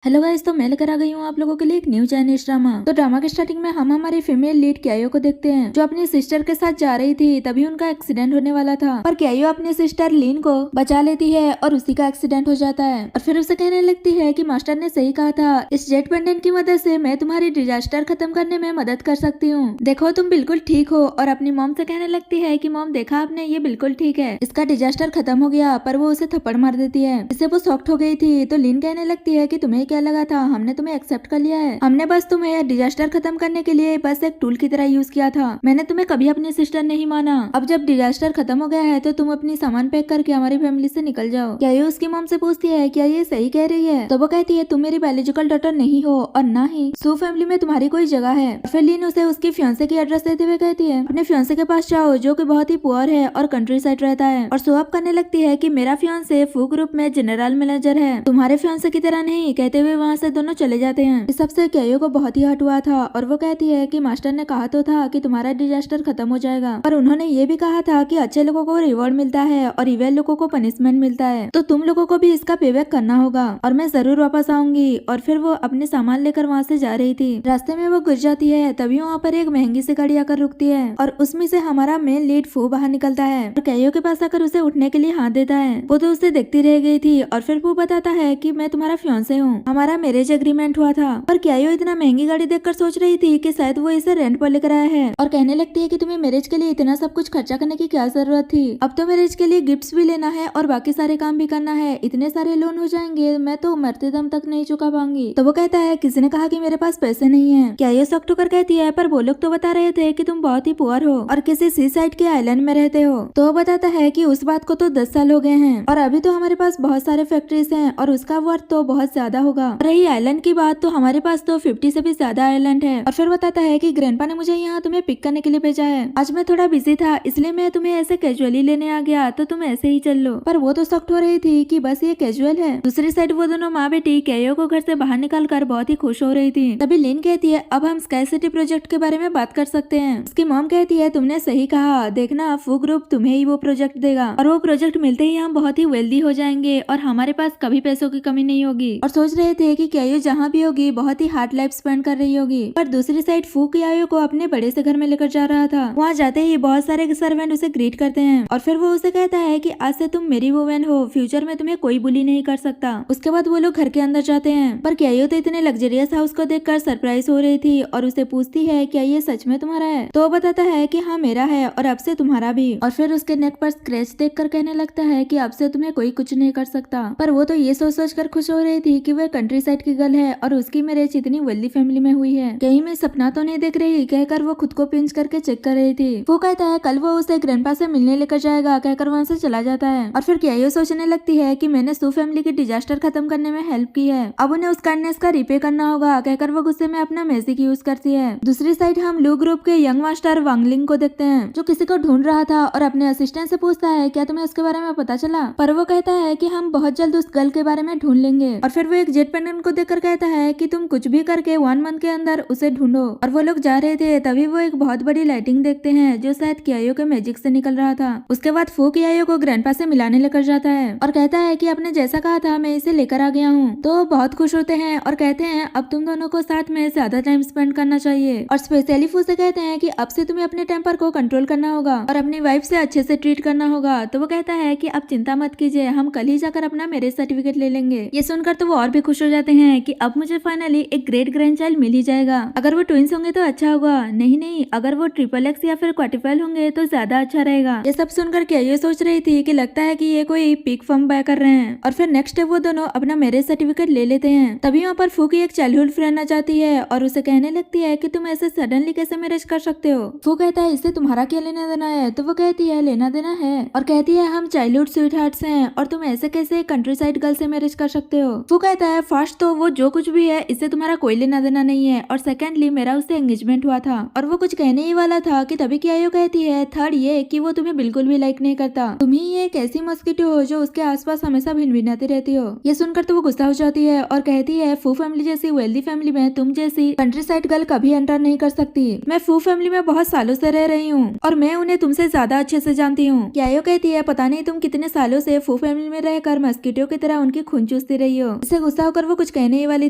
Hello guys, तो मैं लेकर आ गई हूँ आप लोगों के लिए एक न्यू चाइनीज ड्रामा। तो ड्रामा के स्टार्टिंग में हम हमारी फीमेल लीड क्यायो को देखते हैं, जो अपनी सिस्टर के साथ जा रही थी। तभी उनका एक्सीडेंट होने वाला था, पर क्यायो अपनी सिस्टर लीन को बचा लेती है और उसी का एक्सीडेंट हो जाता है। और फिर उसे कहने लगती है कि मास्टर ने सही कहा था, इस जेट पेंडेंट की मदद से मैं तुम्हारी डिजास्टर खत्म करने में मदद कर सकती हूँ। देखो तुम बिल्कुल ठीक हो। और अपनी मॉम से कहने लगती है कि मॉम देखा आपने, ये बिल्कुल ठीक है, इसका डिजास्टर खत्म हो गया। पर वो उसे थप्पड़ मार देती है, इससे वो शॉक्ड हो गई थी। तो लीन कहने लगती है कि तुम्हें क्या लगा था, हमने तुम्हें एक्सेप्ट कर लिया है। हमने बस तुम्हें डिजास्टर खत्म करने के लिए बस एक टूल की तरह यूज किया था। मैंने तुम्हें कभी अपनी सिस्टर नहीं माना। अब जब डिजास्टर खत्म हो गया है तो तुम अपनी सामान पैक करके हमारी फैमिली से निकल जाओ। क्या ये उसकी मॉम से पूछती है क्या ये सही कह रही है। तो वो कहती है तुम मेरी बायोलॉजिकल डॉटर नहीं हो और ना ही सू फैमिली में तुम्हारी कोई जगह है। फिर लीन उसे उसकी फियांसे की एड्रेस देते हुए कहती है अपने फियांसे के पास जाओ, जो कि बहुत ही पुअर है और कंट्री साइड रहता है। और शो अप करने लगती है कि मेरा फियांसे फू ग्रुप में जनरल मैनेजर है, तुम्हारे फियांसे की तरह नहीं। कहते हुए वहाँ से दोनों चले जाते हैं। इस सबसे क्यायो को बहुत ही हर्ट हुआ था और वो कहती है कि मास्टर ने कहा तो था कि तुम्हारा डिजास्टर खत्म हो जाएगा, पर उन्होंने ये भी कहा था कि अच्छे लोगों को रिवॉर्ड मिलता है और इवेल लोगों को पनिशमेंट मिलता है, तो तुम लोगों को भी इसका पेबैक करना होगा और मैं जरूर वापस आऊंगी। और फिर वो अपने सामान लेकर वहाँ से जा रही थी। रास्ते में वो गिर जाती है, तभी वहाँ पर एक महंगी सी गाड़ी आकर रुकती है और उसमें से हमारा मेन लीड फू बाहर निकलता है और क्यायो के पास आकर उसे उठने के लिए हाथ देता है। वो तो उसे देखती रह गई थी और फिर फू बताता है कि मैं तुम्हारा फियांसे हूँ, हमारा मैरिज एग्रीमेंट हुआ था। पर क्यायो इतना महंगी गाड़ी देखकर सोच रही थी कि शायद वो इसे रेंट पर लेकर आया है और कहने लगती है कि तुम्हें मैरिज के लिए इतना सब कुछ खर्चा करने की क्या जरूरत थी। अब तो मैरिज के लिए गिफ्ट्स भी लेना है और बाकी सारे काम भी करना है, इतने सारे लोन हो जाएंगे, मैं तो मरते दम तक नहीं चुका पाऊंगी। तो वो कहता है किसी ने कहा कि मेरे पास पैसे नहीं है। क्यायो शॉक्ड होकर कहती है पर वो लोग तो बता रहे थे कि तुम बहुत ही पुअर हो और किसी सी साइड के आइलैंड में रहते हो। तो वो बताता है कि उस बात को तो 10 साल हो गए हैं और अभी तो हमारे पास बहुत सारे फैक्ट्रीज हैं और उसका वर्थ तो बहुत ज्यादा होगा। रही आइलैंड की बात तो हमारे पास तो 50 से भी ज्यादा आइलैंड है। और फिर बताता है कि ग्रैंडपा ने मुझे यहाँ तुम्हें पिक करने के लिए भेजा है, आज मैं थोड़ा बिजी था इसलिए मैं तुम्हें ऐसे कैजुअली लेने आ गया, तो तुम ऐसे ही चल लो। पर वो तो शॉक्ड हो रही थी कि बस ये कैजुअल है। दूसरी साइड वो दोनों माँ बेटी क्यायो को घर से बाहर निकाल कर बहुत ही खुश हो रही थी। तभी लीन कहती है अब हम स्काई सिटी प्रोजेक्ट के बारे में बात कर सकते हैं। उसकी मॉम कहती है तुमने सही कहा, देखना फू ग्रुप तुम्हें ही वो प्रोजेक्ट देगा और वो प्रोजेक्ट मिलते ही हम बहुत ही वेल्दी हो जाएंगे और हमारे पास कभी पैसों की कमी नहीं होगी। और सोच रहे थे कि क्यायो जहाँ भी होगी बहुत ही हार्ड लाइफ स्पेंड कर रही होगी। पर दूसरी साइड फू क्यायो को अपने बड़े से घर में लेकर जा रहा था। वहाँ जाते ही बहुत सारे सर्वेंट उसे ग्रीट करते हैं और फिर वो उसे कहता है कि आज से तुम मेरी वुमेन हो, फ्यूचर में तुम्हें कोई बुली नहीं कर सकता। उसके बाद वो लोग घर के अंदर जाते हैं, पर क्यायो तो इतने लग्जरियस हाउस को देखकर सरप्राइज हो रही थी और उसे पूछती है क्या ये सच में तुम्हारा है। तो वो बताता है कि हाँ मेरा है और अब से तुम्हारा भी। और फिर उसके नेक पर स्क्रैच देखकर कहने लगता है कि अब से तुम्हें कोई कुछ नहीं कर सकता। पर वो तो ये सोच कर खुश हो रही थी कि वह कंट्री साइड की गर्ल है और उसकी मैरिज इतनी वेल्दी फैमिली में हुई है, कहीं मैं सपना तो नहीं देख रही, कहकर वो खुद को पिंच करके चेक कर रही थी। वो कहता है कल वो उसे ग्रैंडपा से मिलने लेकर जाएगा, कहकर वहाँ से चला जाता है। और फिर क्यायो सोचने लगती है कि मैंने सू फैमिली की डिजास्टर खत्म करने में हेल्प की है, अब उन्हें उस काइंडनेस का रिपे करना होगा, कहकर वो गुस्से में अपना मैजिक यूज करती है। दूसरी साइड हम लू ग्रुप के यंग मास्टर वांगलिंग को देखते हैं, जो किसी को ढूंढ रहा था और अपने असिस्टेंट से पूछता है क्या तुम्हें उसके बारे में पता चला। पर वो कहता है कि हम बहुत जल्द उस गर्ल के बारे में ढूंढ लेंगे। और फिर वो एक जेट पेंडेंट को देखकर कहता है कि तुम कुछ भी करके 1 मंथ के अंदर उसे ढूंढो। और वो लोग जा रहे थे, तभी वो एक बहुत बड़ी लाइटिंग देखते हैं जो शायद क्यायो के मैजिक से निकल रहा था। उसके बाद फू क्यायो को ग्रैंडपा से मिलाने लेकर जाता है और कहता है कि आपने जैसा कहा था मैं इसे लेकर आ गया हूँ। तो बहुत खुश होते हैं और कहते हैं अब तुम दोनों को साथ में ज्यादा टाइम स्पेंड करना चाहिए। और स्पेशली फू से कहते हैं कि अब से तुम्हें अपने टेम्पर को कंट्रोल करना होगा और अपनी वाइफ से अच्छे से ट्रीट करना होगा। तो वो कहता है कि अब चिंता मत कीजिए, हम कल ही जाकर अपना मैरिज सर्टिफिकेट ले लेंगे। ये सुनकर तो वो और भी खुश हो जाते हैं कि अब मुझे फाइनली एक ग्रेट ग्रैंड चाइल्ड मिल ही जाएगा। अगर वो ट्विंस होंगे तो अच्छा होगा, नहीं अगर वो ट्रिपल एक्स या फिर क्वार्टिफाइल होंगे तो ज्यादा अच्छा रहेगा। ये सब सुनकर क्यायो सोच रही थी कि लगता है कि ये कोई पिग फर्म बाय कर रहे हैं। और फिर नेक्स्ट डे वो दोनों अपना मैरिज सर्टिफिकेट ले लेते हैं। तभी वहाँ पर फू की एक चाइल्डहुड फ्रेंड आ जाती है और उसे कहने लगती है कि तुम ऐसे सडनली कैसे मैरिज कर सकते हो। फू कहता है इससे तुम्हारा क्या लेना देना है। तो वो कहती है लेना देना है और कहती है हम चाइल्डहुड स्वीट हार्ट्स हैं और तुम ऐसे कैसे कंट्री साइड गर्ल से मैरिज कर सकते हो। वो कहता है फर्स्ट तो वो जो कुछ भी है इससे तुम्हारा कोई लेना देना नहीं है और सेकेंडली मेरा उससे एंगेजमेंट हुआ था। और वो कुछ कहने ही वाला था कि तभी क्यायो कहती है थर्ड ये कि वो तुम्हें बिल्कुल भी लाइक नहीं करता, तुम ही ये एक ऐसी मस्किटो हो जो उसके आसपास हमेशा भिनभिनाती रहती हो। ये सुनकर तो वो गुस्सा हो जाती है और कहती है फू फैमिली जैसी वेल्दी फैमिली में तुम जैसी कंट्री साइड गर्ल कभी एंटर नहीं कर सकती। मैं फू फैमिली में बहुत सालों से रह रही हूँ और मैं उन्हें तुमसे ज्यादा अच्छे से जानती हूँ। क्यायो कहती है पता नहीं तुम कितने सालों से फू फैमिली में रहकर मस्किटो की तरह उनकी खून चूसती रही हो। इससे गुस्सा होकर वो कुछ कहने ही वाली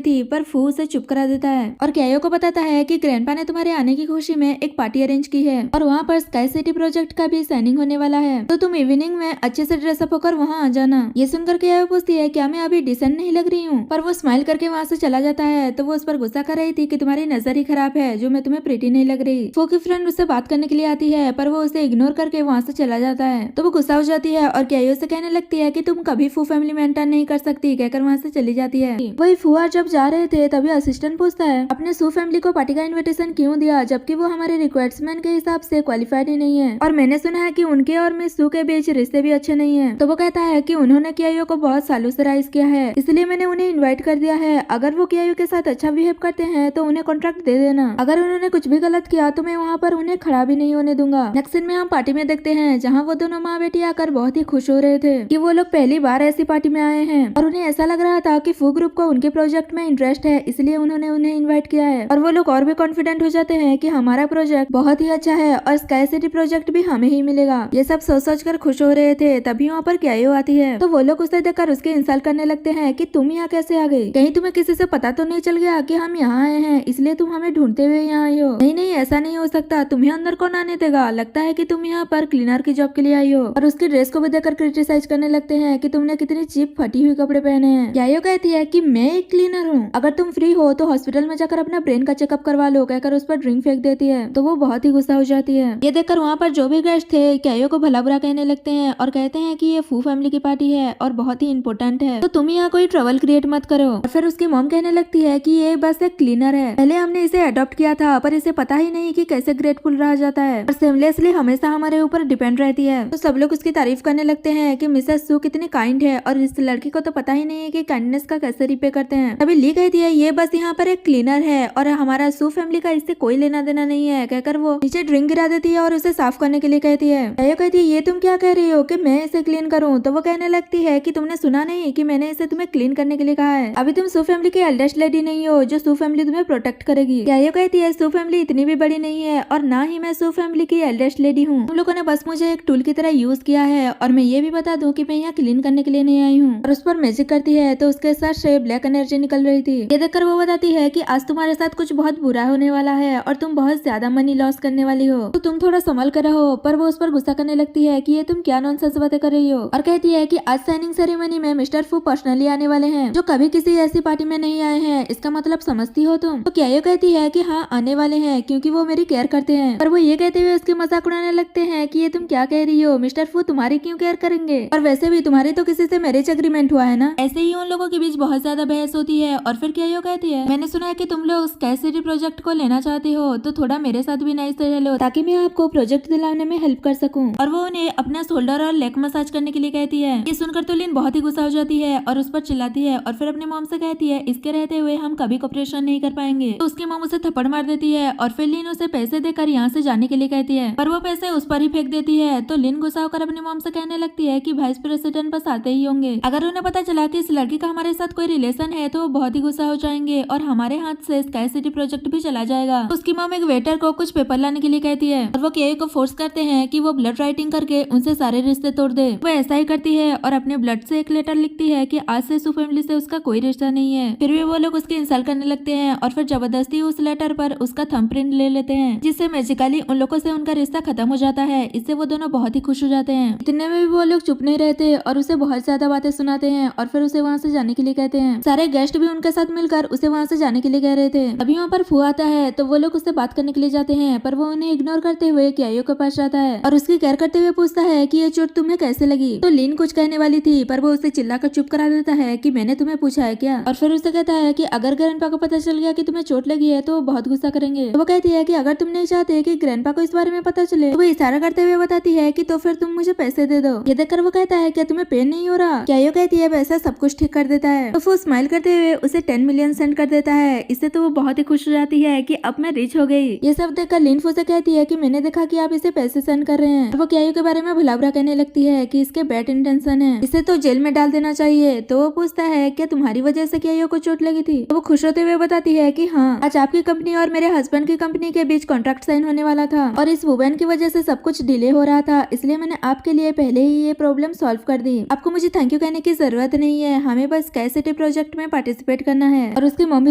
थी, पर फू उसे चुप करा देता है और कैयो को बताता है कि ग्रैंडपा ने तुम्हारे आने की खुशी में एक पार्टी अरेंज की है और वहाँ पर स्काई सिटी प्रोजेक्ट का भी साइनिंग होने वाला है, तो तुम इवनिंग में अच्छे से ड्रेसअप होकर वहाँ आ जाना। ये सुनकर कैयो पूछती है क्या मैं अभी डिसेंट नहीं लग रही हूँ, पर वो स्माइल करके वहाँ से चला जाता है। तो वो उस पर गुस्सा कर रही थी कि तुम्हारी नजर ही खराब है जो मैं तुम्हें प्रीटी नहीं लग रही। फू की फ्रेंड उससे बात करने के लिए आती है, पर वो उसे इग्नोर करके वहाँ से चला जाता है। तो वो गुस्सा हो जाती है और कैयो से कहने लगती है कि तुम कभी फू फैमिली मेंटेन नहीं कर सकती, कहकर वहाँ से चली जाती है। वही फुआ जब जा रहे थे तभी असिस्टेंट पूछता है अपने सू फैमिली को पार्टी का इन्विटेशन क्यों दिया, जबकि वो हमारे रिक्वायरमेंट के हिसाब से क्वालिफाइड ही नहीं है और मैंने सुना है कि उनके और मिस सू के बीच रिश्ते भी अच्छे नहीं है। तो वो कहता है कि उन्होंने कैयो को बहुत सालों से राइज किया है, इसलिए मैंने उन्हें इन्वाइट कर दिया है। अगर वो कैयो के साथ अच्छा बिहेव करते हैं तो उन्हें कॉन्ट्रैक्ट दे देना, अगर उन्होंने कुछ भी गलत किया तो मैं वहाँ पर उन्हें खड़ा भी नहीं होने दूंगा। नेक्स्ट सीन में हम पार्टी में देखते हैं जहाँ वो दोनों माँ बेटी आकर बहुत ही खुश हो रहे थे कि वो लोग पहली बार ऐसी पार्टी में आए हैं और उन्हें ऐसा लग रहा था कि फू ग्रुप को उनके प्रोजेक्ट में इंटरेस्ट है, इसलिए उन्होंने उन्हें इन्वाइट किया है। और वो लोग और भी कॉन्फिडेंट हो जाते हैं कि हमारा प्रोजेक्ट बहुत ही अच्छा है और स्काई सिटी प्रोजेक्ट भी हमें ही मिलेगा। ये सब सोच कर खुश हो रहे थे, तभी वहाँ पर कैयो आती है। तो वो लोग उसे देखकर उसके इंसल्ट करने लगते हैं कि तुम यहाँ कैसे आ गई, कहीं तुम्हें किसी से पता तो नहीं चल गया कि हम यहाँ आए हैं, इसलिए तुम हमें ढूंढते हुए यहाँ आई हो। नहीं नहीं, ऐसा नहीं हो सकता, तुम्हें अंदर कौन आने देगा, लगता है कि तुम यहाँ पर क्लीनर की जॉब के लिए आई हो। और उसकी ड्रेस को भी देखकर क्रिटिसाइज करने लगते हैं कि तुमने कितनी चीप फटी हुई कपड़े पहने हैं। कैयो कहती है कि मैं एक क्लीनर हूँ, अगर तुम फ्री हो तो हॉस्पिटल में जाकर अपना ब्रेन का चेकअप करवा लो, कहकर उस पर ड्रिंक फेंक देती है। तो वो बहुत ही गुस्सा हो जाती है। ये देखकर वहाँ पर जो भी गेस्ट थे कैयो को भला बुरा कहने लगते हैं और कहते हैं कि ये फू फैमिली की पार्टी है और बहुत ही इंपॉर्टेंट है, तो तुम यहाँ कोई ट्रबल क्रिएट मत करो। और फिर उसकी मॉम कहने लगती है कि ये बस एक क्लीनर है, पहले हमने इसे अडॉप्ट किया था पर इसे पता ही नहीं कि कैसे ग्रेटफुल रहा जाता है और सेमलेसली हमेशा हमारे ऊपर डिपेंड रहती है। तो सब लोग उसकी तारीफ करने लगते हैं कि मिसेस सू कितनी काइंड है और इस लड़की को तो पता ही नहीं है कि काइंडनेस का कैसे रिपे करते हैं। तभी ली कहती है ये बस यहाँ पर एक क्लीनर है और हमारा सू फैमिली का इससे कोई लेना देना नहीं है, कहकर वो नीचे ड्रिंक गिरा देती है और उसे साफ करने के लिए कहती है। कैयो कहती है ये तुम क्या कह रही हो कि मैं इसे क्लीन करूँ, तो वो कहने लगती है कि तुमने सुना नहीं कि मैंने इसे तुम्हें क्लीन करने के लिए कहा है, अभी तुम सू फैमिली की एल्डेस्ट लेडी नहीं हो जो सू फैमिली तुम्हें प्रोटेक्ट करेगी। कैयो कहती है सू फैमिली इतनी भी बड़ी नहीं है और ना ही मैं सू फैमिली की एल्डेस्ट लेडी हूँ, तुम लोगों ने बस मुझे एक टूल की तरह यूज किया है और मैं ये भी बता दूं कि मैं यहाँ क्लीन करने के लिए नहीं आई हूँ। और उस पर मैजिक करती है तो उसके साथ से ब्लैक एनर्जी निकल रही थी। ये देखकर वो बताती है कि आज तुम्हारे साथ कुछ बहुत बुरा होने वाला है और तुम बहुत ज्यादा मनी लॉस करने वाली हो, तो तुम थोड़ा संभल कर रहो। पर वो उस पर गुस्सा करने लगती है कि ये तुम क्या नॉनसेंस बातें कर रही हो और कहती है कि आज साइनिंग सेरेमनी में मिस्टर फू पर्सनली आने वाले हैं जो कभी किसी ऐसी पार्टी में नहीं आए हैं, इसका मतलब समझती हो तुम। तो कैयो कहती है कि हाँ आने वाले हैं क्योंकि वो मेरी केयर करते हैं। पर वो ये कहते हुए उसके मजाक उड़ाने लगते हैं कि ये तुम क्या कह रही हो, मिस्टर फू तुम्हारी क्यों केयर करेंगे और वैसे भी तुम्हारी तो किसी से मैरिज एग्रीमेंट हुआ है ना। ऐसे ही उन लोगों के बीच बहुत ज्यादा बहस होती है और फिर कैयो कहती है मैंने सुना है कि तुम लोग स्काई सिटी प्रोजेक्ट को लेना चाहते हो, तो थोड़ा मेरे साथ भी नाइस से लो ताकि मैं आपको प्रोजेक्ट दिलाने में हेल्प कर सकूं। और वो उन्हें अपना शोल्डर और लेग मसाज करने के लिए कहती है। ये सुनकर तो लिन बहुत ही गुस्सा हो जाती है और उस पर चिल्लाती है और फिर अपने मॉम से कहती है इसके रहते हुए हम कभी कोऑपरेशन नहीं कर पाएंगे। तो उसकी मॉम उसे थप्पड़ मार देती है और फिर लिन उसे पैसे देकर यहाँ से जाने के लिए कहती है, पर वो पैसे उस पर ही फेंक देती है। तो लिन गुस्सा होकर अपनी मॉम से कहने लगती है कि वाइस प्रेसिडेंट बस आते ही होंगे, अगर उन्हें पता चला कि इस लड़की का हमारे साथ कोई रिलेशन है तो वो बहुत ही गुस्सा हो जाएंगे और हमारे हाथ से स्काई सिटी प्रोजेक्ट भी चला जाएगा। तो उसकी मॉम एक वेटर को कुछ पेपर लाने के लिए कहती है और वो कैयो को फोर्स करते हैं कि वो ब्लड राइटिंग करके उनसे सारे रिश्ते तोड़ दे। वो ऐसा ही करती है और अपने ब्लड से एक लेटर लिखती है कि आज से सू फैमिली से उसका कोई रिश्ता नहीं है। फिर भी वो लोग उसकी इंसल्ट करने लगते हैं और फिर जबरदस्ती उस लेटर पर उसका थंबप्रिंट ले लेते हैं, जिससे मैजिकली उन लोगों से उनका रिश्ता खत्म हो जाता है। इससे वो दोनों बहुत ही खुश हो जाते हैं। इतने में भी वो लोग चुप नहीं रहते और उसे बहुत ज्यादा बातें सुनाते हैं और फिर उसे वहाँ से जाने के लिए कहते हैं। सारे गेस्ट भी उनके साथ मिलकर उसे वहाँ से जाने के लिए कह रहे थे। अभी वहाँ पर फू आता है तो वो लोग उससे बात करने के लिए जाते हैं, पर वो उन्हें इग्नोर करते हुए कैयो के पास जाता है और उसकी केयर करते हुए पूछता है कि ये चोट तुम्हें कैसे लगी। तो लिन कुछ कहने वाली थी पर वो उसे चिल्लाकर चुप करा देता है कि मैंने तुम्हें पूछा है क्या। और फिर उसे कहता है कि अगर ग्रैंडपा को पता चल गया कि तुम्हें चोट लगी है तो वो बहुत गुस्सा करेंगे। तो वो कहती है कि अगर तुम नहीं चाहते कि ग्रैंडपा को इस बारे में पता चले, तो वो इशारा करते हुए बताती है कि तो फिर तुम मुझे पैसे दे दो। ये देखकर वो कहता है क्या तुम्हें पेन नहीं हो रहा। कैयो कहती है पैसा सब कुछ ठीक कर देता है। तो वो स्माइल करते हुए उसे 10 मिलियन सेंड कर देता है। इससे तो वो बहुत ही खुश हो जाती है कि अब मैं रिच हो गई। ये सब देखकर लिन फू से कहती है कि मैंने देखा कि आप इसे पैसे सेंड कर रहे हैं। वो कैयो के बारे में भला बुरा कहने लगती है कि इसके बैड इंटेंशन है, इसे तो जेल में डाल देना चाहिए। तो वो पूछता है क्या तुम्हारी वजह से कैयो को चोट लगी थी। तो वो खुश होते हुए बताती है कि हाँ, आज आपकी कंपनी और मेरे हस्बैंड की कंपनी के बीच कॉन्ट्रैक्ट साइन होने वाला था और इस वुमेन की वजह से सब कुछ डिले हो रहा था, इसलिए मैंने आपके लिए पहले ही ये प्रॉब्लम सॉल्व कर दी। आपको मुझे थैंक यू कहने की जरूरत नहीं है, हमें बस स्काई सिटी सिटी प्रोजेक्ट में पार्टिसिपेट करना है और उसकी मम्मी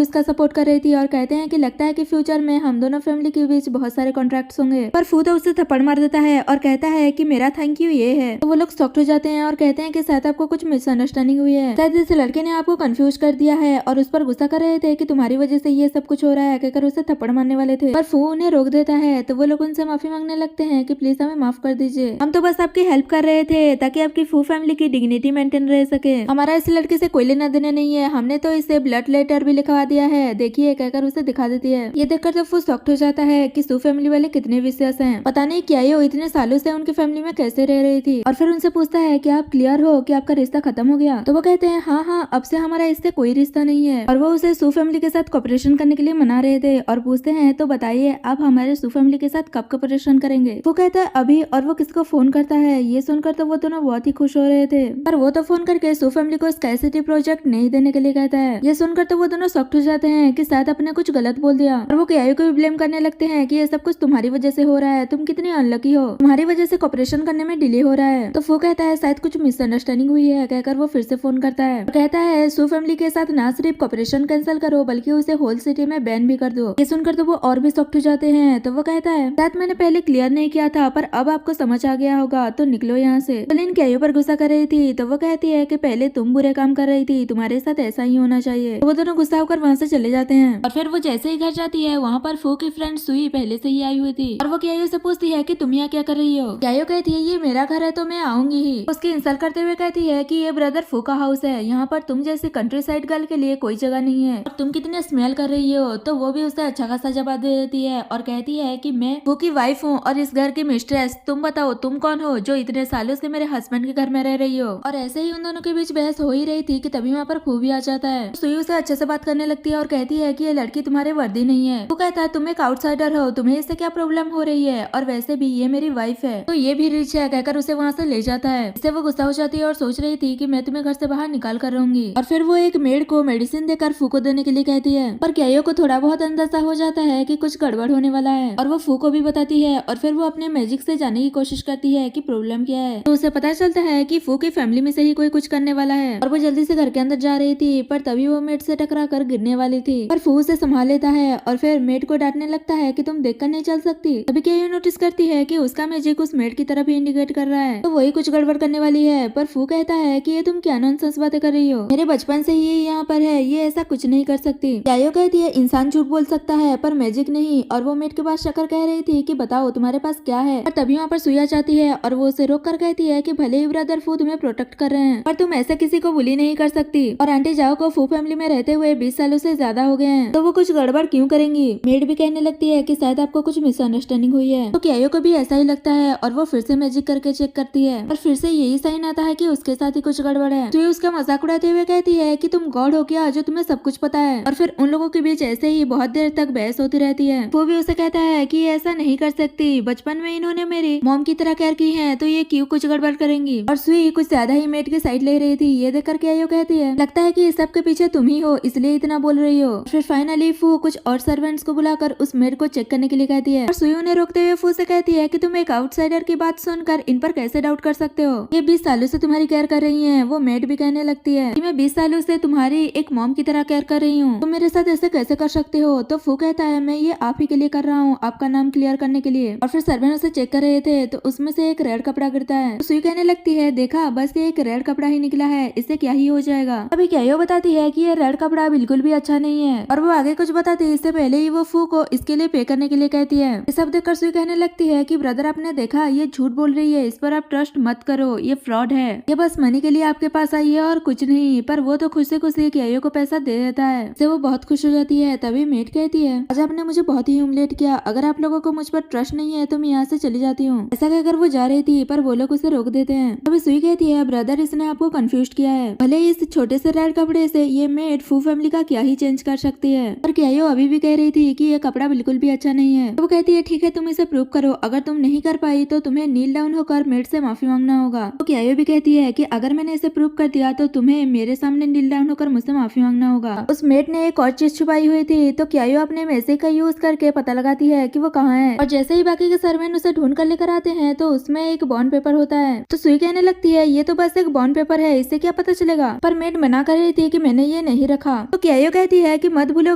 उसका सपोर्ट कर रही थी और कहते हैं कि लगता है कि फ्यूचर में हम दोनों फैमिली के बीच बहुत सारे कॉन्ट्रैक्ट्स होंगे। पर फू तो उसे थप्पड़ मार देता है और कहता है कि मेरा थैंक यू ये है। तो वो लोग शॉक्ड हो जाते हैं और कहते हैं कि शायद आपको कुछ मिसअंडरस्टैंडिंग हुई है, शायद इस लड़के ने आपको कंफ्यूज कर दिया है और उस पर गुस्सा कर रहे थे कि तुम्हारी वजह से ये सब कुछ हो रहा है कहकर उसे थप्पड़ मारने वाले थे। पर फू उन्हें रोक देता है तो वो लोग उनसे माफी मांगने लगते हैं कि प्लीज हमें माफ कर दीजिए, हम तो बस आपकी हेल्प कर रहे थे ताकि आपकी फू फैमिली की डिग्निटी मेंटेन रह सके, हमारा इस लड़के से कोई लेना देना नहीं है, हमने तो इसे ब्लड लेटर भी लिखवा दिया है, देखिए कहकर उसे दिखा देती है। ये देखकर तो फू शॉक्ड हो जाता है कि सू फैमिली वाले कितने विश्वास हैं, पता नहीं क्या ये इतने सालों से उनकी फैमिली में कैसे रह रही थी। और फिर उनसे पूछता है कि आप क्लियर हो कि आपका रिश्ता खत्म हो गया। तो वो कहते हैं हाँ अब से हमारा इससे कोई रिश्ता नहीं है। और वो उसे सू फैमिली के साथ कॉपरेशन करने के लिए मना रहे थे और पूछते हैं तो बताइए आप हमारे सू फैमिली के साथ कब कॉपरेशन करेंगे। वो कहता है अभी, और वो किसको फोन करता है। ये सुनकर तो वो दोनों बहुत ही खुश हो रहे थे, पर वो तो फोन करके सू फैमिली को स्काई सिटी प्रोजेक्ट नहीं देने के लिए कहता है। ये सुनकर तो वो दोनों शॉक्ड हो जाते हैं कि शायद आपने कुछ गलत बोल दिया और वो क्यायो को भी ब्लेम करने लगते हैं कि ये सब कुछ तुम्हारी वजह से हो रहा है, तुम कितनी अनलकी हो, तुम्हारी वजह से कॉपरेशन करने में डिले हो रहा है। तो वो कहता है शायद कुछ मिसअंडरस्टैंडिंग हुई है कहकर वो फिर से फोन करता है और कहता है सू फैमिली के साथ ना सिर्फ कॉपरेशन कैंसिल करो बल्कि उसे होल सिटी में बैन भी कर दो। ये सुनकर तो वो और भी शॉक्ड हो जाते हैं। तो वो कहता है शायद मैंने पहले क्लियर नहीं किया था पर अब आपको समझ आ गया होगा, तो निकलो यहाँ से। लिन क्यायो पर गुस्सा कर रही थी तो वो कहती है कि पहले तुम बुरे काम कर रही थी, तुम्हारे साथ ऐसा ही होना चाहिए। तो वो दोनों गुस्सा होकर वहाँ से चले जाते हैं और फिर वो जैसे ही घर जाती है वहाँ पर फू की फ्रेंड सुई पहले से ही आई हुई थी और वो क्यायो से पूछती है कि तुम यहाँ क्या कर रही हो। क्यायो कहती है ये मेरा घर है तो मैं आऊंगी ही। उसकी इंसल्ट करते हुए कहती है कि ये ब्रदर फू का हाउस है, यहाँ पर तुम जैसी कंट्री साइड गर्ल के लिए कोई जगह नहीं है और तुम कितने स्मेल कर रही हो। तो वो भी उसे अच्छा खासा जवाब दे देती है और कहती है कि मैं फू की वाइफ हूँ और इस घर की मिस्ट्रेस, तुम बताओ तुम कौन हो जो इतने सालों से मेरे हस्बैंड के घर में रह रही हो। और ऐसे ही उन दोनों के बीच बहस हो ही रही थी कि तभी वहाँ पर फू भी आ जाता है। सुई उसे अच्छे से बात करने लगती है और कहती है कि ये लड़की तुम्हारे वर्दी नहीं है। वो कहता है तुम एक आउटसाइडर हो, तुम्हें इससे क्या प्रॉब्लम हो रही है, और वैसे भी ये मेरी वाइफ है तो ये भी रिच है कहकर उसे वहाँ से ले जाता है। इससे वो गुस्सा हो जाती है और सोच रही थी कि मैं तुम्हें घर से बाहर निकाल कर रहूंगी। और फिर वो एक मेड को मेडिसिन देकर फू को देने के लिए कहती है, पर क्यायो को थोड़ा बहुत अंदाजा हो जाता है कि कुछ गड़बड़ होने वाला है और वो फू को भी बताती है और फिर वो अपने मैजिक से जाने की कोशिश करती है कि प्रॉब्लम क्या है। तो उसे पता चलता है कि फू की फैमिली में से ही कोई कुछ करने वाला है और वो जल्दी से घर के अंदर जा रही थी पर तभी वो मेड से टकरा कर गिरने वाली थी। पर फू उसे संभाल लेता है और फिर मेड को डांटने लगता है कि तुम देखकर नहीं चल सकती। तभी क्यायो नोटिस करती है कि उसका मैजिक उस मेड की तरफ ही इंडिकेट कर रहा है, तो वही कुछ गड़बड़ करने वाली है। पर फू कहता है कि ये तुम क्या नॉनसेंस बातें कर रही हो, मेरे बचपन से ही यहाँ पर है, ये ऐसा कुछ नहीं कर सकती। क्यायो कहती है इंसान झूठ बोल सकता है पर मैजिक नहीं। और वो मेड के पास शक्कर कह रही थी कि बताओ तुम्हारे पास क्या है। पर तभी वहाँ पर सुई आ जाती है और वो उसे रोक कर कहती है कि भले ही ब्रदर फू तुम्हें प्रोटेक्ट कर रहे हैं पर तुम ऐसे किसी को बुली नहीं कर सकती और आंटी जाओ को फू फैमिली में रहते हुए 20 सालों से ज्यादा हो गए हैं तो वो कुछ गड़बड़ क्यों करेंगी। मेड भी कहने लगती है कि शायद आपको कुछ मिसअंडरस्टैंडिंग हुई है। तो क्यायो को भी ऐसा ही लगता है और वो फिर से मैजिक करके चेक करती है और फिर से यही साइन आता है कि उसके साथ ही कुछ गड़बड़ है। सुई उसका मजाक उड़ाते हुए कहती है कि तुम गॉड हो क्या जो तुम्हें सब कुछ पता है। और फिर उन लोगों के बीच ऐसे ही बहुत देर तक बहस होती रहती है। वो भी उसे कहता है कि ऐसा नहीं कर सकती, बचपन में इन्होंने मेरी मॉम की तरह केयर की है तो ये क्यों कुछ गड़बड़ करेंगी। और सुई कुछ ज्यादा ही मेड की साइड ले रही थी। ये देखकर क्यायो कहती है लगता है कि इस सब के पीछे तुम ही हो इसलिए इतना बोल रही हो। फिर फाइनली फू कुछ और सर्वेंट्स को बुलाकर उस मेड को चेक करने के लिए कहती है और सुई उन्हें रोकते हुए फू से कहती है कि तुम एक आउटसाइडर की बात सुनकर इन पर कैसे डाउट कर सकते हो, ये 20 सालों से तुम्हारी केयर कर रही है। वो मेड भी कहने लगती है कि मैं 20 सालों से तुम्हारी एक मॉम की तरह केयर कर रही हूँ, तुम मेरे साथ ऐसे कैसे कर सकते हो। तो फू कहता है मैं ये आप ही के लिए कर रहा हूँ, आपका नाम क्लियर करने के लिए। और फिर सर्वेंट उसे चेक कर रहे थे तो उसमें से एक रेड कपड़ा गिरता है। तो सुई कहने लगती है देखा बस ये एक रेड कपड़ा ही निकला है, इससे क्या ही हो जाएगा। अभी क्यायो बताती है कि ये रेड कपड़ा बिल्कुल भी अच्छा नहीं है और वो आगे कुछ बताती है इससे पहले ही वो फू को इसके लिए पे करने के लिए कहती है। ये सब देखकर सुई कहने लगती है कि ब्रदर आपने देखा ये झूठ बोल रही है, इस पर आप ट्रस्ट मत करो, ये फ्रॉड है, ये बस मनी के लिए आपके पास आई है और कुछ नहीं। पर वो तो खुश से खुशी क्यायो को पैसा दे देता है, इससे वो बहुत खुश हो जाती है। तभी मेड कहती है आज आपने मुझे बहुत ही ह्यूमिलेट किया, अगर आप लोगों को मुझ पर ट्रस्ट नहीं है तो मैं यहाँ से चली जाती हूँ। ऐसा कहकर वो जा रही थी पर वो लोग उसे रोक देते हैं। तभी सुई कहती है ब्रदर इसने आपको कंफ्यूज किया है, भले ही इस छोटे से रेड कपड़े से ये मेड फू फैमिली का क्या ही चेंज कर सकती है। पर क्यायो अभी भी कह रही थी कि ये कपड़ा बिल्कुल भी अच्छा नहीं है। तो वो कहती है ठीक है तुम इसे प्रूव करो, अगर तुम नहीं कर पाई तो तुम्हें नील डाउन होकर मेड से माफी मांगना होगा। तो क्यायो भी कहती है कि अगर मैंने इसे प्रूव कर दिया तो तुम्हें मेरे सामने नील डाउन होकर मुझसे माफी मांगना होगा। उस मेड ने एक और चीज छुपाई हुई थी तो क्यायो अपने मैजिक का यूज करके पता लगाती है कि वो कहाँ है और जैसे ही बाकी के सर्वेंट उसे ढूंढ कर लेकर आते हैं तो उसमें एक बॉन्ड पेपर होता है। तो सुई कहने लगती है ये तो बस एक बॉन्ड पेपर है, इससे क्या पता चलेगा। पर मेड मना कर रही थी कि मैंने ये नहीं रखा। तो क्यायो कहती है कि मत भूलो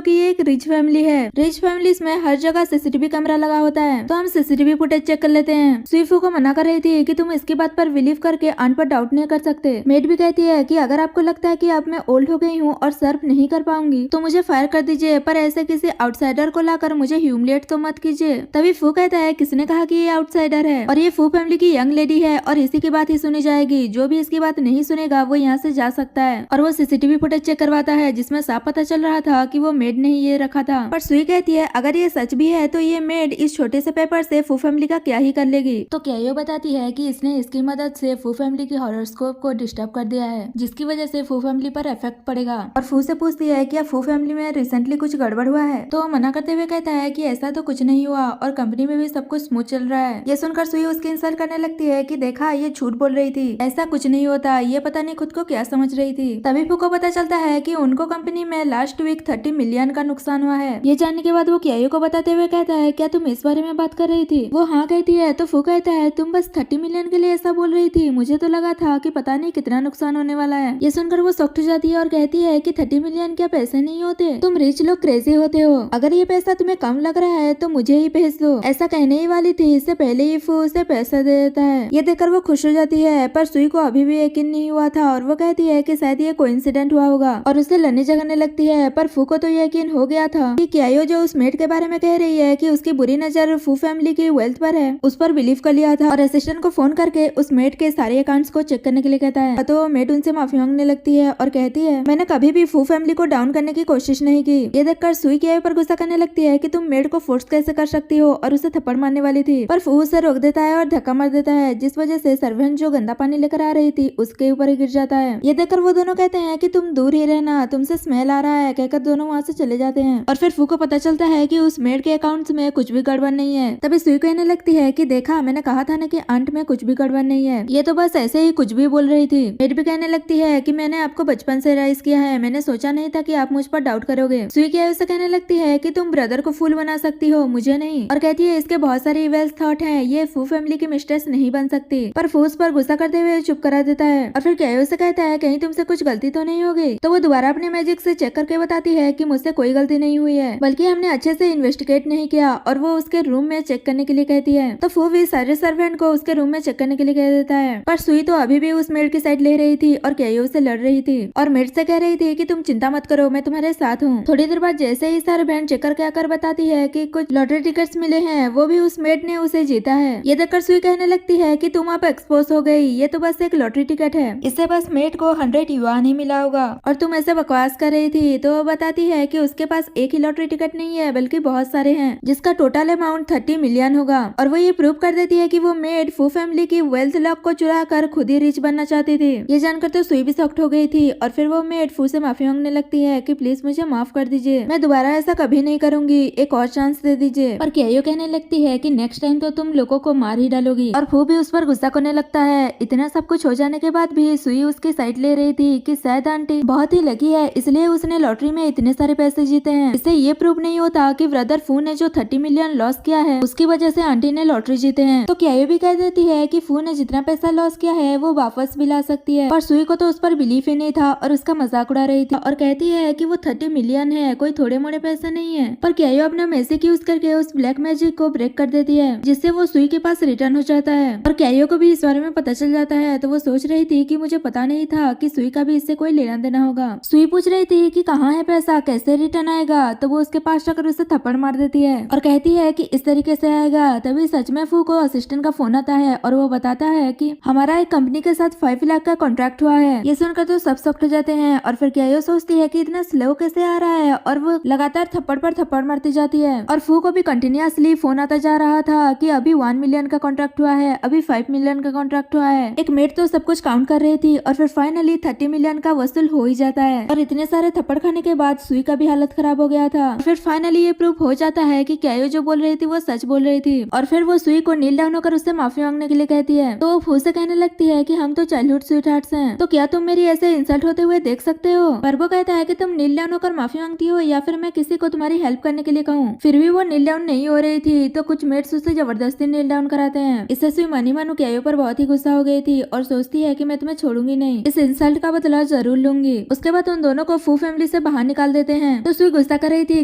कि ये एक रिच फैमिली है, रिच फैमिलीज में हर जगह सीसीटीवी कैमरा लगा होता है, तो हम सीसीटीवी फुटेज चेक कर लेते हैं। सुईफू को मना कर रही थी कि तुम इसकी बात पर बिलीव करके आंट पर डाउट नहीं कर सकते। मेड भी कहती है कि अगर आपको लगता है कि अब मैं ओल्ड हो गई हूँ और सर्व नहीं कर पाऊंगी तो मुझे फायर कर दीजिए, पर ऐसे किसी आउटसाइडर को लाकर मुझे ह्यूमिलिएट तो मत कीजिए। तभी फू कहता है किसने कहा कि ये आउटसाइडर है और ये फू फैमिली की यंग लेडी है और इसी की बात ही सुनी जाएगी। जो भी इसकी बात नहीं सुनेगा वो यहाँ से जा सकता है। और वो सीसीटीवी फुटेज चेक करवाता है जिसमें साफ पता चल रहा था कि वो मेड ने ही ये रखा था। पर सुई कहती है अगर ये सच भी है तो ये मेड इस छोटे से पेपर से फू फैमिली का क्या ही कर लेगी। तो क्यायो बताती है कि इसने इसकी मदद से फू फैमिली की हॉरोस्कोप को डिस्टर्ब कर दिया है, जिसकी वजह से फू फैमिली पर इफेक्ट पड़ेगा। और फू से पूछती है कि फू फैमिली में रिसेंटली कुछ गड़बड़ हुआ है, तो मना करते हुए कहता है कि ऐसा तो कुछ नहीं हुआ और कंपनी में भी सब कुछ स्मूथ चल रहा है। ये सुनकर सुई उसकी इंसल्ट करने लगती है कि देखा ये झूठ बोल रही थी, ऐसा कुछ नहीं होता, ये पता नहीं खुद को क्या समझ रही थी। तभी फू को पता चलता है कि उनको कंपनी में लास्ट वीक 30 मिलियन का नुकसान हुआ है। ये जानने के बाद वो क्यायो को बताते हुए कहता है क्या तुम इस बारे में बात कर रही थी? वो हाँ कहती है। तो फू कहता है तुम बस 30 मिलियन के लिए ऐसा बोल रही थी, मुझे तो लगा था कि पता नहीं कितना नुकसान होने वाला है। ये सुनकर वो शॉक्ड हो जाती है और कहती है कि 30 मिलियन क्या पैसे नहीं होते, तुम रिच लोग क्रेजी होते हो, अगर ये पैसा तुम्हें कम लग रहा है तो मुझे ही भेज दो। ऐसा कहने ही वाली थी, इससे पहले ही फू उसे पैसा दे देता है। ये देखकर वो खुश हो जाती है, पर सुई को अभी भी यकीन नहीं हुआ था और वो कहती है कि शायद ये कोइंसिडेंट हुआ होगा और उसे लड़ने झगड़ने लगती है। पर फू को तो यकीन हो गया था कि क्यायो जो उस मेड के बारे में कह रही है कि उसकी बुरी नजर फू फैमिली की वेल्थ पर है, उस पर बिलीव कर लिया था और असिस्टेंट को फोन करके उस मेड के सारे अकाउंट्स को चेक करने के लिए कहता है। तो मेड उनसे माफी मांगने लगती है और कहती है मैंने कभी भी फू फैमिली को डाउन करने की कोशिश नहीं की। ये देखकर सुई क्यायो पर गुस्सा करने लगती है कि तुम मेड को फोर्स कैसे कर सकती हो और उसे थप्पड़ मारने वाली थी, पर फू उसे रोक देता है और धक्का मार देता है, जिस वजह से सर्वेंट जो गंदा पानी लेकर आ रही थी उसके ऊपर ही गिर जाता है। ये देखकर वो दोनों कहते हैं कि तुम दूर ही रहना, तुमसे स्मेल आ रहा है, कहकर दोनों वहाँ से चले जाते हैं। और फिर फू को पता चलता है कि उस मेड के अकाउंट्स में कुछ भी गड़बड़ नहीं है। तभी सुई कहने लगती है कि देखा मैंने कहा था ना कि आंट में कुछ भी गड़बड़ नहीं है, ये तो बस ऐसे ही कुछ भी बोल रही थी। मेड भी कहने लगती है कि मैंने आपको बचपन से राइज किया है, मैंने सोचा नहीं था कि आप मुझ पर डाउट करोगे। सुई क्यायो से कहने लगती है कि तुम ब्रदर को फूल बना सकती हो, मुझे नहीं, और कहती है इसके बहुत सारे इवेल थॉट हैं, ये फू फैमिली की मिस्ट्रेस नहीं बन सकती। पर फू उस पर गुस्सा करते हुए चुप करा देता है और फिर क्यायो से कहता है कहीं तुमसे कुछ गलती तो नहीं होगी। तो वो दोबारा अपने मैजिक से चेक करके बताती है कि मुझसे कोई गलती नहीं हुई है, बल्कि हमने अच्छे से इन्वेस्टिगेट नहीं किया, और वो उसके रूम में चेक करने के लिए कहती है। तो फू भी सारे सर्वेंट को उसके रूम में चेक करने के लिए कह देता है। पर सुई तो अभी भी उस मेड की साइड ले रही थी और क्यायो से लड़ रही थी और मेड से कह रही थी कि तुम चिंता मत करो, मैं तुम्हारे साथ हूँ। थोड़ी देर बाद जैसे ही सर्वेंट चेक करके आकर बताती है कि कुछ लॉटरी टिकट्स मिले हैं, वो भी उस मेड ने उसे जीता है। ये देखकर सुई कहने लगती है कि तुम अब एक्सपोज हो गई, ये तो बस एक लॉटरी टिकट है, इससे बस मेड को 100 युआन ही मिला होगा और तुम ऐसे बकवास कर रही थी। तो वो बताती है कि उसके पास एक ही लॉटरी टिकट नहीं है बल्कि बहुत सारे हैं, जिसका टोटल अमाउंट 30 मिलियन होगा। और वो ये प्रूव कर देती है कि वो मेड फू फैमिली की वेल्थ लॉक को चुरा कर खुद ही रिच बनना चाहती थी। ये जानकर तो सुई भी शॉक्ड हो गई थी और फिर वो मेड फू से माफी मांगने लगती है कि प्लीज मुझे माफ कर दीजिए, मैं दोबारा ऐसा कभी नहीं करूंगी, एक और चांस दे दीजिए। पर क्यायो कहने लगती है कि नेक्स्ट टाइम तो तुम लोगों को मार ही डालोगी और फू भी उस पर गुस्सा करने लगता है। इतना सब कुछ हो जाने के बाद भी सुई उसकी साइड ले रही थी कि शायद आंटी बहुत ही लकी है, इसलिए उसने लॉटरी में इतने सारे पैसे जीते हैं। इससे ये प्रूव नहीं होता कि ब्रदर फू ने जो 30 मिलियन लॉस किया है उसकी वजह से आंटी ने लॉटरी जीते हैं। तो क्यायो भी कह देती है कि फू ने जितना पैसा लॉस किया है वो वापस भी ला सकती है। पर सुई को तो उस पर बिलीफ ही नहीं था और उसका मजाक उड़ा रही थी और कहती है कि वो 30 मिलियन है, कोई थोड़े मोड़े पैसे नहीं है। पर क्यायो अपना मैजिक यूज करके उस ब्लैक मैजिक को ब्रेक कर देती है, जिससे वो सुई के पास रिटर्न हो जाता है। और क्यायो को भी इस बारे में पता चल जाता है, तो वो सोच रही थी कि मुझे पता नहीं था कि सुई का भी इससे कोई लेना देना होगा। सुई पूछ रही थी कि कहाँ है पैसा, कैसे रिटर्न आएगा, तो वो उसके पास जाकर उसे थप्पड़ मार देती है और कहती है कि इस तरीके से आएगा। तभी सच में फू को असिस्टेंट का फोन आता है और वो बताता है कि हमारा एक कंपनी के साथ 5 लाख का कॉन्ट्रैक्ट हुआ है। ये सुनकर तो सब शॉक्ड हो जाते हैं और फिर क्यायो सोचती है कि इतना स्लो कैसे आ रहा है, और वो लगातार थप्पड़ पर थप्पड़ मारती जाती है। और फू को भी कंटिन्यूअसली फोन आता जा रहा था कि अभी 1 मिलियन का कॉन्ट्रैक्ट हुआ है, अभी 5 मिलियन का कॉन्ट्रैक्ट हुआ है। एक मेड तो सब कुछ काउंट कर रही थी और फिर फाइनली 30 मिलियन का वसूल हो ही जाता है। और इतने सारे थप्पड़ खाने के बाद सुई का भी हालत खराब हो गया था। फिर फाइनली ये प्रूफ हो जाता है कि क्यायो जो बोल रही थी वो सच बोल रही थी और फिर वो सुई को नील डाउन होकर उससे माफी मांगने के लिए कहती है। तो फू से कहने लगती है कि हम तो चाइल्डहुड स्वीटहार्ट्स हैं, तो क्या तुम मेरी ऐसे इंसल्ट होते हुए देख सकते हो। पर वो कहता है कि तुम नील डाउन होकर माफी मांगती हो या फिर मैं किसी को तुम्हारी हेल्प करने के लिए कहूँ। फिर भी वो नील डाउन नहीं हो रही थी, तो कुछ मेट्स उसे जबरदस्ती नील डाउन कराते हैं। इससे सुई मनी मानो क्यायो पर बहुत ही गुस्सा हो गई थी और सोचती है कि मैं तुम्हें छोड़ूंगी नहीं। इस इंसल्ट का बदला बदला जरूर लूंगी। उसके बाद उन दोनों को फू फैमिली से बाहर निकाल देते हैं। तो सुई गुस्सा कर रही थी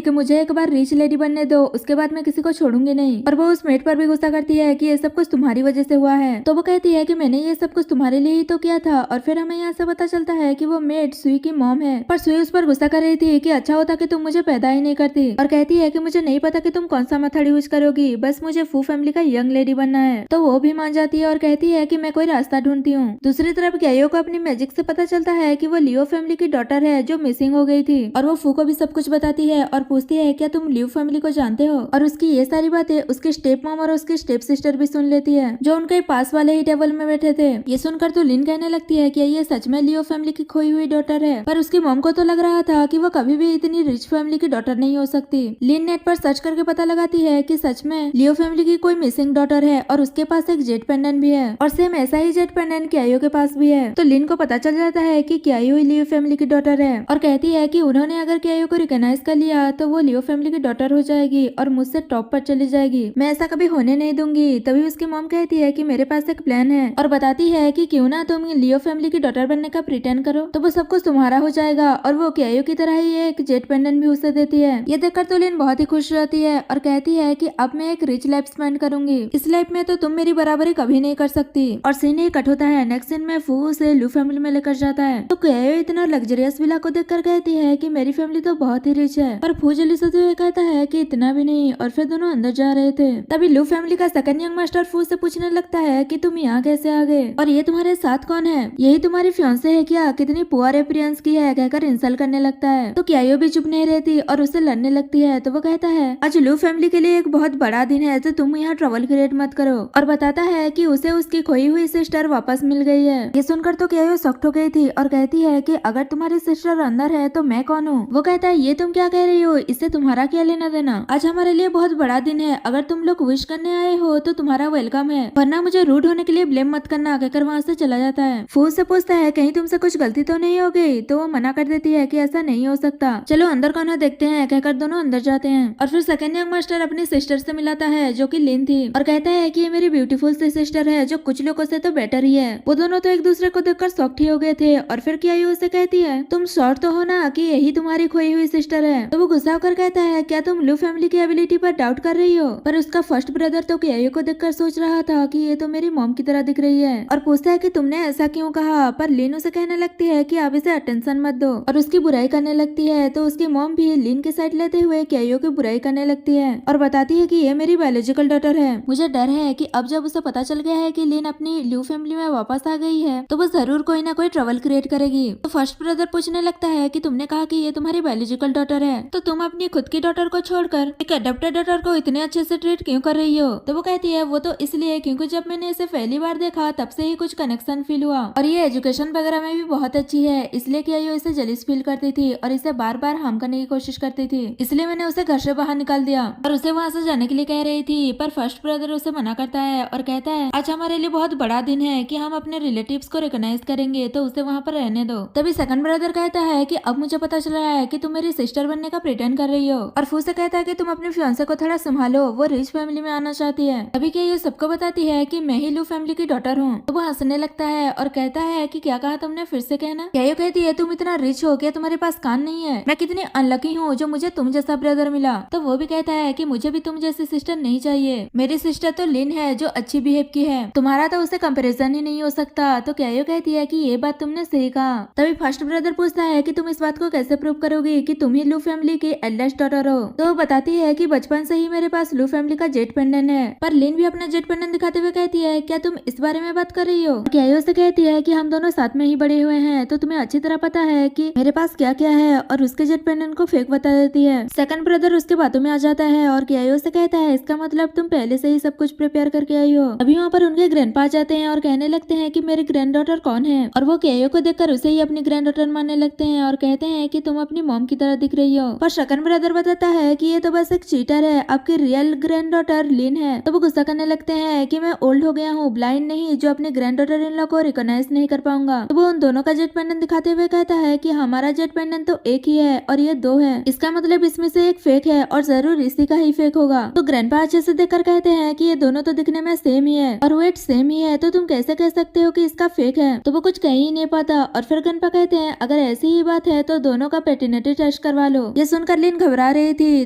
कि मुझे एक बार रिच लेडी बनने दो, उसके बाद मैं किसी को छोड़ूंगी नहीं। और वो उस मेट पर भी गुस्सा करती है कि ये सब कुछ तुम्हारी वजह से हुआ है। तो वो कहती है कि मैंने ये सब कुछ तुम्हारे लिए ही तो किया था। और फिर हमें यहाँ से पता चलता है कि वो मेट सुई की मॉम है। पर सुई उस पर गुस्सा कर रही थी कि अच्छा होता कि तुम मुझे पैदा ही नहीं करती, और कहती है कि मुझे नहीं पता कि तुम कौन सा मेथड यूज करोगी, बस मुझे फू फैमिली का यंग लेडी बनना है। तो वो भी मान जाती है और कहती है कि मैं कोई रास्ता ढूंढती हूँ। दूसरी तरफ कैयो को अपनी मैजिक से पता चलता है कि वो लियो फैमिली की डॉटर है जो मिसिंग हो गई थी। और वो फू को भी सब कुछ बताती है और पूछती है क्या तुम लियो फैमिली को जानते हो। और उसकी ये सारी बातें उसकी स्टेप मॉम और उसकी स्टेप सिस्टर भी सुन लेती है, जो उनके पास वाले ही टेबल में बैठे थे। ये सुनकर तो लिन कहने लगती है कि ये सच में लियो फैमिली की खोई हुई डॉटर है। पर उसकी मॉम को तो लग रहा था कि वो कभी भी इतनी रिच फैमिली की डॉटर नहीं हो सकती। लिन नेट पर सर्च करके पता लगाती है कि सच में लियो फैमिली की कोई मिसिंग डॉटर है और उसके पास एक जेट पेंडेंट भी है, और सेम ऐसा ही जेट पेंडेंट क्यायो के पास भी है। तो लिन को पता चल जाता है कि क्यायो ही लियो फैमिली की डॉटर है, और कहती है कि उन्होंने अगर क्यायो को रिकॉग्नाइज कर लिया तो वो लियो फैमिली की डॉटर हो जाएगी और मुझसे टॉप पर चली जाएगी। मैं ऐसा कभी होने नहीं दूंगी। तभी उसकी मॉम कहती है कि मेरे पास एक प्लान है, और बताती है कि क्यों ना तुम लियो फैमिली की डॉटर बनने का प्रिटेंड करो, तो वो सब कुछ तुम्हारा हो जाएगा। और वो क्यायो की तरह ही एक जेट पेंडेंट भी उसे देती है। ये देखकर तो लिन बहुत ही खुश रहती है और कहती है कि अब मैं एक रिच लाइफ स्पेंड करूंगी। इस लाइफ में तो तुम मेरी बराबरी कभी नहीं कर सकती। और सीन ही कट होता है। नेक्स्ट सीन में फू उसे लू फैमिली में लेकर जाता है। तो क्यायो इतना लग्जरियस विला को देखकर कहती है कि मेरी फैमिली तो बहुत ही रिच है। पर फू जल्दी से तो कहता है कि इतना भी नहीं, और फिर दोनों अंदर जा रहे थे। तभी लू फैमिली का सेकंड यंग मास्टर फू से पूछने लगता है कि तुम यहाँ कैसे आ गए, और ये तुम्हारे साथ कौन है, यही तुम्हारी फियांसे है क्या, कितनी पुअर अपीयरेंस की है, कहकर इंसल्ट करने लगता है। तो क्यायो भी चुप नहीं रहती और उससे लड़ने लगती है। तो वो कहता है आज लू फैमिली के लिए एक बहुत बड़ा दिन है, तो तुम यहाँ ट्रबल क्रिएट मत करो, और बताता है कि उसे उसकी खोई हुई सिस्टर वापस मिल गई है। ये सुनकर तो क्यायो शॉक्ड हो गई थी और कहती है कि अगर तुम्हारी सिस्टर अंदर है तो मैं कौन हूँ। वो कहता है ये तुम क्या कह रही हो, इससे तुम्हारा क्या लेना देना, आज हमारे लिए बहुत बड़ा दिन है, अगर तुम लोग विश करने आए हो तो तुम्हारा वेलकम है, वरना मुझे रूड होने के लिए ब्लेम मत करना, कहकर वहाँ से चला जाता है। फू से पूछता है कहीं तुमसे कुछ गलती तो नहीं हो गई, तो वो मना कर देती है कि ऐसा नहीं हो सकता, चलो अंदर कौन है देखते हैं, कहकर दोनों अंदर जाते हैं। और फिर सेकंड यंग मास्टर अपनी सिस्टर से मिलाता है जो कि लिन थी, और कहता है कि ये मेरी ब्यूटीफुल सी सिस्टर है जो कुछ लोगों से तो बेटर ही है। वो दोनों तो एक दूसरे को देखकर शॉक्ड ही हो गए थे। और फिर क्यायो उसे कहती है तुम श्योर तो हो ना कि यही तुम्हारी खोई हुई सिस्टर है। तो वो गुस्सा होकर कहता है क्या तुम लू फैमिली की एबिलिटी पर डाउट कर रही हो। पर उसका फर्स्ट ब्रदर तो क्यायो को देखकर सोच रहा था कि ये तो मेरी मॉम की तरह दिख रही है, और पूछता है कि तुमने ऐसा क्यों कहा। पर लिन उसे कहने लगती है कि आप इसे अटेंशन मत दो, और उसकी बुराई करने लगती है। तो उसकी मॉम भी लिन की साइड लेते हुए क्यायो की बुराई करने लगती है और बताती है कि ये मेरी बायोलॉजिकल डॉटर है। मुझे डर है कि अब जब उसे पता चल गया है कि लिन अपनी लू फैमिली में वापस आ गई है तो वो जरूर कोई ना कोई ट्रबल क्रिएट करेगी। तो फर्स्ट ब्रदर पूछने लगता है कि तुमने कहा कि ये तुम्हारी बायोलॉजिकल डॉटर है, तो तुम अपनी खुद की डॉटर को छोड़कर एक अडॉप्टेड डॉटर को इतने अच्छे से ट्रीट क्यों कर रही हो। तो वो कहती है वो तो इसलिए क्योंकि जब मैंने इसे पहली बार देखा तब से ही कुछ कनेक्शन फील हुआ, और ये एजुकेशन वगैरह में भी बहुत अच्छी है, इसलिए कि ये इसे जेलिस फील करती थी और इसे बार बार हार्म करने की कोशिश करती थी, इसलिए मैंने उसे घर से बाहर निकाल दिया और उसे वहाँ से जाने के लिए कह रही थी। पर फर्स्ट ब्रदर उसे मना करता है और कहता है आज हमारे लिए बहुत बड़ा दिन है कि हम अपने रिलेटिव्स को रिकॉग्नाइज करेंगे, तो उसे वहाँ पर रहने दो। तभी सेकंड ब्रदर कहता है कि अब मुझे पता चल रहा है कि तुम मेरी सिस्टर बनने का प्रिटेंड कर रही हो, और फू से कहता है कि तुम अपने फियांसे को थोड़ा संभालो, वो रिच फैमिली में आना चाहती है। तभी क्या ये सबको बताती है कि मैं ही लू फैमिली की डॉटर हूँ। तो वो हंसने लगता है और कहता है कि क्या कहा तुमने, फिर से कहना। क्या ये कहती है तुम इतना रिच हो, क्या तुम्हारे पास कान नहीं है, मैं कितनी अनलकी हूँ जो मुझे तुम जैसा ब्रदर मिला। तो वो भी कहता है कि मुझे भी तुम जैसी सिस्टर नहीं चाहिए, मेरी सिस्टर तो लिन है जो अच्छी बिहेव की है, तुम्हारा तो उससे कंपेरिजन ही नहीं हो सकता। तो क्या ये कहती है कि ये बात तुमने सही कहा। तभी फर्स्ट ब्रदर पूछता है कि तुम इस बात को कैसे प्रूव करोगी कि तुम ही लू फैमिली की एल्डेस्ट डॉटर हो। तो वो बताती है कि बचपन से ही मेरे पास लू फैमिली का जेट पेंडेंट है। पर लिन भी अपना जेट पेंडेंट दिखाते हुए कहती है क्या तुम इस बारे में बात कर रही हो। क्या ये उससे कहती है कि हम दोनों साथ में ही बड़े हुए हैं, तो तुम्हें अच्छी तरह पता है कि मेरे पास क्या क्या है, और उसके जेट पेंडेंट को फेक बता देती है। सेकंड ब्रदर उसके बातों में आ जाता है और क्या से कहता है इसका मतलब तुम पहले से ही सब कुछ प्रिपेयर करके आई हो। अभी वहाँ पर उनके ग्रैंडपा जाते हैं और कहने लगते हैं कि मेरी ग्रैंड डॉटर कौन है, और वो केयो को देखकर उसे ही अपनी ग्रैंड डॉटर मानने लगते हैं और कहते हैं कि तुम अपनी मॉम की तरह दिख रही हो। पर सेकंड ब्रदर बताता है कि ये तो बस एक चीटर है, आपकी रियल ग्रैंड डॉटर लिन है। तो वो गुस्सा करने लगते हैं कि मैं ओल्ड हो गया हूँ, ब्लाइंड नहीं, जो अपने ग्रैंड डॉटर इन लोग को रिकॉग्नाइज नहीं कर पाऊंगा। तो वो उन दोनों का जेट पेंडेंट दिखाते हुए कहता है कि हमारा जेट पेंडेंट तो एक ही है और ये दो है, इसका मतलब इसमें से एक फेक है और जरूर इसी का ही फेक होगा। तो ग्रैंडपा अच्छे से देखकर कहते हैं कि ये दोनों तो दिखने में सेम ही है और वेट सेम ही है, तो तुम कैसे कह सकते हो कि इसका फेक है। तो वो कुछ कह ही नहीं पाता और फिर ग्रैंडपा कहते हैं अगर ऐसी ही बात है तो दोनों का पैटर्निटी टेस्ट करवा लो। ये सुनकर लिन घबरा रही थी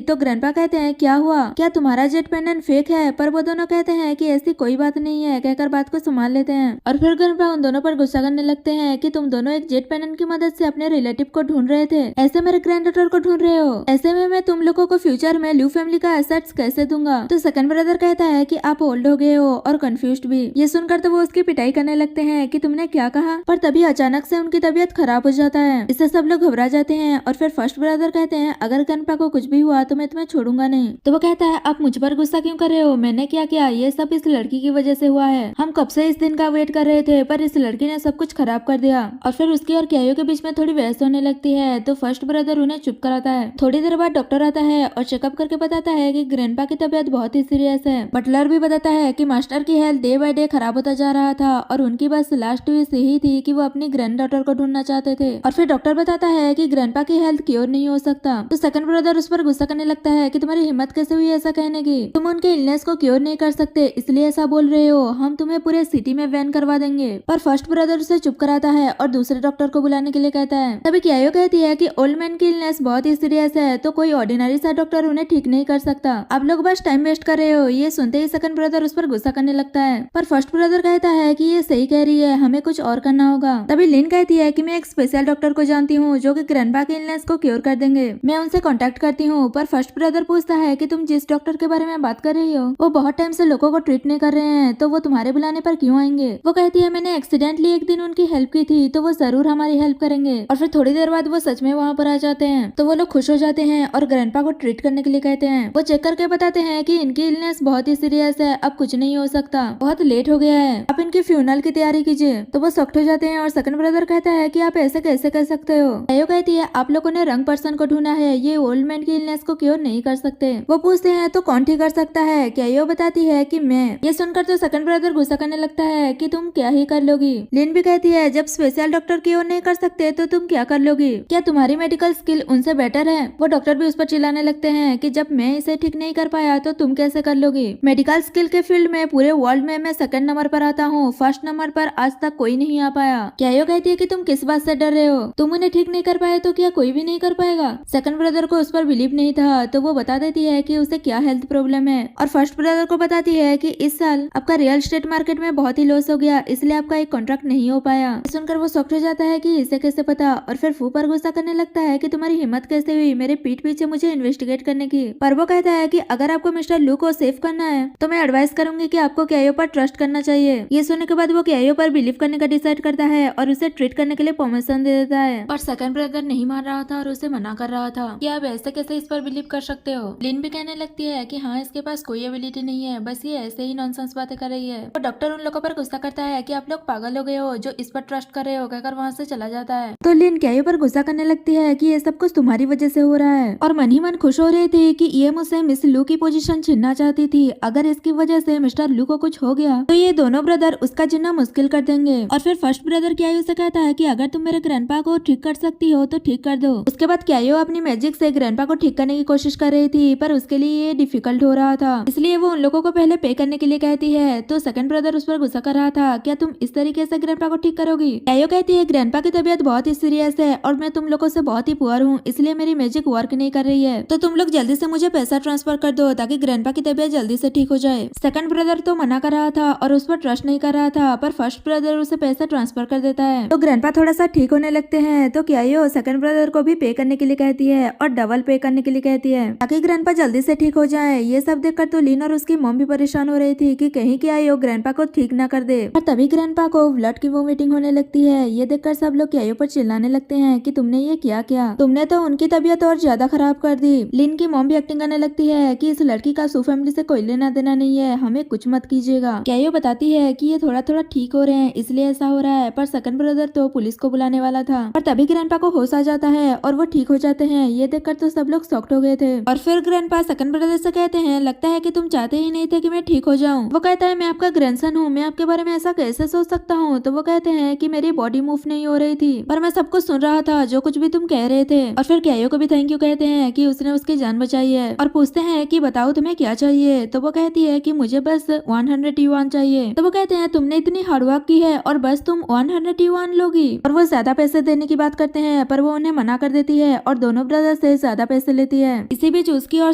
तो ग्रैंडपा कहते हैं क्या हुआ, क्या तुम्हारा जेट पेंडेंट फेक है? पर वो दोनों कहते हैं कि ऐसी कोई बात नहीं है, कहकर बात को संभाल लेते हैं। और फिर ग्रैंडपा उन दोनों पर गुस्सा करने लगते हैं कि तुम दोनों एक जेट पेंडेंट की मदद से अपने रिलेटिव को ढूंढ रहे थे, ऐसे मेरे ग्रैंड डॉटर को ढूंढ रहे हो, ऐसे में मैं तुम लोगों को फ्यूचर में ल्यू फैमिली का एसेट्स कैसे दूंगा? तो सेकंड ब्रदर कहता है कि आप ओल्ड हो गए हो और कंफ्यूज्ड भी। ये सुनकर तो वो उसकी पिटाई करने लगते हैं कि तुमने क्या कहा, पर तभी अचानक से उनकी तबीयत खराब हो जाता है। इससे सब लोग घबरा जाते हैं और फिर फर्स्ट ब्रदर कहते हैं अगर ग्रैंडपा को कुछ भी हुआ तो मैं तुम्हें छोड़ूंगा नहीं। तो वो कहता है आप मुझ पर गुस्सा क्यों कर रहे हो, मैंने क्या किया, ये सब इस लड़की की वजह से हुआ है। हम कब से इस दिन का वेट कर रहे थे पर इस लड़की ने सब कुछ खराब कर दिया। और फिर उसकी और क्यायो के बीच में थोड़ी बहस होने लगती है तो फर्स्ट ब्रदर उन्हें चुप कराता है। थोड़ी देर बाद डॉक्टर आता है और चेकअप करके बताता है कि ग्रैंडपा की तबीयत बहुत ही सीरियस है। बटलर भी बताता है कि मास्टर की हेल्थ डे बाय डे खराब होता जा रहा था और उनकी बस लास्ट विश यही थी कि वो अपनी ग्रैंड डॉटर को ढूंढना चाहते थे। और फिर डॉक्टर बताता है कि ग्रैंडपा की हेल्थ क्योर नहीं हो सकता। तो सेकंड ब्रदर उस पर गुस्सा करने लगता है कि तुम्हारी हिम्मत कैसे हुई ऐसा कहने की, तुम उनके इलनेस को क्योर नहीं कर सकते इसलिए ऐसा बोल रहे हो, हम तुम्हें पूरे सिटी में बैन करवा देंगे। पर फर्स्ट ब्रदर उसे चुप कराता है और दूसरे डॉक्टर को बुलाने के लिए कहता है। तभी क्यायो कहती है कि ओल्ड मैन की इलनेस बहुत ही सीरियस है तो कोई ऑर्डिनरी सा डॉक्टर उन्हें ठीक नहीं कर सकता, आप लोग बस टाइम वेस्ट कर रहे हो। ये सुनते ही सेकंड ब्रदर उस पर गुस्सा करने लगता है, पर फर्स्ट ब्रदर कहता है कि ये सही कह रही है, हमें कुछ और करना होगा। तभी लिन कहती है कि मैं एक स्पेशल डॉक्टर को जानती हूँ जो कि ग्रैंडपा की इलनेस को क्योर कर देंगे, मैं उनसे कांटेक्ट करती हूँ। पर फर्स्ट ब्रदर पूछता है कि तुम जिस डॉक्टर के बारे में बात कर रही हो वो बहुत टाइम से लोगों को ट्रीट नहीं कर रहे हैं तो वो तुम्हारे बुलाने पर क्यों आएंगे? वो कहती है मैंने एक्सीडेंटली एक दिन उनकी हेल्प की थी तो वो जरूर हमारी हेल्प करेंगे। और फिर थोड़ी देर बाद वो सच में वहाँ पर आ जाते हैं तो वो लोग खुश हो जाते हैं और ग्रैंडपा को ट्रीट करने के लिए कहते हैं। वो चेक करके बताते हैं कि इनकी इलनेस बहुत ही सीरियस है, अब कुछ नहीं हो सकता, बहुत लेट हो गया है, आप इनकी फ्यूनरल की तैयारी कीजिए। तो वो सख्त हो जाते हैं और सेकंड ब्रदर कहता है कि आप ऐसे कैसे कर सकते हो? आयो कहती है आप लोगों ने रंग पर्सन को ढूंढा है, ये ओल्ड मैन की इलनेस को क्योर नहीं कर सकते। वो पूछते हैं तो कौन ठीक कर सकता है? क्यायो बताती है कि मैं। ये सुनकर तो सेकंड ब्रदर गुस्सा करने लगता है कि तुम क्या ही कर लोगी। लिन भी कहती है जब स्पेशल डॉक्टर क्योर नहीं कर सकते तो तुम क्या कर लोगी, क्या तुम्हारी मेडिकल स्किल उनसे बेटर है? वो डॉक्टर भी उस पर चिल्लाने लगते हैं कि जब मैं इसे ठीक नहीं कर पाया तो तुम कैसे कर लोगी? मेडिकल स्किल के फील्ड में पूरे वर्ल्ड में मैं सेकंड नंबर पर आता हूँ, फर्स्ट नंबर पर आज तक कोई नहीं आ पाया। क्यायो कहती है कि तुम किस बात से डर रहे हो, तुम उन्हें ठीक नहीं कर पाए तो क्या कोई भी नहीं कर पाएगा? सेकंड ब्रदर को उस पर बिलीव नहीं था तो वो बता देती है कि उसे क्या हेल्थ प्रॉब्लम है और फर्स्ट ब्रदर को बताती है कि इस साल आपका रियल एस्टेट मार्केट में बहुत ही लॉस हो गया इसलिए आपका एक कॉन्ट्रैक्ट नहीं हो पाया। सुनकर वो शॉक्ड हो जाता है कि इसे कैसे पता और फिर फू पर गुस्सा करने लगता है कि तुम्हारी हिम्मत कैसे हुई मेरे पीठ पीछे मुझे इन्वेस्टिगेट करने की। पर वो कहता है कि अगर आपको मिस्टर लू को सेव करना है तो मैं एडवाइस करूंगी कि आपको क्यायो पर ट्रस्ट करना चाहिए। ये सुनने के बाद वो क्यायो पर बिलीव करने का डिसाइड करता है और उसे ट्रीट करने के लिए परमिशन दे देता है। पर सेकंड ब्रदर नहीं मान रहा था और उसे मना कर रहा था कि आप ऐसे कैसे इस पर बिलीव कर सकते हो। लिन भी कहने लगती है कि हाँ इसके पास कोई एबिलिटी नहीं है, बस ये ऐसे ही नॉनसेंस बातें कर रही है। तो डॉक्टर उन लोगों पर गुस्सा करता है कि आप लोग पागल हो गए हो जो इस पर ट्रस्ट कर रहे हो, कहकर वहाँ से चला जाता है। तो लिन क्यायो पर गुस्सा करने लगती है कि ये सब कुछ तुम्हारी वजह से हो रहा है और मन ही मन खुश हो रही थी कि ये मुझसे मिस लू की पोजीशन छीनना चाहती थी, अगर इसकी वजह से मिस्टर लू को कुछ हो गया तो ये दोनों ब्रदर उसका जीना मुश्किल कर देंगे। और फिर फर्स्ट ब्रदर क्यायो से कहता है कि अगर तुम मेरे ग्रैंडपा को ठीक कर सकती हो तो ठीक कर दो। उसके बाद क्यायो अपनी मैजिक से ग्रैंडपा को ठीक करने की कोशिश कर रही थी पर उसके लिए ये डिफिकल्ट हो रहा था इसलिए वो उन लोगों को पहले पे करने के लिए कहती है। तो सेकंड ब्रदर उस पर गुस्सा कर रहा था क्या तुम इस तरीके से ग्रैंडपा को ठीक करोगी? क्यायो कहती है ग्रैंडपा की तबीयत बहुत ही सीरियस है और मैं तुम लोगों से बहुत ही पुअर हूँ इसलिए मेरी मैजिक वर्क नहीं कर रही है, तो तुम लोग जल्दी से मुझे पैसा ट्रांसफर कर दो ताकि ग्रैंडपा की तबीयत जल्दी से ठीक हो जाए। सेकंड ब्रदर तो मना कर रहा था और उस पर ट्रस्ट नहीं कर रहा था पर फर्स्ट ब्रदर उसे पैसा ट्रांसफर कर देता है तो ग्रैंडपा थोड़ा सा ठीक होने लगते हैं। तो क्यायो सेकंड ब्रदर को भी पे करने के लिए कहती है और डबल पे करने के लिए कहती है ताकि ग्रैंडपा जल्दी से ठीक हो जाए। ये सब देखकर तो लिन और उसकी मॉम भी परेशान हो रही थी कि कहीं क्यायो ग्रैंडपा को ठीक ना कर दे। और तभी ग्रैंडपा को ब्लड की वोमिटिंग होने लगती है। ये देखकर सब लोग क्यायो पर चिल्लाने लगते हैं कि तुमने ये क्या किया, तुमने तो उनकी तबीयत और ज्यादा खराब कर दी। लिन की मॉम भी एक्टिंग करने लगती है कि इस लड़की का सू फैमिली से कोई लेना देना नहीं है, हमें कुछ मत कीजिएगा। क्यायो बताती है कि ये थोड़ा थोड़ा ठीक हो रहे हैं इसलिए ऐसा हो रहा है, पर सेकंड ब्रदर तो पुलिस को बुलाने वाला था। पर तभी ग्रैंडपा को होश आ जाता है और वो ठीक हो जाते हैं। ये देखकर तो सब लोग शॉक्ड हो गए थे। और फिर ग्रैंडपा सेकंड ब्रदर से कहते हैं लगता है कि तुम चाहते ही नहीं थे कि मैं ठीक हो जाऊं। वो कहता है मैं आपका ग्रैंडसन हूँ, मैं आपके बारे में ऐसा कैसे सोच सकता हूँ। तो वो कहते हैं कि मेरी बॉडी मूव नहीं हो रही थी पर मैं सब कुछ सुन रहा था जो कुछ भी तुम कह रहे थे। और फिर क्यायो को भी थैंक यू कहते हैं कि उसने उसकी जान बचाई है और पूछते हैं कि बताओ तुम्हें क्या चाहिए। तो वो कहती है कि मुझे बस 100 युआन चाहिए। तो वो कहते हैं तुमने इतनी हार्ड वर्क की है और बस तुम 100 युआन लोगी। और वो ज्यादा पैसे देने की बात करते हैं पर वो उन्हें मना कर देती है और दोनों ब्रदर से ज्यादा पैसे लेती है। इसी बीच उसकी और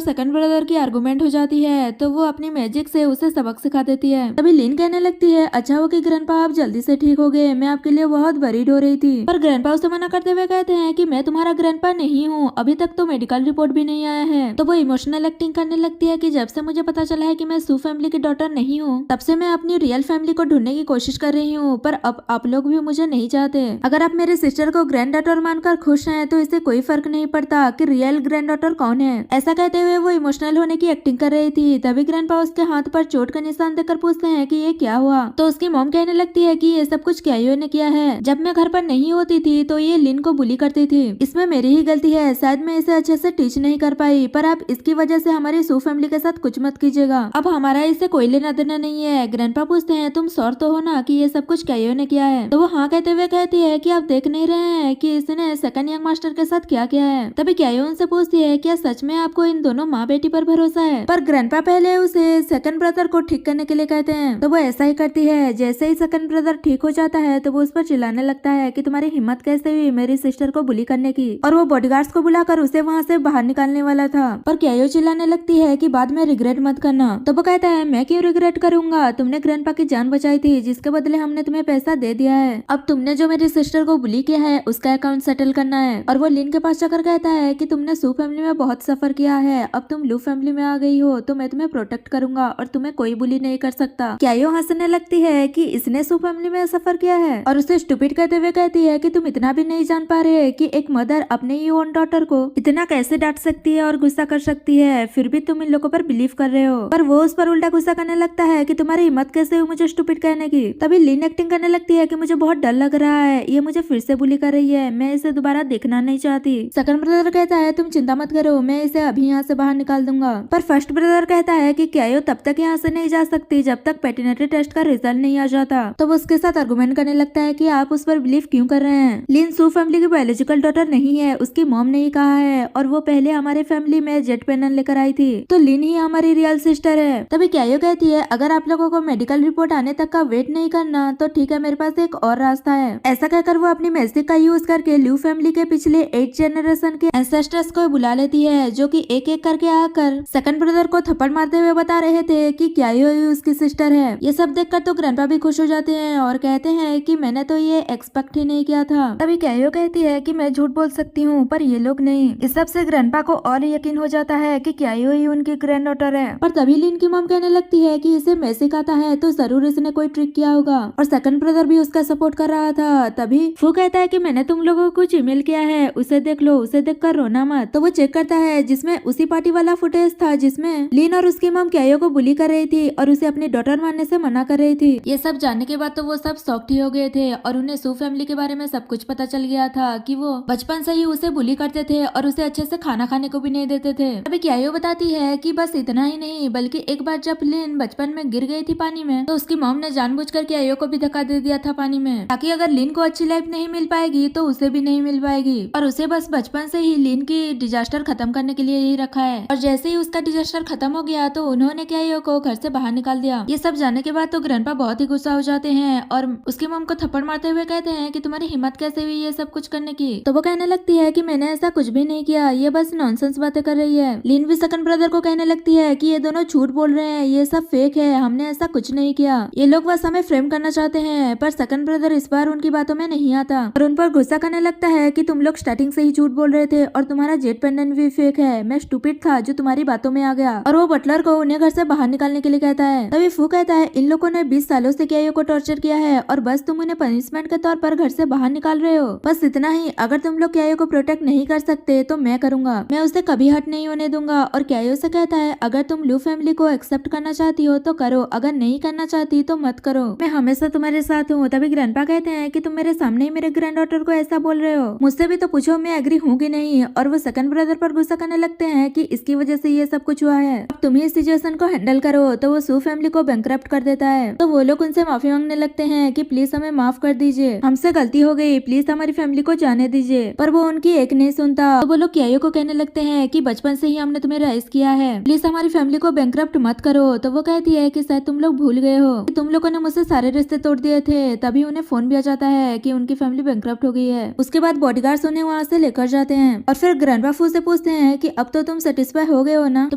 सेकंड ब्रदर की आर्गुमेंट हो जाती है तो वो अपनी मैजिक से उसे सबक सिखा देती है। तभी लिन कहने लगती है अच्छा हो कि ग्रैंडपा आप जल्दी से ठीक हो गए, मैं आपके लिए बहुत वरीड हो रही थी। पर ग्रैंडपा उसे मना करते हुए कहते हैं कि मैं तुम्हारा ग्रैंडपा नहीं हूँ, अभी तक तो मेडिकल रिपोर्ट भी नहीं आया है। तो वो इमोशनल एक्टिंग करने लगती है कि जब से मुझे पता चला है कि मैं सू फैमिली की डॉटर नहीं हूँ तब से मैं अपनी रियल फैमिली को ढूंढने की कोशिश कर रही हूँ, पर अब आप लोग भी मुझे नहीं चाहते। अगर आप मेरे सिस्टर को ग्रैंड डॉटर मानकर खुश हैं तो इससे कोई फर्क नहीं पड़ता कि रियल ग्रैंड डॉटर कौन है। ऐसा कहते हुए वो इमोशनल होने की एक्टिंग कर रही थी। तभी ग्रैंडपा उसके हाथ पर चोट का निशान देकर पूछते हैं कि ये क्या हुआ। तो उसकी मॉम कहने लगती है कि ये सब कुछ क्यायो ने किया है। जब मैं घर पर नहीं होती थी तो ये लिन को बुली करती थी, इसमें मेरी ही गलती है, शायद मैं इसे अच्छे से टीच नहीं कर पाई, पर आप इसकी वजह से हमारी सू फैमिली के साथ कुछ मत कीजिएगा, अब हमारा इससे कोई लेना देना नहीं है। ग्रैंडपा पूछते हैं तुम श्योर तो हो ना कि ये सब कुछ क्यायो ने किया है। तो वो हाँ कहते हुए कहती है कि आप देख नहीं रहे हैं कि इसने सेकंड यंग मास्टर के साथ क्या किया है। तभी क्यायो उनसे पूछती है क्या सच में आपको इन दोनों माँ बेटी पर भरोसा है। पर ग्रैंडपा पहले उसे सेकंड ब्रदर को ठीक करने के लिए कहते हैं तो वो ऐसा ही करती है। जैसे ही सेकंड ब्रदर ठीक हो जाता है तो वो उस पर चिल्लाने लगता है कि तुम्हारी हिम्मत कैसे हुई मेरी सिस्टर को बुली करने की, और वो बॉडीगार्ड्स को बुलाकर उसे वहाँ से बाहर निकालने वाला था। पर क्यायो चिल्लाने लगती है कि बाद में रिग्रेट मत करना। तो वो कहता है मैं क्यों रिग्रेट करूंगा, तुमने ग्रैंडपा की जान बचाई थी जिसके बदले हमने तुम्हें पैसा दे दिया है, अब तुमने जो मेरी सिस्टर को बुली किया है उसका अकाउंट सेटल करना है। और वो लिन के पास जाकर कहता है कि तुमने सू फैमिली में बहुत सफर किया है, अब तुम लू फैमिली में आ गई हो तो मैं तुम्हें प्रोटेक्ट करूंगा और तुम्हें कोई बुली नहीं कर सकता। क्यायो हंसने लगती है कि इसने सू फैमिली में सफर किया है और उसे स्टूपिड कहते हुए कहती है कि तुम इतना भी नहीं जान पा रहे कि एक मदर अपने ही ओन डॉटर को इतना कैसे डांट सकती है और गुस्सा कर सकती है, फिर भी तुम इन लोगों पर बिलीव कर रहे हो। पर वो उस पर उल्टा गुस्सा करने लगता है कि तुम्हारी हिम्मत कैसे हुई मुझे स्टूपिड कहने की। तभी लिन एक्टिंग करने लगती है कि मुझे बहुत डर लग रहा है, ये मुझे फिर से बुली कर रही है, मैं इसे दोबारा देखना नहीं चाहती। सेकंड ब्रदर कहता है तुम चिंता मत करो, मैं इसे अभी यहाँ से बाहर निकाल दूंगा। पर फर्स्ट ब्रदर कहता है कि क्यायो तब तक यहाँ से नहीं जा सकती जब तक पैटर्निटी टेस्ट का रिजल्ट नहीं आ जाता। तो वो उसके साथ आर्गुमेंट करने लगता है कि आप उस पर बिलीव क्यों कर रहे हैं। लिन सू फैमिली की बायोलॉजिकल डॉटर नहीं है, उसकी मॉम ने ही कहा है, और वो पहले हमारे फैमिली में जेट पेनन लेकर आई थी, तो लिन ही हमारी रियल सिस्टर है। तभी क्यायो कहती है अगर आप लोगों को मेडिकल रिपोर्ट आने तक का वेट नहीं करना तो ठीक है, मेरे पास एक और रास्ता है। ऐसा कहकर वो अपनी मैजिक का यूज करके ल्यू फैमिली के पिछले 8 जनरेशन के एंसेस्टर्स को बुला लेती है, जो कि एक एक करके आकर सेकंड ब्रदर को थप्पड़ मारते हुए बता रहे थे कि क्यायो ही उसकी सिस्टर है। ये सब देखकर तो ग्रैंडपा भी खुश हो जाते हैं और कहते हैं कि मैंने तो ये एक्सपेक्ट ही नहीं किया था। तभी क्यायो कहती है कि मैं झूठ बोल सकती हूँ पर ये लोग नहीं। इस सब से ग्रैंडपा को और यकीन हो जाता है कि क्यायो ही उनकी ग्रैंड डॉटर है। पर तभी लिन की मॉम कहने लगती है कि इसे मैजिक आता है तो जरूर इसने कोई ट्रिक किया होगा, और सेकंड ब्रदर भी उसका सपोर्ट कर रहा था। तभी फू कहता है कि मैंने तुम लोगों को कुछ ईमेल किया है, उसे देख लो, उसे देखकर रोना मत। तो वो चेक करता है जिसमें उसी पार्टी वाला फुटेज था जिसमें लिन और उसकी मॉम क्यायो को बुली कर रही थी और उसे अपनी डॉटर मानने से मना कर रही थी। ये सब जानने के बाद तो वो सब शॉक्ड ही हो गए थे और उन्हें सू फैमिली के बारे में सब कुछ पता चल गया था कि वो बचपन से ही उसे बुली करते थे और उसे अच्छे से खाना खाने को भी नहीं देते थे। अभी क्यायो बताती है कि बस इतना ही नहीं बल्कि एक बार जब लिन बचपन में गिर गई थी पानी में तो उसकी मॉम ने जानबूझकर क्यायो को भी धक्का दे दिया था पानी में, ताकि अगर लिन को अच्छी लाइफ नहीं मिल पाएगी तो उसे भी नहीं मिल पाएगी, और उसे बस बचपन से ही लिन की डिजास्टर खत्म करने के लिए ही रखा है। और जैसे ही उसका डिजास्टर खत्म हो गया तो उन्होंने क्यायो को घर से बाहर निकाल दिया। ये सब जानने के बाद तो ग्रैंडपा बहुत ही गुस्सा हो जाते हैं और उसकी मॉम को थप्पड़ मारते हुए कहते हैं कि तुम्हारी हिम्मत कैसे हुई ये सब कुछ करने की। तो वो कहने लगती है कि मैंने ऐसा कुछ भी नहीं किया, ये बस नॉनसेंस बातें कर रही है। लिन भी सेकंड ब्रदर को कहने लगती है कि ये दोनों झूठ बोल रहे हैं, ये सब फेक है, हमने ऐसा कुछ नहीं किया, ये लोग बस हमें फ्रेम करना चाहते हैं। पर सेकंड ब्रदर इस बार उनकी बातों में नहीं आता और उन पर गुस्सा करने लगता है कि तुम लोग स्टार्टिंग से ही झूठ बोल रहे थे और तुम्हारा जेट पेंडेंट भी फेक है, मैं स्टूपिड था जो तुम्हारी बातों में आ गया। और वो बटलर को उन्हें घर से बाहर निकालने के लिए कहता है। तभी फू कहता है इन लोगों ने 20 सालों से क्यायो को टॉर्चर किया है और बस तुम उन्हें पनिशमेंट के तौर पर घर से बाहर निकाल रहे हो, बस इतना ही। अगर तुम लोग क्यायो को प्रोटेक्ट नहीं कर सकते तो मैं करूंगा, मैं उसे कभी हट नहीं होने दूंगा। और क्यायो से कहता है अगर तुम लू फैमिली को एक्सेप्ट करना चाहती हो तो करो, अगर नहीं करना चाहती तो मत करो, मैं हमेशा तुम्हारे साथ हूँ। तभी ग्रैंडपा कहते हैं कि तुम मेरे सामने ही मेरे ग्रैंड डॉटर को ऐसा बोल रहे हो, मुझसे भी तो पूछो मैं एग्री हूँ कि नहीं। और वो सेकंड ब्रदर पर गुस्सा करने लगते हैं कि इसकी वजह से ये सब कुछ हुआ है, अब तुम ही इस सिचुएशन को हैंडल करो। तो वो सू फैमिली को बैंकरप्ट कर देता है। तो वो लोग उनसे माफी मांगने लगते हैं कि प्लीज हमें माफ कर दीजिए, हमसे गलती हो गई, प्लीज हमारी फैमिली को जाने दीजिए। पर वो उनकी एक नहीं सुनता। तो वो लोग क्यायो को कहने लगते हैं कि बचपन से ही हमने तुम्हें राइज किया है, प्लीज हमारी फैमिली को बैंकरप्ट मत करो। तो वो कहती है कि शायद तुम लोग भूल गए हो कि तुम लोगों ने मुझसे सारे रिश्ते तोड़ दिए थे, तभी उन्हें फोन भी दिया जाता है कि उनकी फैमिली बैंकरप्ट हो गई है। उसके बाद बॉडीगार्ड्स उन्हें वहाँ से लेकर जाते हैं और फिर ग्रैंडपा फू से पूछते हैं कि अब तो तुम सेटिस्फाई हो गए हो ना। तो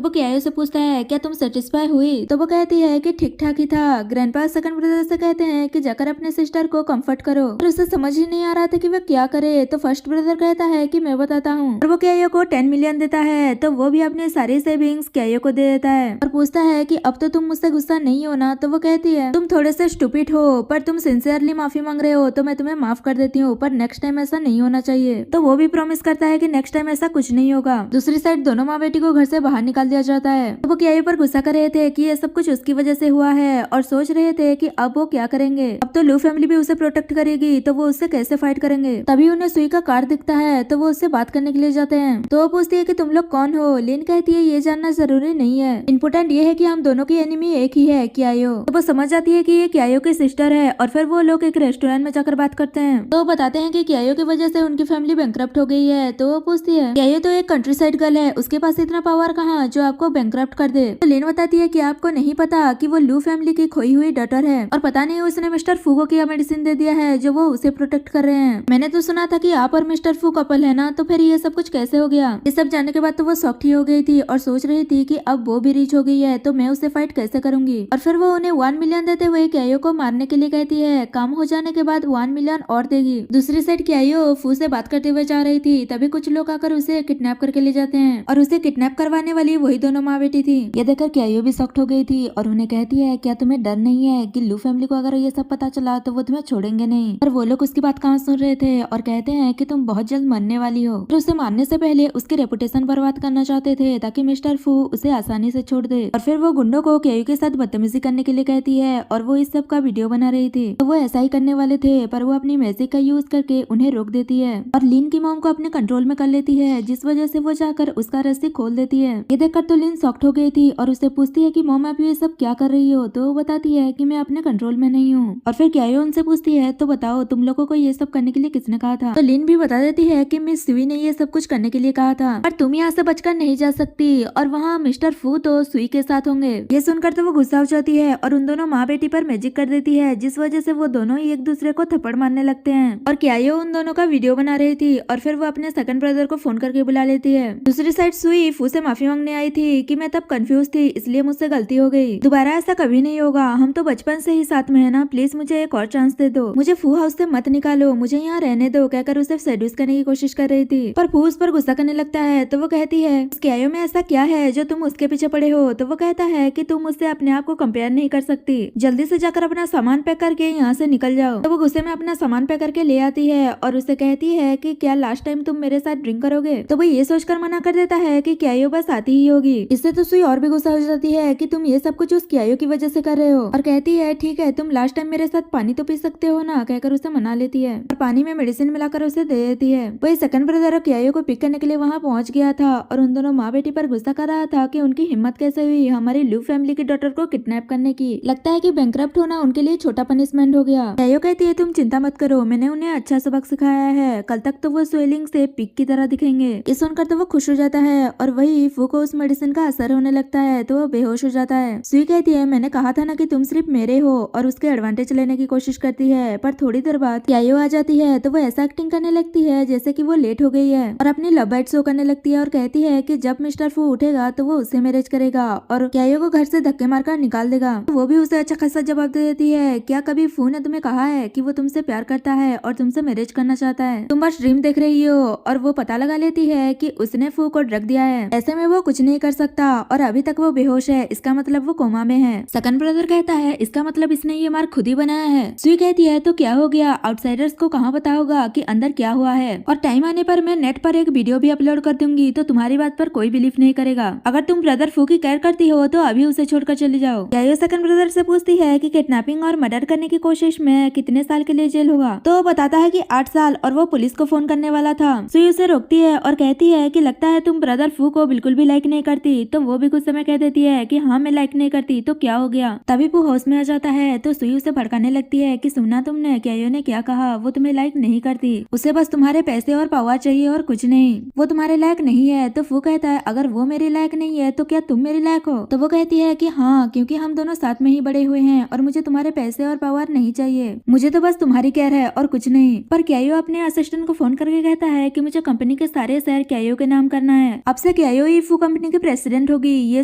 वो क्यायो से पूछता है क्या तुम सेटिस्फाई हुई? तो वो कहती है कि ठीक ठाक ही था। ग्रैंडपा सेकंड ब्रदर से कहते हैं कि जाकर अपने सिस्टर को कंफर्ट करो, और उसे समझ ही नहीं आ रहा था कि वह क्या करे। तो फर्स्ट ब्रदर कहता है कि मैं बताता हूँ, और वो क्यायो को 10 मिलियन देता है। तो वो भी अपने सारी सेविंग्स क्यायो को दे देता है और पूछता है कि अब तो तुम मुझसे गुस्सा नहीं हो ना। तो वो कहती है तुम थोड़े से स्टूपिड हो, पर तुम सिंसियरली माफी मांग रहे हो तो मैं तुम्हें माफ कर देती हूँ, पर नेक्स्ट टाइम ऐसा नहीं होना चाहिए। तो वो भी प्रॉमिस करता है कि नेक्स्ट टाइम ऐसा कुछ नहीं होगा। दूसरी साइड दोनों माँ बेटी को घर से बाहर निकाल दिया जाता है। तो वो क्यायो पर गुस्सा कर रहे थे कि ये सब कुछ उसकी वजह से हुआ है और सोच रहे थे कि अब वो क्या करेंगे। अब तो लू फैमिली भी उसे प्रोटेक्ट करेगी, तो वो उससे कैसे फाइट करेंगे। तभी उन्हें सुई का कार्ड दिखता है, तो वो उससे बात करने के लिए जाते हैं। तो वो पूछती है कि तुम लोग कौन हो। लिन कहती है ये जानना जरूरी नहीं है, इम्पोर्टेंट ये है कि हम दोनों की एनिमी एक ही है, क्यायो। तो वो समझ जाती है कि ये क्यायो की सिस्टर है और फिर वो लोग एक रेस्टोरेंट में जाकर बात करते हैं। तो वो बताते हैं कि क्यायो की वजह से उनकी फैमिली बैंकरप्ट हो गई है। तो वो पूछती है क्यायो तो एक कंट्री साइड गर्ल है, उसके पास इतना पावर कहाँ जो आपको बैंकरप्ट कर दे। तो लिन बताती है कि आपको नहीं पता कि वो लू फैमिली की खोई हुई डॉटर है और पता नहीं उसने मिस्टर फू को क्या मेडिसिन दे दिया है जो वो उसे प्रोटेक्ट कर रहे हैं। मैंने तो सुना था कि आप और मिस्टर फू कपल है ना, तो फिर ये सब कुछ कैसे हो गया। ये सब जानने के बाद तो वो शॉक्ड ही हो गई थी और सोच रही थी कि अब वो भी रीच हो गई है तो मैं उससे फाइट कैसे करूंगी। और फिर वो उन्हें 1 मिलियन देते हुए क्यायो को मारने के लिए कहती है। काम हो जाने के बाद 1 मिलियन और देगी। दूसरी साइड क्यायो फू से बात करते हुए जा रही थी, तभी कुछ लोग आकर उसे किडनैप करके ले जाते हैं और उसे किडनैप करवाने वाली वही दोनों माँ बेटी थी। ये देखकर क्यायो भी शॉक्ड हो गई थी और उन्हें कहती है क्या तुम्हें डर नहीं है कि लू फैमिली को अगर ये सब पता चला तो वो तुम्हें छोड़ेंगे नहीं। पर वो लोग उसकी बात कहाँ सुन रहे थे और कहते हैं कि तुम बहुत जल्द मरने वाली हो। और उसे मारने से पहले उसकी रेपुटेशन बर्बाद करना चाहते थे ताकि मिस्टर फू उसे आसानी से छोड़ दे। और फिर वो गुंडों को क्यायो के साथ बदतमीजी करने के लिए कहती है और वो इस सब का वीडियो बना रही थी। तो वो ऐसा ही करने वाले थे पर वो अपनी मैजिक का यूज करके उन्हें रोक देती है और लिन की मॉम को अपने कंट्रोल में कर लेती है, जिस वजह से वो जाकर उसका रस्सी खोल देती है। ये देखकर तो लिन शॉक्ड हो गई थी और उसे पूछती है कि मॉम आप ये सब क्या कर रही हो। तो वो बताती है कि मैं अपने कंट्रोल में नहीं हूँ। और फिर क्यायो उनसे पूछती है तो बताओ तुम लोगों को ये सब करने के लिए किसने कहा था। तो लिन भी बता देती है कि मिस सुई ने ये सब कुछ करने के लिए कहा था, पर तुम यहाँ से बचकर नहीं जा सकती और वहाँ मिस्टर फू तो सुई के साथ होंगे। ये सुनकर तो वो गुस्सा हो जाती है और उन दोनों माँ बेटी पर मैजिक कर देती है, जिस वजह से वो दोनों ही एक दूसरे को थप्पड़ मारने लगते हैं। और क्यायो उन दोनों का वीडियो बना रही थी और फिर वो अपने सेकंड ब्रदर को फोन करके बुला लेती है। दूसरी साइड सुई फू से माफी मांगने आई थी कि मैं तब कंफ्यूज थी इसलिए मुझसे गलती हो गई, दोबारा ऐसा कभी नहीं होगा, हम तो बचपन से ही साथ में है ना, प्लीज मुझे एक और चांस दे दो, मुझे फू हाउस से मत निकालो, मुझे यहाँ रहने दो, कहकर उसे सेड्यूस करने की कोशिश कर रही थी। पर फू उस पर गुस्सा करने लगता है। तो वो कहती है क्यायो में ऐसा क्या है जो तुम उसके पीछे पड़े हो। तो वो कहता है कि तुम उससे अपने आप को कंपेयर नहीं कर सकती, जल्दी से जाकर अपना सामान पैक करके यहाँ से निकल जाओ। तो वो गुस्से में अपना सामान पैक करके ले आती है और उसे कहती है कि क्या लास्ट टाइम तुम मेरे साथ ड्रिंक करोगे। तो वो ये सोचकर मना कर देता है कि क्यायो बस आती ही होगी। इससे तो सुई और भी गुस्सा हो जाती है कि तुम ये सब कुछ उस क्यायो की वजह से कर रहे हो और कहती है ठीक है तुम लास्ट टाइम मेरे साथ पानी तो पी सकते हो ना, कहकर उसे मना लेती है और पानी में मेडिसिन मिलाकर उसे दे देती है। वही सेकंड ब्रदर क्यायो को पिक करने के लिए वहाँ पहुँच गया था और उन दोनों माँ बेटी पर गुस्सा कर रहा था कि उनकी हिम्मत कैसे हुई हमारी लू फैमिली की डॉटर को किडनैप करने की। लगता है कि बैंकरप्ट होना उनके लिए छोटा पनिशमेंट हो गया। क्यायो कहती है तुम चिंता मत करो, मैंने उन्हें अच्छा सबक सिखाया है, कल तक तो वो स्वेलिंग से पिक की तरह दिखेंगे। ये सुनकर तो वो खुश हो जाता है और वही फू को उस मेडिसिन का असर होने लगता है तो वो बेहोश हो जाता है। सुई कहती है मैंने कहा था ना कि तुम सिर्फ मेरे हो और उसके एडवांटेज लेने की कोशिश करती है। पर थोड़ी देर बाद क्यायो आ जाती है तो वो ऐसा एक्टिंग करने लगती है जैसे कि वो लेट हो गई है और अपनी लव बाइट शो करने लगती है और कहती है कि जब मिस्टर फू उठेगा तो वो उससे मैरिज करेगा और क्यायो को घर से धक्के मारकर निकाल देगा। तो वो भी उसे अच्छा खासा जवाब दे देती है क्या कभी फू ने तुम्हें कहा है कि वो तुमसे प्यार करता है और तुमसे मैरिज करना चाहता है, तुम बस ड्रीम देख रही हो। और वो पता लगा लेती है कि उसने फू को ड्रग दिया है, ऐसे में वो कुछ नहीं कर सकता और अभी तक वो बेहोश है, इसका मतलब वो कोमा में है। सेकंड ब्रदर कहता है इसका मतलब इसने ये मार्क खुद ही बनाया है। सुई कहती है तो क्या हो गया, आउटसाइडर्स को कहाँ पता होगा कि अंदर क्या हुआ है और टाइम आने पर मैं नेट पर एक वीडियो भी अपलोड कर दूंगी तो तुम्हारी बात पर कोई बिलीव नहीं करेगा। अगर तुम ब्रदर फू की केयर करती हो तो अभी उसे छोड़कर चली जाओ। क्यायो सेकंड ब्रदर से पूछती है कि किडनैपिंग और मर्डर करने की कोशिश में कितने साल के लिए जेल होगा। तो वो बताता है कि 8 साल और वो पुलिस को फोन करने वाला था। सुई उसे रोकती है और कहती है कि लगता है तुम ब्रदर फू को बिल्कुल भी लाइक नहीं करती। तो वो भी कुछ समय कह देती है कि हाँ मैं लाइक नहीं करती तो क्या हो गया। तभी फू होश में आ जाता है तो सुई उसे भड़काने लगती है कि सुना तुमने क्यायो ने क्या कहा, वो तुम्हें लाइक नहीं करती, उसे बस तुम्हारे पैसे और पावर चाहिए और कुछ नहीं, वो तुम्हारे लायक नहीं है। तो फू कहता है अगर वो मेरे लायक नहीं है तो क्या तुम मेरे लायक हो। तो वो कहती है कि हाँ क्योंकि हम दोनों साथ में ही बड़े हुए हैं और मुझे तुम्हारे पैसे और पावर नहीं चाहिए, मुझे तो बस तुम्हारी केयर है और कुछ नहीं। पर क्यायो अपने असिस्टेंट को फोन करके कहता है कि मुझे कंपनी के सारे शेयर क्यायो के नाम करना है। अब से क्यायो ही फू कंपनी की प्रेसिडेंट होगी। ये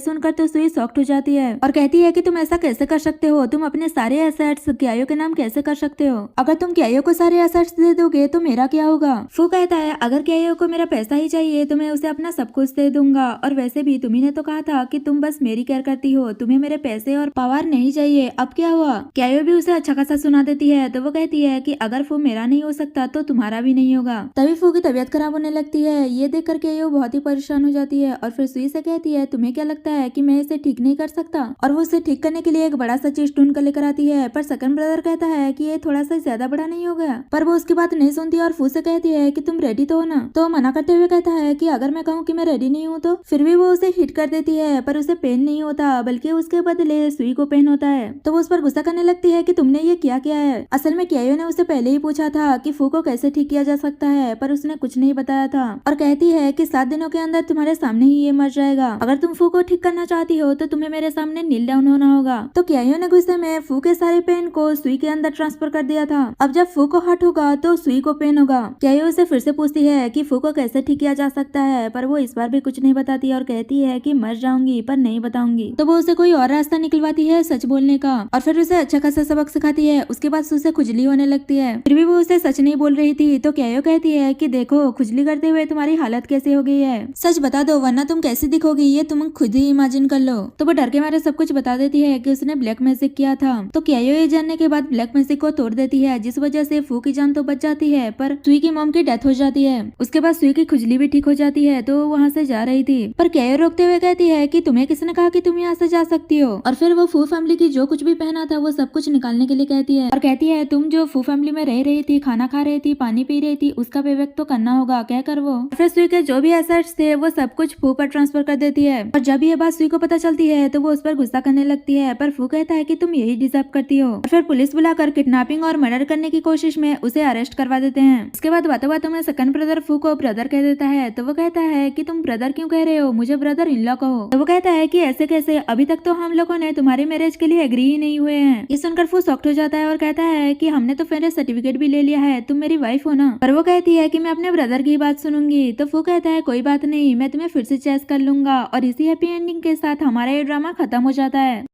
सुनकर तो सुई शॉक्ड हो जाती है और कहती है कि तुम ऐसा कैसे कर सकते हो, तुम अपने सारे एसेट्स क्यायो के नाम कैसे कर सकते हो? अगर तुम क्यायो को सारे एसेट्स दे दोगे तो मेरा क्या होगा? फू कहता है अगर क्यायो को मेरा पैसा ही चाहिए तो मैं उसे अपना सब कुछ दे दूंगा, और वैसे भी तुम्ही ने तो कहा था कि तुम बस मेरी केयर करती हो, तुम्हें मेरे पैसे और पावर नहीं चाहिए। अब क्या हुआ? क्यायो भी उसे अच्छा खासा सुना देती है तो वो कहती है कि अगर फू मेरा नहीं हो सकता तो तुम्हारा भी नहीं होगा। तभी फू की तबीयत खराब होने लगती है। ये देखकर क्यायो बहुत ही परेशान हो जाती है और फिर सुई से कहती है तुम्हें क्या लगता है कि मैं इसे ठीक नहीं कर सकता? और वो उसे ठीक करने के लिए एक बड़ा सा चीज ढूंढ कर लेकर आती है। पर सेकंड ब्रदर कहता है कि ये थोड़ा सा ज्यादा बड़ा नहीं हो गया? पर वो उसकी बात नहीं सुनती और फू से कहती है कि तुम रेडी तो हो ना? तो मना करते हुए कहता है कि अगर मैं कहूँ कि मैं रेडी नहीं हूँ तो? फिर भी वो उसे हिट कर देती है, पर उसे पेन नहीं होता बल्कि उसके बदले सुई को पेन होता है। तो वो उस पर गुस्सा करने लगती है कि तुमने ये क्या किया है? असल में क्यायो ने उसे पहले ही पूछा था कि फू को कैसे ठीक किया जा सकता है, पर उसने कुछ नहीं बताया था और कहती है कि 7 दिनों के अंदर तुम्हारे सामने ही ये मर जाएगा। अगर तुम फू को ठीक करना चाहती हो तो तुम्हें मेरे सामने नील डाउन होना होगा। तो क्यायो ने गुस्से में फू के सारे पेन को सुई के अंदर ट्रांसफर कर दिया था। अब जब फू को हर्ट होगा तो सुई को पेन होगा। क्यायो उसे फिर से पूछती है कि फू को कैसे ठीक किया जा सकता है, पर वो इस बार भी कुछ नहीं बताती और कहती है कि मर जाऊंगी पर नहीं बताऊंगी। तो वो उसे कोई और रास्ता निकलवाती है सच बोलने का और फिर उसे अच्छा खासा सबक सिखाती है। उसके बाद उसे खुजली होने लगती है, फिर भी वो उसे सच नहीं बोल रही थी। तो क्यायो कहती है कि देखो खुजली करते हुए तुम्हारी हालत कैसी हो गई है, सच बता दो वरना तुम कैसी दिखोगी ये तुम खुद ही इमेजिन कर लो। तो वो डर के मारे सब कुछ बता देती है कि उसने ब्लैक मैजिक किया था। तो क्यायो ये जानने के बाद ब्लैक मैजिक को तोड़ देती है, जिस वजह से फू की जान तो बच जाती है पर सुई की मॉम की डेथ हो जाती है। उसके बाद सुई की खुजली भी ठीक हो जाती है तो वहाँ से जा रही थी, पर क्यायो रोकते हुए कहती है कि तुम्हें किसने कहा कि तुम यहाँ से जा सकती हो? और फिर वो फू फैमिली की जो कुछ भी पहना था वो सब कुछ निकालने के लिए कहती है और कहती है तुम जो फू फैमिली में रह रही थी, खाना खा रही थी, पानी पी रही थी, उसका पेबैक तो करना होगा, कहकर वो फिर सुई के जो भी एसेट्स थे वो सब कुछ फू पर ट्रांसफर कर देती है। और जब ये बात सुई को पता चलती है तो वो उस पर गुस्सा करने लगती है, पर फू कहता है कि तुम यही डिजर्व करती हो। और फिर पुलिस बुलाकर किडनैपिंग और मर्डर करने की कोशिश में उसे अरेस्ट करवा देते हैं। इसके बाद बातों बातों में सेकंड ब्रदर फू को ब्रदर कह देता है। तो वो कहता है कि तुम ब्रदर क्यों कह रहे हो, मुझे ब्रदर इन लॉ कहो। तो वो कहता है कि ऐसे कैसे, अभी तक तो हम लोगों ने तुम्हारी मैरिज के लिए एग्री ही नहीं हुए हैं। ये सुनकर फू शॉक्ड हो जाता है और कहता है कि हमने तो फिर सर्टिफिकेट भी ले लिया है, तुम मेरी वाइफ हो ना? पर वो कहती है कि मैं अपने ब्रदर की बात सुनूंगी। तो फू कहता है कोई बात नहीं, मैं तुम्हें फिर से चेस कर लूंगा, और इसी हैप्पी एंडिंग के साथ हमारा ये ड्रामा खत्म हो जाता है।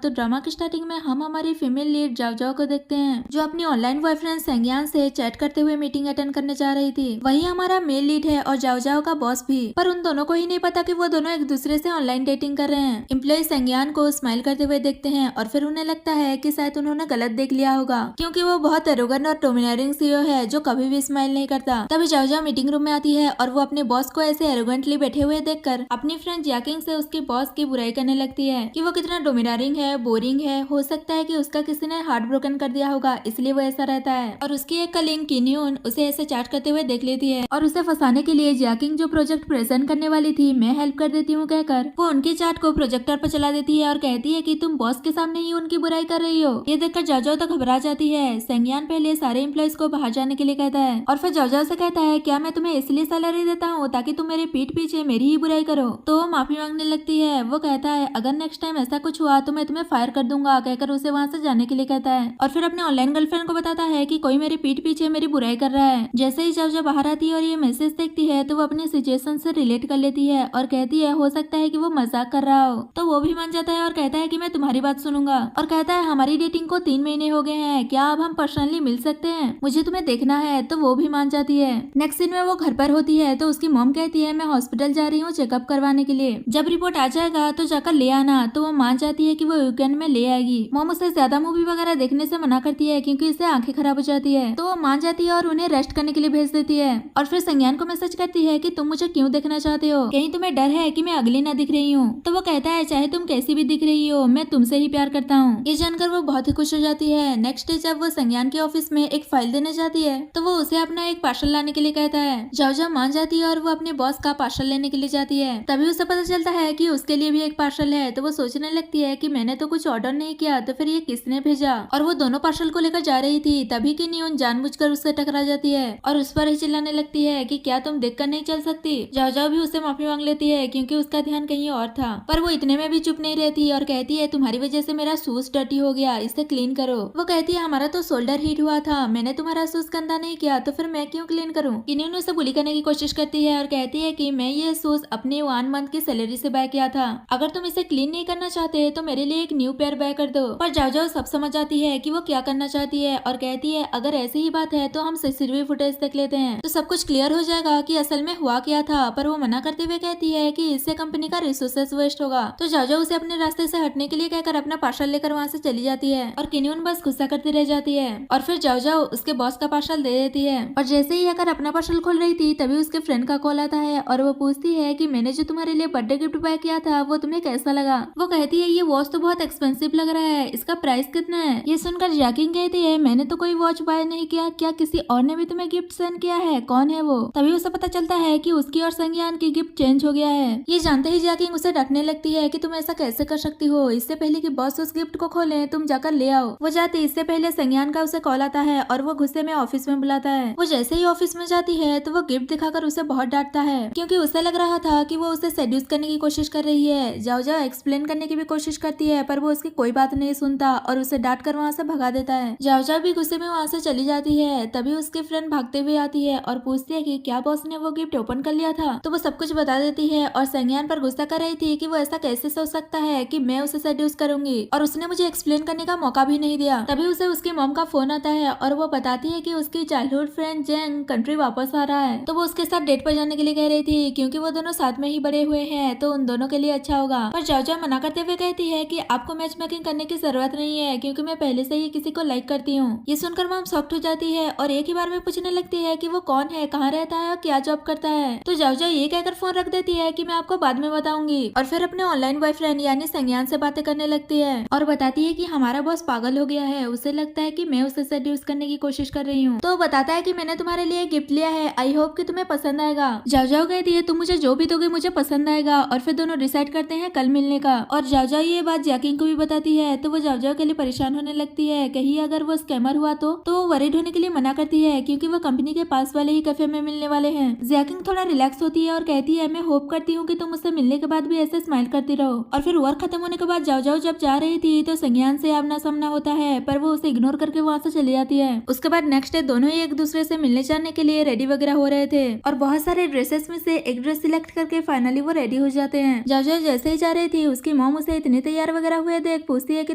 तो ड्रामा की स्टार्टिंग में हम हमारी फीमेल लीड जाओ जाओ को देखते हैं, जो अपनी ऑनलाइन बॉयफ्रेंड सेंग्यान से चैट करते हुए मीटिंग अटेंड करने जा रही थी। वही हमारा मेल लीड है और जाओ जाओ का बॉस भी, पर उन दोनों को ही नहीं पता कि वो दोनों एक दूसरे से ऑनलाइन डेटिंग कर रहे हैं। एम्प्लॉय सेंग्यान को स्माइल करते हुए देखते हैं और फिर उन्हें लगता है कि शायद उन्होंने गलत देख लिया होगा, क्योंकि वो बहुत एरोगेंट और डोमिनेटिंग सीईओ है जो कभी भी स्माइल नहीं करता। तभी जाओ जाओ मीटिंग रूम में आती है और वो अपने बॉस को ऐसे एरोगेंटली बैठे हुए देखकर अपनी फ्रेंड जैकिंग से उसके बॉस की बुराई करने लगती है कि वो कितना डोमिनेटिंग है, बोरिंग है, हो सकता है कि उसका किसी ने हार्ट ब्रोकन कर दिया होगा इसलिए वो ऐसा रहता है। और उसकी एक कलीग किन्यून उसे ऐसे चैट करते हुए देख लेती है और उसे फंसाने के लिए जैकिंग जो प्रोजेक्ट प्रेजेंट करने वाली थी मैं हेल्प कर देती हूँ कहकर वो उनकी चैट को प्रोजेक्टर पर चला देती है और कहती है कि तुम बॉस के सामने ही उनकी बुराई कर रही हो। ये देखकर जाओ तो घबरा जाती है। सेंग्यान पहले सारे एम्प्लॉइज को बाहर जाने के लिए कहता है और फिर जाओ से कहता है क्या मैं तुम्हें इसलिए सैलरी देता हूँ ताकि तुम मेरे पीठ पीछे मेरी ही बुराई करो? तो वो माफी मांगने लगती है। वो कहता है अगर नेक्स्ट टाइम ऐसा कुछ हुआ तो मैं तुम्हें फायर कर दूंगा कहकर उसे वहाँ से जाने के लिए कहता है और फिर अपने ऑनलाइन गर्लफ्रेंड को बताता है कि कोई मेरी पीठ पीछे मेरी बुराई कर रहा है। जैसे ही जाओ बाहर आती है और ये मैसेज देखती है तो वो अपनी सिचुएशन से रिलेट कर लेती है और कहती है हो सकता है कि वो मजाक कर रहा हो। तो वो भी मान जाता है और कहता है कि मैं तुम्हारी बात सुनूंगा और कहता है हमारी डेटिंग को 3 महीने हो गए हैं, क्या अब हम पर्सनली मिल सकते हैं, मुझे तुम्हें देखना है। तो वो भी मान जाती है। नेक्स्ट सीन में वो घर पर होती है तो उसकी मॉम कहती है मैं हॉस्पिटल जा रही हूँ चेकअप करवाने के लिए, जब रिपोर्ट आ जाएगा तो जाकर ले आना। तो वो मान जाती है कि वो वीकेंड में ले आएगी। मॉम उसे ज्यादा मूवी वगैरह देखने से मना करती है क्योंकि इससे आंखें खराब हो जाती है। तो वो मान जाती है और उन्हें रेस्ट करने के लिए भेज देती है और फिर संज्ञान को मैसेज करती है कि तुम मुझे क्यों देखना चाहते हो, कहीं तुम्हें डर है कि मैं अगली ना दिख रही हूँ? तो वो कहता है चाहे तुम कैसी भी दिख रही हो मैं तुमसे ही प्यार करता हूँ। ये जानकर वो बहुत ही खुश हो जाती है। नेक्स्ट डे जब वो संज्ञान के ऑफिस में एक फाइल देने जाती है तो वो उसे अपना एक पार्सल लाने के लिए कहता है। जाओ मान जाती है और वो अपने बॉस का पार्सल लेने के लिए जाती है। तभी उसे पता चलता है कि उसके लिए भी एक पार्सल है। तो वो सोचने लगती है कि मैंने तो कुछ ऑर्डर नहीं किया, तो फिर ये किसने भेजा। और वो दोनों पार्सल को लेकर जा रही थी, तभी की न्यून जानबूझकर उससे टकरा जाती है और उस पर ही चिल्लाने लगती है कि क्या तुम देखकर नहीं चल सकती। जाओ जाओ भी उससे माफी मांग लेती है क्योंकि उसका ध्यान कहीं और था, पर वो इतने में भी चुप नहीं रहती और कहती है तुम्हारी वजह से मेरा शूज डर्टी हो गया, इसे क्लीन करो। वो कहती है हमारा तो शोल्डर हीट हुआ था, मैंने तुम्हारा शूज गंदा नहीं किया, तो फिर मैं क्यों क्लीन करूँ। किन्यून उसे बुली करने की कोशिश करती है और कहती है कि मैं ये शूज अपने 1 मंथ की सैलरी से बाय किया था, अगर तुम इसे क्लीन नहीं करना चाहते तो मेरे लिए एक न्यू पेयर बाय कर दो। पर जाओ जाओ सब समझ जाती है कि वो क्या करना चाहती है और कहती है अगर ऐसी ही बात है तो हम सीसीटीवी फुटेज देख लेते हैं, तो सब कुछ क्लियर हो जाएगा कि असल में हुआ क्या था। पर वो मना करते हुए कहती है कि इससे कंपनी का रिसोर्सेस वेस्ट होगा। तो जाओ जाओ उसे अपने रास्ते से हटने के लिए कहकर अपना पार्सल लेकर वहाँ से चली जाती है और किन्यून बस गुस्सा करती रह जाती है और फिर जाओ जाओ उसके बॉस का पार्सल दे देती है। और जैसे ही आकर अपना पार्सल खोल रही थी तभी उसके फ्रेंड का कॉल आता है और वो पूछती है कि मैंने जो तुम्हारे लिए बर्थडे गिफ्ट बाय किया था वो तुम्हें कैसा लगा। वो कहती है ये वॉच तो बहुत एक्सपेंसिव लग रहा है, इसका प्राइस कितना है। ये सुनकर जैकिंग कहती है मैंने तो कोई वॉच बाय नहीं किया, क्या किसी और ने भी तुम्हें गिफ्ट सेंड किया है, कौन है वो। तभी उसे पता चलता है कि उसकी और संज्ञान की गिफ्ट चेंज हो गया है। ये जानते ही जैकिंग उसे डांटने लगती है कि तुम ऐसा कैसे कर सकती हो, इससे पहले कि बॉस उस गिफ्ट को खोले तुम जाकर ले आओ। वो जाती इससे पहले संज्ञान का उसे कॉल आता है और वो गुस्से में ऑफिस में बुलाता है। वो जैसे ही ऑफिस में जाती है तो वो गिफ्ट दिखाकर उसे बहुत डांटता है क्योंकि उसे लग रहा था कि वो उसे सेड्यूस करने की कोशिश कर रही है। जाओ जाओ एक्सप्लेन करने की भी कोशिश करती है पर वो उसकी कोई बात नहीं सुनता और उसे डांट कर वहाँ से भगा देता है। जाओ जाओ भी गुस्से में वहाँ से चली जाती है। तभी उसकी फ्रेंड भागते हुए आती है और पूछती है कि क्या बॉस ने वो गिफ्ट ओपन कर लिया था। तो वो सब कुछ बता देती है और संज्ञान पर गुस्सा कर रही थी कि वो ऐसा कैसे सोच सकता है कि मैं उसे सेड्यूस करूंगी और उसने मुझे एक्सप्लेन करने का मौका भी नहीं दिया। तभी उसे उसकी मॉम का फोन आता है और वो बताती है कि उसकी चाइल्डहुड फ्रेंड जेंग कंट्री वापस आ रहा है, तो वो उसके साथ डेट पर जाने के लिए कह रही थी क्योंकि वो दोनों साथ में ही बड़े हुए हैं तो उन दोनों के लिए अच्छा होगा। पर जाओ जाओ मना करते हुए कहती है कि आपको मैच मेकिंग करने की जरूरत नहीं है क्योंकि मैं पहले से ही किसी को लाइक करती हूँ। ये सुनकर मॉम शॉक्ड हो जाती है और एक ही बार में पूछने लगती है कि वो कौन है, कहाँ रहता है और क्या जॉब करता है। तो जाओ जाओ ये कहकर फोन रख देती है कि मैं आपको बाद में बताऊंगी और फिर अपने ऑनलाइन बॉयफ्रेंड यानी संज्ञान से बातें करने लगती है और बताती है कि हमारा बॉस पागल हो गया है, उसे लगता है कि मैं उसे सेड्यूस करने की कोशिश कर रही हूँ। तो बताता है कि मैंने तुम्हारे लिए गिफ्ट लिया है, आई होप कि तुम्हें पसंद आएगा। जाओ जाओ कहती है तुम मुझे जो भी दोगे मुझे पसंद आएगा और फिर दोनों डिसाइड करते हैं कल मिलने का। और जाओ जाओ ये बात जैकिंग को भी बताती है तो वो जाओ जाओ के लिए परेशान होने लगती है, कहीं अगर वो स्कैमर हुआ तो वो वरीड होने के लिए मना करती है क्योंकि वो कंपनी के पास वाले ही कैफे में मिलने वाले हैं। जैकिंग थोड़ा रिलैक्स होती है और कहती है मैं होप करती हूँ कि तुम मुझसे मिलने के बाद भी ऐसे स्माइल करती रहो। और फिर वर्क खत्म होने के बाद जाओ जाओ जब जा रही थी तो संज्ञान से आमना सामना होता है पर वो उसे इग्नोर करके वहाँ से चली जाती है। उसके बाद नेक्स्ट डे दोनों ही एक दूसरे से मिलने जाने के लिए रेडी वगैरह हो रहे थे और बहुत सारे ड्रेसेस में से एक ड्रेस सिलेक्ट करके फाइनली वो रेडी हो जाते हैं। जाओ जाओ जैसे ही जा रही थी उसकी मॉम उसे इतनी तैयार वगैरह हुए देख पूछती है कि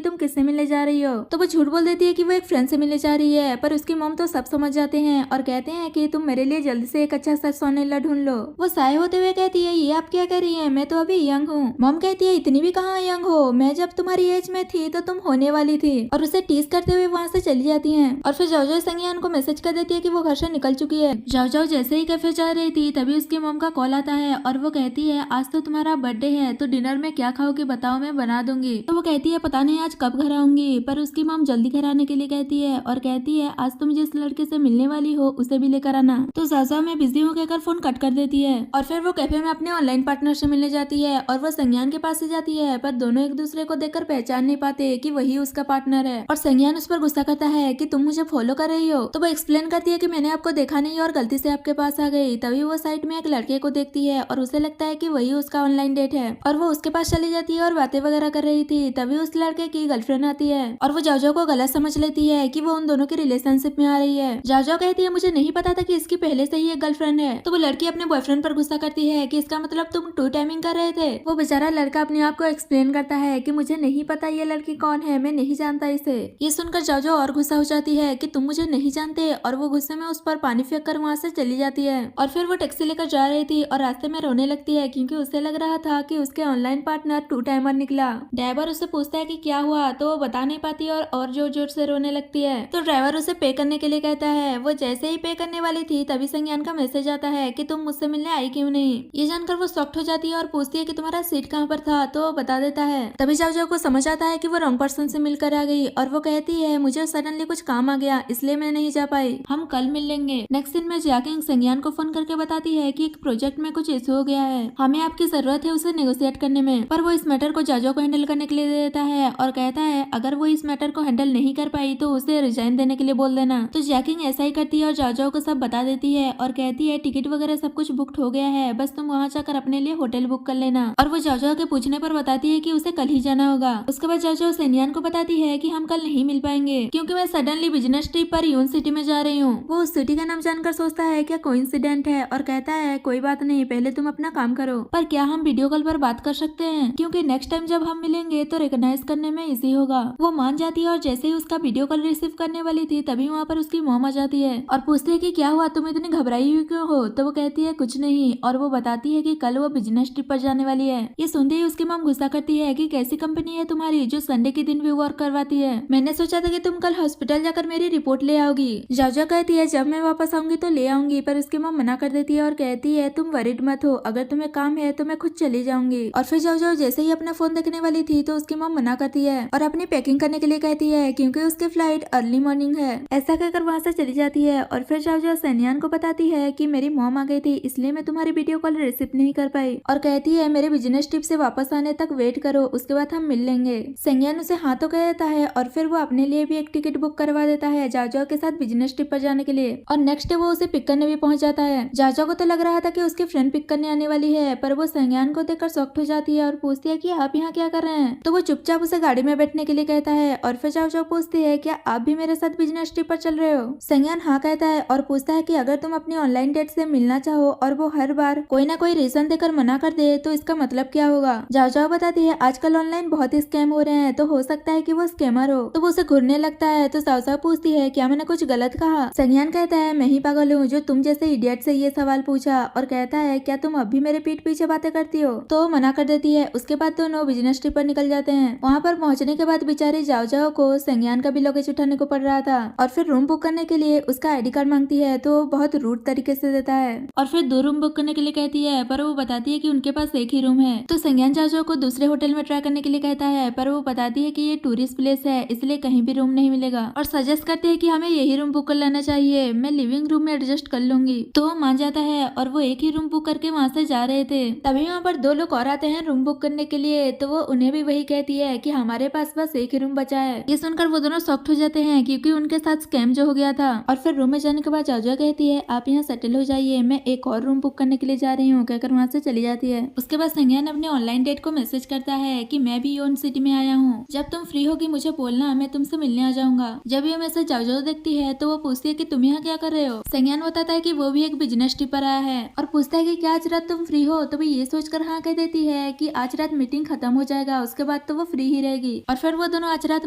तुम किससे मिलने जा रही हो। तो वो झूठ बोल देती है कि वो एक फ्रेंड से मिलने जा रही है पर उसकी मॉम तो सब समझ जाते हैं और कहते हैं कि तुम मेरे लिए जल्दी से एक अच्छा सा सोने ला ढूंढ लो। वो साय होते हुए कहती है ये आप क्या कर रही है, मैं तो अभी यंग हूँ। मॉम कहती है इतनी भी कहाँ यंग हो, मैं जब तुम्हारी एज में थी तो तुम होने वाली थी और उसे टीज करते हुए वहाँ से चली जाती है। और फिर जाओ जाओ संज्ञान को मैसेज कर देती है कि वो घर से निकल चुकी है। जाओ जाओ जैसे ही कैफे जा रही थी तभी उसकी मॉम का कॉल आता है और वो कहती है आज तो तुम्हारा बर्थडे है तो डिनर में क्या खाओगी बताओ, मैं बना दूंगी। तो वो कहती है पता नहीं आज कब घर आऊंगी, पर उसकी मॉम जल्दी घर आने के लिए कहती है और कहती है आज तुम जिस लड़के से मिलने वाली हो उसे भी लेकर आना। तो जाजा मैं बिजी हूँ कहकर फोन कट कर देती है और फिर वो कैफे में अपने ऑनलाइन पार्टनर से मिलने जाती है और वो संज्ञान के पास से जाती है पर दोनों एक दूसरे को देखकर पहचान नहीं पाते कि वही उसका पार्टनर है। और संज्ञान उस पर गुस्सा करता है कि तुम मुझे फॉलो कर रही हो। तो वो एक्सप्लेन करती है कि मैंने आपको देखा नहीं और गलती से आपके पास आ गई। तभी वो साइड में एक लड़के को देखती है और उसे लगता है कि वही उसका ऑनलाइन डेट है और वो उसके पास चली जाती है और बातें वगैरह कर रही थी। तभी उस लड़के की गर्लफ्रेंड आती है और वो जाओ को गलत समझ लेती है कि वो उन दोनों की रिलेशनशिप में आ रही है। जाओ कहती है मुझे नहीं पता था कि इसकी पहले से ही एक गर्लफ्रेंड है। तो वो लड़की अपने बॉयफ्रेंड पर गुस्सा करती है कि इसका मतलब तुम टू टाइमिंग कर रहे थे। वो बेचारा लड़का अपने आप को एक्सप्लेन करता है कि मुझे नहीं पता ये लड़की कौन है, मैं नहीं जानता इसे। ये सुनकर जाओ और गुस्सा हो जाती है कि तुम मुझे नहीं जानते और वो गुस्से में उस पर पानी फेंक कर वहाँ से चली जाती है। और फिर वो टैक्सी लेकर जा रही थी और रास्ते में रोने लगती है क्योंकि उसे लग रहा था कि उसके ऑनलाइन पार्टनर टू टाइमर निकला। ड्राइवर उससे पूछता है कि क्या हुआ तो वो बता नहीं पाती और जोर जोर से रोने लगती है। तो ड्राइवर उसे पे करने के लिए कहता है। वो जैसे ही पे करने वाली थी तभी संज्ञान का मैसेज आता है कि तुम मुझसे मिलने आई क्यों नहीं। ये जानकर वो शॉक्ड हो जाती है और पूछती है कि तुम्हारा सीट कहाँ पर था, तो वो बता देता है। तभी जाओ को समझ आता है कि वो रॉन्ग पर्सन से मिलकर आ गई और वो कहती है मुझे सडनली कुछ काम आ गया इसलिए मैं नहीं जा पाई, हम कल मिल लेंगे। नेक्स्ट दिन में जाके संज्ञान को फोन करके बताती है कि एक प्रोजेक्ट में कुछ इशू हो गया है, हमें आपकी जरूरत है उसे नेगोशिएट करने में। पर वो इस मैटर को जाजो को हैंडल करने के के लिए दे देता है और कहता है अगर वो इस मैटर को हैंडल नहीं कर पाई तो उसे रिजाइन देने के लिए बोल देना। तो जैकिंग ऐसा ही करती है और जाओ को सब बता देती है और कहती है टिकट वगैरह सब कुछ बुक हो गया है, बस तुम वहाँ जाकर अपने लिए होटल बुक कर लेना। और वो जाओ के पूछने पर बताती है कि उसे कल ही जाना होगा। उसके बाद जाओ सेनियान को बताती है कि हम कल नहीं मिल पाएंगे क्योंकि मैं सडनली बिजनेस ट्रिप पर यून सिटी में जा रही हूँ। वो उस सिटी का नाम जानकर सोचता है क्या कोइंसिडेंट है और कहता है कोई बात नहीं, पहले तुम अपना काम करो, पर क्या हम वीडियो कॉल पर बात कर सकते हैं क्योंकि नेक्स्ट टाइम जब हम मिलेंगे तो रिकॉग्नाइज करने में इजी होगा। वो मान जाती है और जैसे ही उसका वीडियो कॉल रिसीव करने वाली थी तभी वहाँ पर उसकी मॉम आ जाती है और पूछती है कि क्या हुआ, तुम इतनी घबराई हुई क्यों हो। तो वो कहती है कुछ नहीं और वो बताती है कि कल वो बिजनेस ट्रिप पर जाने वाली है। ये सुनते ही उसकी मॉम गुस्सा करती है कि कैसी कंपनी है तुम्हारी जो संडे के दिन भी वर्क करवाती है, मैंने सोचा था कि तुम कल हॉस्पिटल जाकर मेरी रिपोर्ट ले आओगी। जाओ कहती है जब मैं वापस आऊंगी तो ले आऊंगी, पर उसकी मॉम मना कर देती है और कहती है तुम वरीड मत हो, अगर तुम्हें काम है तो मैं खुद चली जाऊंगी। और फिर जाओ जैसे ही अपना फोन देखने वाली थी तो उसकी मॉम मना करती है और अपनी पैकिंग करने के लिए कहती है क्योंकि उसकी फ्लाइट अर्ली मॉर्निंग है। ऐसा कहकर वहाँ से चली जाती है और फिर जाओ सेनियान को बताती है कि मेरी मॉम आ गई थी इसलिए मैं तुम्हारी वीडियो कॉल रिसीव नहीं कर पाई और कहती है मेरे बिजनेस ट्रिप से वापस आने तक वेट करो, उसके बाद हम मिल लेंगे। सेनियान उसे हाँ तो कह देता है और फिर वो अपने लिए भी एक टिकट बुक करवा देता है जाओ के साथ बिजनेस ट्रिप पर जाने के लिए और नेक्स्ट डे वो उसे पिक करने भी पहुंच जाता है। जाओ को तो लग रहा था कि उसकी फ्रेंड पिक करने आने वाली है, पर वो सेनियान को देखकर शॉक्ड हो जाती है और पूछती है कि आप यहाँ क्या कर रहे हैं। तो वो चुपचाप उसे गाड़ी में बैठने के लिए कहता है और फिर जाओ पूछती है क्या आप भी मेरे साथ बिजनेस ट्रिप पर चल रहे हो। सेनियान हाँ कहता है और पूछता है कि अगर तुम अपनी ऑनलाइन डेट से मिलना चाहो और वो हर बार कोई ना कोई रीजन देकर मना कर दे तो इसका मतलब क्या होगा। जाओ बताती है आजकल ऑनलाइन बहुत ही स्कैम हो रहे हैं तो हो सकता है कि वो स्कैमर हो। तो वो उसे घूरने लगता है तो जाओ पूछती है क्या मैंने कुछ गलत कहा। सेनियान कहता है मैं ही पागल हूँ जो तुम जैसे इडियट से ये सवाल पूछा और कहता है क्या तुम अब भी मेरे पीठ पीछे बातें करती हो। तो वो मना कर देती है। उसके बाद दोनों बिजनेस ट्रिप पर निकल जाते हैं। वहाँ पर पहुँचने के बाद बेचारी जाओ को सेनियान का भी लगेज उठाने को पड़ रहा था और फिर रूम बुक करने के लिए उसका आईडी कार्ड मांगती है तो बहुत रूड तरीके से देता है और फिर 2 रूम बुक करने के लिए कहती है, पर वो बताती है कि उनके पास एक ही रूम है। तो सेनियान जाओ को दूसरे होटल में ट्राई करने के लिए कहता है, पर वो बताती है कि ये टूरिस्ट प्लेस है इसलिए कहीं भी रूम नहीं मिलेगा और सजेस्ट करते हैं कि हमें यही रूम बुक कर लेना चाहिए, मैं लिविंग रूम में एडजस्ट कर लूंगी। तो वो मान जाता है और वो एक ही रूम बुक करके वहाँ से जा रहे थे। तभी वहाँ पर 2 लोग और आते हैं रूम बुक करने के लिए, तो वो उन्हें भी वही कहती है कि हमारे पास बस एक ही रूम बचा है। ये सुनकर वो दोनों शॉक्ड हो जाते हैं क्योंकि उनके साथ स्कैम जो हो गया था। और फिर रूम में जाने के बाद जाओ कहती है आप यहाँ सेटल हो जाइए, मैं एक और रूम बुक करने के लिए जा रही हूँ, कहकर वहाँ से चली जाती है। उसके बाद सेनियान अपने ऑनलाइन डेट को मैसेज करता है कि मैं भी योन सिटी में आया हूँ, जब तुम फ्री होगी मुझे बोलना, मैं तुमसे मिलने आ जाऊंगा। जब ये मैसेज जाओ देखती है तो वो पूछती है कि तुम यहाँ क्या कर रहे हो। सेनियान बताता है कि वो भी एक बिजनेस ट्रिप पर आया है और पूछता है कि क्या आज रात तुम फ्री हो। तो वो ये सोचकर हाँ कह देती है कि आज रात मीटिंग खत्म हो जाएगा, उसके बाद तो वो फ्री ही रहेगी। और फिर वो दोनों आज रात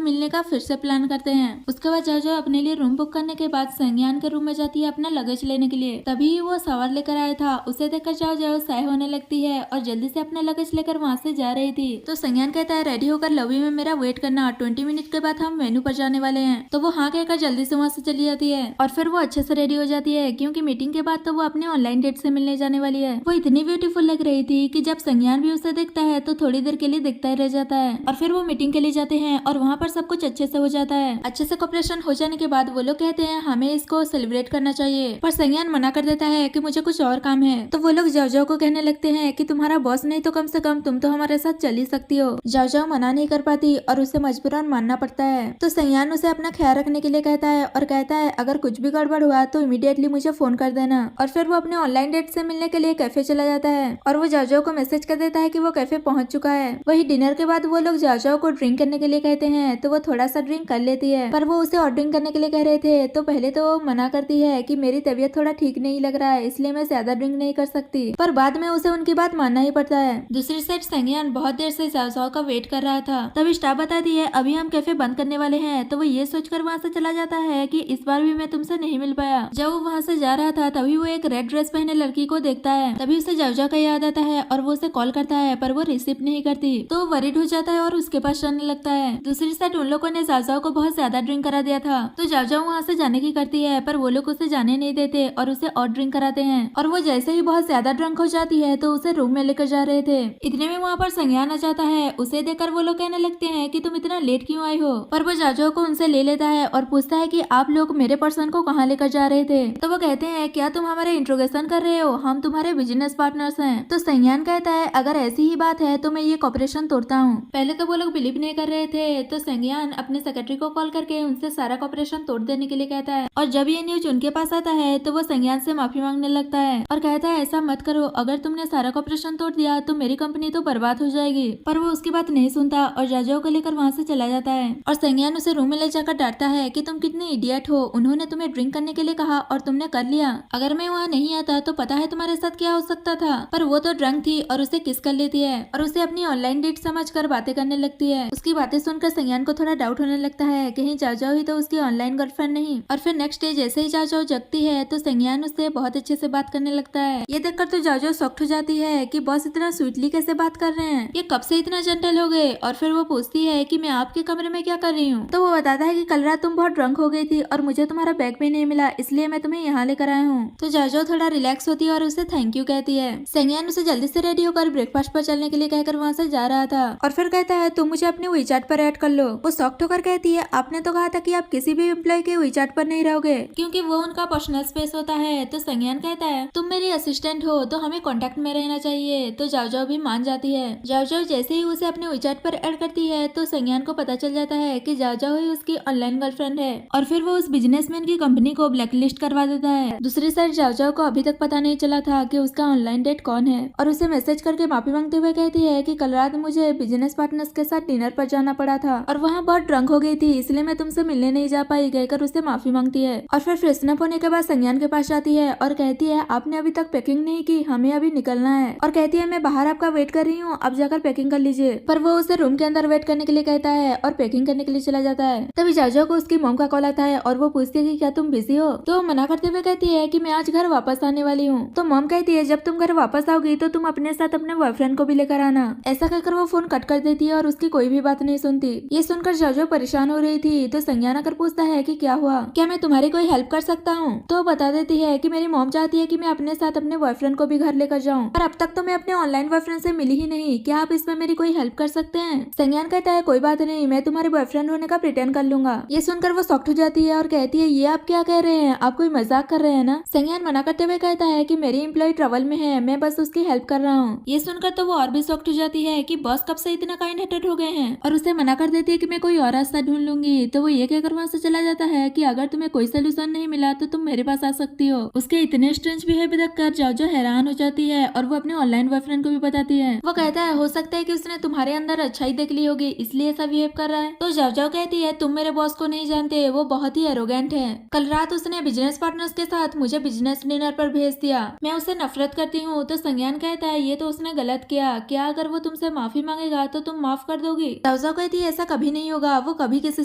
मिलने का फिर से प्लान करते हैं। उसके बाद जाओ अपने लिए रूम बुक करने के बाद सेनियान के रूम में जाती है अपना लगेज लेने के लिए। तभी वो सवार लेकर आया था, उसे देखकर जाओ साय होने लगती है और जल्दी से अपना लगेज लेकर वहाँ से जा रही थी। तो सेनियान कहता है रेडी होकर लॉबी में मेरा वेट करना, 20 मिनट के बाद हम वेन्यू पर जाने वाले हैं। तो वो हाँ कहकर जल्दी से वहाँ से चली जाती है और फिर वो अच्छे से रेडी हो जाती है क्योंकि मीटिंग के बाद तो वो अपने ऑनलाइन डेट से मिलने जाने वाली है। वो इतनी ब्यूटीफुल लग रही थी कि जब सेनियान भी उसे देखता है तो थोड़ी देर के लिए देखता ही रह जाता है। और फिर वो मीटिंग के लिए जाते हैं और वहाँ पर सब कुछ अच्छे से हो जाता है। अच्छे से कोऑपरेशन हो जाने के बाद वो लोग कहते हैं हमें इसको सेलिब्रेट करना चाहिए, पर सेनियान मना कर देता है कि मुझे कुछ और काम है। तो वो लोग जाओ को कहने लगते हैं कि तुम्हारा बॉस नहीं तो कम से कम तुम तो हमारे साथ चल ही सकती हो। जाओ मना नहीं कर पाती और उसे मजबूरन मानना पड़ता है। तो सेनियान उसे अपना ख्याल रखने के लिए कहता है और कहता है अगर कुछ भी गड़बड़ हुआ तो इमीडिएटली मुझे फोन कर देना। और फिर वो अपने ऑनलाइन डेट से मिलने के लिए कैफे चला जाता है और वो जाओ को मैसेज कर देता है कि वो कैफे पहुंच चुका है। वही डिनर के बाद वो लोग जाओ को ड्रिंक करने के लिए कहते हैं तो वो थोड़ा सा ड्रिंक कर लेती है, पर वो उसे और ड्रिंक करने के लिए कह रहे थे तो पहले तो वो मना करती है कि मेरी तबीयत थोड़ा ठीक नहीं लग रहा है इसलिए मैं ज्यादा ड्रिंक नहीं कर सकती, पर बाद में उसे उनकी बात मानना ही पड़ता है। दूसरी साइड सेनियान बहुत देर से जाओ का वेट कर रहा था। तभी स्टाफ बताती है अभी हम कैफे बंद करने वाले हैं। तो वो ये सोचकर वहाँ से चला जाता है कि इस बार भी मैं तुमसे नहीं मिल पाया। जब वो वहाँ से जा रहा था तभी वो एक रेड ड्रेस पहने लड़की को देखता है। तभी उसे जाओ का याद आता है और वो उसे कॉल करता है, पर वो रिसीव नहीं करती। तो वो वरीड हो जाता है और उसके पास जाने लगता है। दूसरी साइड उन लोगों ने जाओ को बहुत ज्यादा ड्रिंक करा दिया था। तो जाओ वहाँ से जाने की करती है, पर वो लोग उसे जाने नहीं देते और उसे और ड्रिंक कराते हैं। और वो जैसे ही बहुत ज्यादा ड्रंक हो जाती है तो उसे रूम में लेकर जा रहे थे। इतने में वहाँ पर सेनियान आ जाता है। उसे देखकर वो लोग कहने लगते हैं कि तुम इतना लेट क्यों आई हो, पर वो जाओ को उनसे ले लेता है और पूछता है कि आप लोग मेरे पर्सन को कहाँ लेकर जा रहे थे। तो वो कहते हैं क्या तुम हमारे इंट्रोगेशन कर रहे हो, हम तुम्हारे बिजनेस पार्टनर्स हैं। तो सेनियान कहता है अगर ऐसी ही बात है तो मैं ये कॉपरेशन तोड़ता हूँ। पहले तो वो लोग बिलीव नहीं कर रहे थे, तो संज्ञान अपने सेक्रेटरी को कॉल करके उनसे सारा कॉपरेशन तोड़ देने के लिए कहता है। और जब ये न्यूज उनके पास आता है तो वो संज्ञान से माफी मांगने लगता है और कहता है ऐसा मत करो, अगर तुमने सारा कॉपरेशन तोड़ दिया तो मेरी कंपनी तो बर्बाद हो जाएगी। पर वो उसकी बात नहीं सुनता और जाजो को लेकर वहाँ से चला जाता है। और संज्ञान उसे रूम में ले जाकर डांटता है कि तुम कितनी इडियट हो, उन्होंने तुम्हें ड्रिंक करने के लिए कहा और तुमने कर लिया। अगर मैं वहाँ नहीं आता तो पता है तुम्हारे साथ क्या हो सकता था। पर वो तो ड्रंक थी और उसे किस कर लेती है और उसे अपनी ऑनलाइन डेट समझकर बातें करने लगती है। उसकी बातें सुनकर संज्ञान को थोड़ा डाउट होने लगता है, कहीं जाजो ही तो उसकी ऑनलाइन गर्लफ्रेंड नहीं। और फिर नेक्स्ट डे जैसे ही जाजो जगती है तो संज्ञान उससे बहुत अच्छे से बात करने लगता है। ये देखकर तो जाजो शॉक्ड हो जाती है कि बॉस इतना स्वीटली कैसे बात कर रहे हैं, ये कब से इतना जेंटल हो गए। और फिर वो पूछती है कि मैं आपके कमरे में क्या कर रही हूँ। तो वो बताता है कि कल रात तुम बहुत ड्रंक हो गई थी और मुझे तुम्हारा बैग भी नहीं मिला, इसलिए मैं तुम्हें यहाँ लेकर आया हूँ। तो जाजो थोड़ा रिलैक्स होती है और उसे थैंक यू कहती है। संज्ञान उसे जल्दी से रेडी होकर ब्रेकफास्ट पर चलने के लिए कहकर वहाँ से जा रहा था और फिर कहता है तुम मुझे अपने वीचैट पर ऐड कर लो। वो शॉक्ड होकर कहती है आपने तो कहा था कि आप किसी भी एम्प्लॉय के वीचैट पर नहीं रहोगे क्योंकि वो उनका पर्सनल स्पेस होता है। तो संज्ञान कहता है तुम मेरी असिस्टेंट हो तो हमें कॉन्टेक्ट में रहना चाहिए। तो जाओ भी मान जाती है। जाओ जैसे ही उसे अपने वीचैट पर ऐड करती है तो संज्ञान को पता चल जाता है कि जाओ ही उसकी ऑनलाइन गर्लफ्रेंड है और फिर वो उस बिजनेसमैन की कंपनी को ब्लैकलिस्ट करवा देता है। दूसरी साइड जाओ को अभी तक पता नहीं चला था कि उसका ऑनलाइन डेट कौन है और उसे मैसेज करके माफी मांगते हुए कहती है कि कल रात मुझे बिजनेस पार्टनर्स के साथ डिनर पर जाना पड़ा था और वहाँ बहुत ड्रंक हो गई थी, इसलिए मैं तुमसे मिलने नहीं जा पाई, कहकर उससे माफी मांगती है। और फिर फ्रेशन अप होने के बाद संज्ञान के पास जाती है और कहती है आपने अभी तक पैकिंग नहीं की, हमें अभी निकलना है। और कहती है मैं बाहर आपका वेट कर रही हूँ, अब जाकर पैकिंग कर लीजिए। पर वो उसे रूम के अंदर वेट करने के लिए कहता है और पैकिंग करने के लिए चला जाता है। तभी जाजो को उसकी मॉम का कॉल आता है और वो पूछती है कि क्या तुम बिजी हो। तो मना करते हुए कहती है कि मैं आज घर वापस आने वाली हूँ। तो मॉम कहती है जब तुम घर वापस आओगी तो तुम अपने साथ अपने बॉयफ्रेंड को भी लेकर आना। ऐसा कहकर वो फोन कट कर देती है और उसकी कोई भी बात नहीं सुनती। ये सुनकर जाजो परेशान हो रही थी तो संज्ञान आकर पूछता है कि क्या हुआ, क्या मैं तुम्हारी कोई हेल्प कर सकता हूँ। तो बता देती है कि मेरी मॉम चाहती है कि मैं अपने साथ अपने बॉयफ्रेंड को भी घर लेकर जाऊँ, पर अब तक तो मैं अपने ऑनलाइन बॉयफ्रेंड से मिली ही नहीं, क्या आप इसमें मेरी कोई हेल्प कर सकते हैं। संज्ञान कहता है कोई बात नहीं, मैं तुम्हारे बॉयफ्रेंड होने का प्रिटेंड कर लूंगा। ये सुनकर वो शॉक्ड हो जाती है और कहती है ये आप क्या कह रहे हैं, आप कोई मजाक कर रहे हैं ना। संज्ञान मना करते हुए कहता है कि मेरी एम्प्लॉय ट्रबल में है, मैं बस उसकी हेल्प कर रहा हूँ। ये सुनकर तो वो और भी शॉक्ड हो जाती है कि बॉस कब से इतना काइंड हार्टेड हो गए हैं और उसे मना कर देती है कि मैं कोई और रास्ता ढूंढ लूंगी। तो वो ये कहकर वहाँ से चला जाता है कि अगर तुम्हें कोई सोल्यूशन नहीं मिला तो तुम मेरे पास आ सकती हो। उसके इतने स्ट्रेंज बिहेवियर देखकर जाजो हैरान हो जाती है और वो अपने ऑनलाइन बॉयफ्रेंड को भी बताती है। वो कहता है हो सकता है कि उसने तुम्हारे अंदर अच्छाई देख ली होगी इसलिए ऐसा बिहेव कर रहा है। तो जाजो कहती है तुम मेरे बॉस को नहीं जानते, वो बहुत ही एरोगेंट है। कल रात उसने बिजनेस पार्टनर्स के साथ मुझे बिजनेस डिनर पर भेज दिया, मैं उसे नफरत करती हूँ। तो संज्ञान कहता है ये तो उसने गलत किया, क्या अगर वो तुमसे माफी मांगेगा तो तुम माफ कर दोगी। जाजो कहती है ऐसा कभी नहीं होगा, वो कभी किसी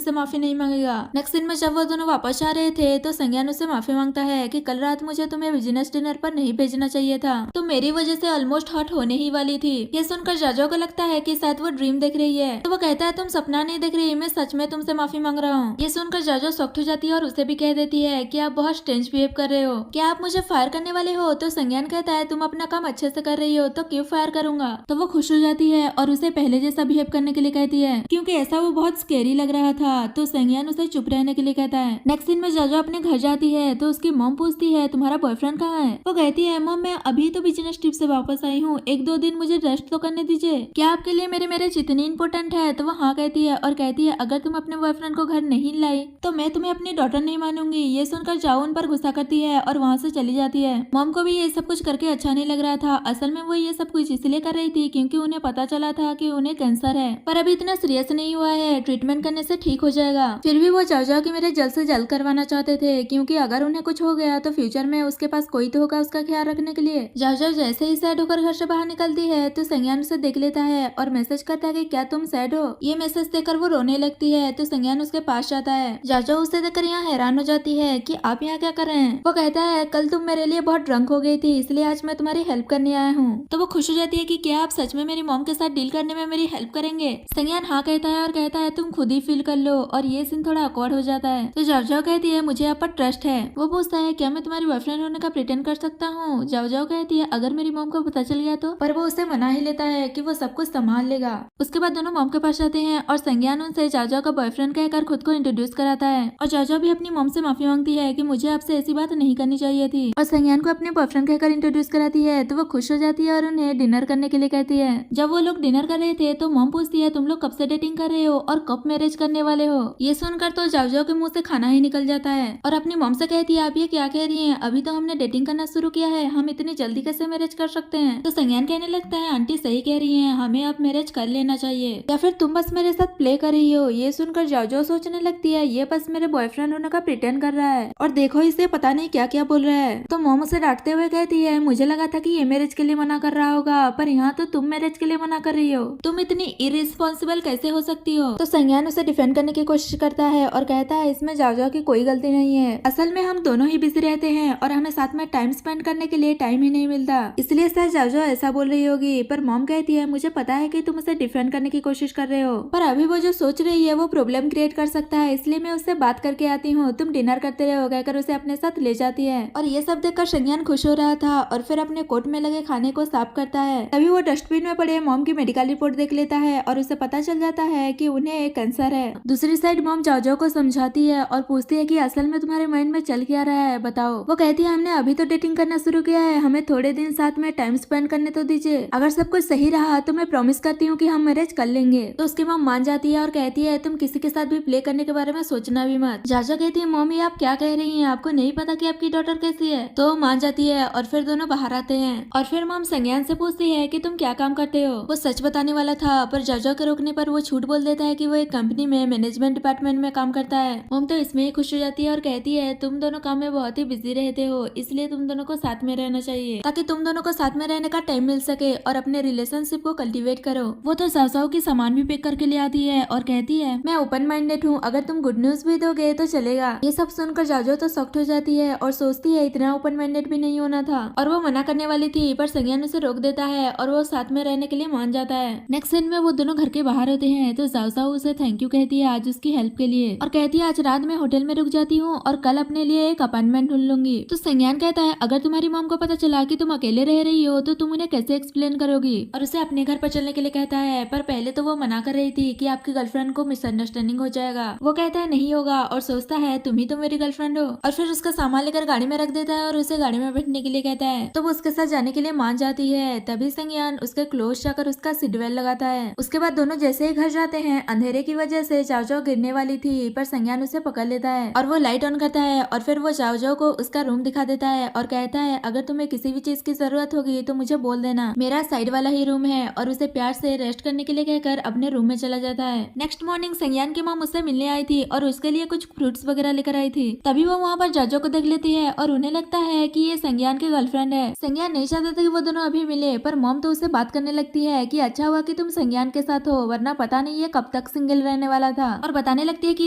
से माफी नहीं मांगेगा। नेक्स्ट दिन में जब वो दोनों वापस आ रहे थे तो संज्ञान उससे माफी मांगता है कि कल रात मुझे तुम्हें बिजनेस डिनर पर नहीं भेजना चाहिए था, तो मेरी वजह से ऑलमोस्ट हर्ट होने ही वाली थी। ये सुनकर जाजो को लगता है कि शायद वो ड्रीम देख रही है। तो वो कहता है तुम सपना नहीं देख रही, मैं सच में तुमसे माफी मांग रहा हूँ। ये सुनकर जाजो शॉक्ड हो जाती है और उसे भी कह देती है कि आप बहुत स्ट्रेंज बिहेव कर रहे हो, क्या आप मुझे फायर करने वाले हो। तो संज्ञान कहता है तुम अपना काम अच्छे से कर रही हो तो क्यों फायर करूंगा। तो वो खुश हो जाती है और उसे पहले जैसा बिहेव करने के लिए कहती है क्योंकि ऐसा वो बहुत स्केरी लग रहा था। तो संज्ञान उसे चुप रहने के लिए कहता है। नेक्स्ट दिन में जाजो अपने घर जाती है तो उसकी मॉम पूछती है तुम्हारा बॉयफ्रेंड कहाँ है। वो कहती है मॉम मैं अभी तो बिजनेस ट्रिप से वापस आई हूँ, 1-2 दिन मुझे रेस्ट तो करने दीजिए, क्या आपके लिए मेरे मैरिज इतनी इंपॉर्टेंट है। तो वो हाँ कहती है और कहती है अगर तुम अपने बॉयफ्रेंड को घर नहीं लाई तो मैं तुम्हें अपनी डॉटर नहीं मानूंगी। ये सुनकर जाओ उन पर गुस्सा करती है और वहाँ से चली जाती है। मॉम को भी ये सब कुछ करके अच्छा नहीं लग रहा था। असल में वो ये सब कुछ इसलिए कर रही थी क्योंकि उन्हें पता चला था कि उन्हें कैंसर है, पर अभी इतना सीरियस नहीं हुआ है, ट्रीटमेंट करने से ठीक हो जाएगा। फिर भी वो जाओ कि मेरे जल्द से जल्द करवाना चाहते थे क्योंकि अगर उन्हें कुछ हो गया तो फ्यूचर में उसके पास कोई तो होगा उसका ख्याल रखने के लिए। जाओ जैसे ही सैड होकर घर से बाहर निकलती है तो संज्ञान उसे देख लेता है और मैसेज करता है कि क्या तुम सैड हो। ये मैसेज देखकर वो रोने लगती है तो संज्ञान उसके पास जाता है। जाओ उसे देखकर यहाँ हैरान हो जाती है कि आप यहाँ क्या कर रहे हैं। वो कहता है कल तुम मेरे लिए बहुत ड्रंक हो गई थी इसलिए आज मैं तुम्हारी हेल्प करने आया हूँ। तो वो खुश हो जाती है कि क्या आप सच में मेरी मॉम के साथ डील करने में मेरी हेल्प करेंगे। संज्ञान हाँ कहता है और कहता है तुम खुद ही फील कर लो और ये सीन थोड़ा ऑकवर्ड हो जाता है। तो जाओ कहती है मुझे आप पर ट्रस्ट है। वो पूछता है क्या मैं तुम्हारी बॉयफ्रेंड होने का प्रिटेंड कर सकता हूँ। जाओ कहती है अगर मेरी मॉम को पता चल गया तो, पर वो उसे मना ही लेता है कि वो सब कुछ संभाल लेगा। उसके बाद दोनों मॉम के पास जाते हैं और संज्ञान उनसे जाओ का बॉयफ्रेंड कहकर खुद को इंट्रोड्यूस कराता है और जाओ भी अपनी मॉम से माफी मांगती है कि मुझे आपसे ऐसी बात नहीं करनी चाहिए थी और संज्ञान को अपने बॉयफ्रेंड कहकर इंट्रोड्यूस कराती है। तो वो खुश हो जाती है और उन्हें डिनर करने के लिए कहती है। जब वो लोग डिनर कर रहे रहे थे तो मॉम पूछती है तुम लोग कब से डेटिंग कर रहे हो और कब मैरिज करने वाले हो। ये सुनकर तो जाओ के मुंह से खाना ही निकल जाता है और अपनी मॉम से कहती है आप ये क्या कह रही हैं, अभी तो हमने डेटिंग करना शुरू किया है, हम इतनी जल्दी कैसे मैरिज कर सकते हैं। तो संज्ञान कहने लगता है आंटी सही कह रही है, हमें अब मैरिज कर लेना चाहिए या फिर तुम बस मेरे साथ प्ले कर रही हो। ये सुनकर जाओ सोचने लगती है ये बस मेरे बॉयफ्रेंड होने का प्रिटेंड कर रहा है और देखो इसे पता नहीं क्या क्या बोल रहा है। तो मॉम उसे डांटते हुए कहती है मुझे लगा था कि ये मैरिज के लिए मना कर रहा होगा पर यहाँ तो तुम मैरिज के लिए मना कर रही हो, तुम इतनी इरिस्पॉन्सिबल कैसे हो सकती हो। तो संज्ञान उसे डिफेंड करने की कोशिश करता है और कहता है इसमें जाओ की कोई गलती नहीं है, असल में हम दोनों ही बिजी रहते हैं और हमें साथ में टाइम स्पेंड करने के लिए टाइम ही नहीं मिलता, इसलिए शायद जाओ ऐसा बोल रही होगी। पर मॉम कहती है मुझे पता है कि तुम उसे डिफेंड करने की कोशिश कर रहे हो पर अभी वो जो सोच रही है वो प्रॉब्लम क्रिएट कर सकता है, इसलिए मैं उससे बात करके आती हूँ, तुम डिनर करते रहो कहकर उसे अपने साथ ले जाती है। और ये सब देखकर संज्ञान खुश हो रहा था और फिर अपने कोट में लगे खाने को साफ करता है। तभी वो डस्टबिन में पड़े मॉम की मेडिकल रिपोर्ट देख लेता है और उसे पता चल जाता है कि उन्हें एक कैंसर है। दूसरी साइड मॉम जाओ को समझाती है और पूछती है कि असल में तुम्हारे माइंड में चल क्या रहा है बताओ। वो कहती है हमने अभी तो डेटिंग करना शुरू किया है, हमें थोड़े दिन साथ में टाइम स्पेंड करने तो दीजिए, अगर सब कुछ सही रहा तो मैं प्रॉमिस करती हूँ कि हम मैरिज कर लेंगे। तो उसकी मॉम मान जाती है और कहती है तुम किसी के साथ भी प्ले करने के बारे में सोचना भी मत। जाजो कहती है मॉमी आप क्या कह रही हैं, आपको नहीं पता कि आपकी डॉटर कैसी है। तो मान जाती है और फिर दोनों बाहर आते हैं और फिर मॉम संज्ञान से पूछती है कि तुम क्या काम करते हो। वो सच बताने वाला था पर जाजो के रोकने पर वो झूठ बोल देता है कि वो एक कंपनी में मैनेजमेंट डिपार्टमेंट में काम करता है। मॉम तो इसमें ही खुश हो जाती है और कहती है तुम दोनों काम में बहुत ही बिजी रहते हो, इसलिए तुम दोनों को साथ में रहना चाहिए ताकि तुम दोनों को साथ में रहने का टाइम मिल सके और अपने रिलेशनशिप को कल्टीवेट करो। वो तो सासाओं की सामान भी पैक करके ले आती है और कहती है मैं ओपन माइंडेड हूँ, अगर तुम गुड न्यूज भी दोगे तो चलेगा। ये सब सुनकर जाजो तो सॉफ्ट हो जाती है और सोचती है इतना ओपन माइंडेड भी नहीं होना था और वो मना करने वाली थी पर संज्ञान उसे रोक देता है और वो साथ में रहने के लिए मान जाता है। नेक्स्ट सीन में वो दोनों घर के बाहर होते हैं तो जाओ उसे थैंक यू कहती है आज उसकी हेल्प के लिए और कहती है आज रात में होटल में रुक जाती हूँ और कल अपने लिए एक अपार्टमेंट ढूंढ लूंगी। तो संज्ञान कहता है अगर तुम्हारी मॉम को पता चला कि तुम अकेले रह रही हो तो तुम उन्हें कैसे एक्सप्लेन करोगी और उसे अपने घर पर चलने के लिए कहता है। पर पहले तो वो मना कर रही थी कि आपकी गर्लफ्रेंड को मिसअंडरस्टैंडिंग हो जाएगा। वो कहता है नहीं होगा और सोचता है तुम ही तो मेरी गर्लफ्रेंड हो और फिर उसका सामान लेकर गाड़ी में रख देता है और उसे गाड़ी में बैठने के लिए कहता है। तो वो उसके साथ जाने के लिए मान जाती है। तभी संज्ञान उसके क्लोज जाकर उसका सीट बेल्ट लगाता है। उसके बाद दोनों जैसे ही घर जाते हैं अंधेरे की वजह से जाओ गिरने वाली थी पर संज्ञान उसे पकड़ लेता है और वो लाइट ऑन करता है और फिर वो जाओ को उसका रूम दिखा देता है और कहता है अगर तुम्हें किसी भी चीज की जरूरत होगी तो मुझे बोल देना, मेरा साइड वाला ही रूम है और उसे प्यार से रेस्ट करने के लिए कहकर अपने रूम में चला जाता है। नेक्स्ट मॉर्निंग संज्ञान की मॉम उससे मिलने आई थी और उसके लिए कुछ फ्रूट्स वगैरह लेकर आई थी। तभी वो वहाँ पर जाजो को देख लेती है और उन्हें लगता है कि ये संज्ञान की गर्लफ्रेंड है। संज्ञान नहीं चाहता था कि वो दोनों अभी मिले पर मॉम तो उससे बात करने लगती है कि अच्छा हुआ कि तुम संज्ञान के साथ हो वरना पता नहीं ये कब तक सिंगल रहने वाला था और बताने लगती है कि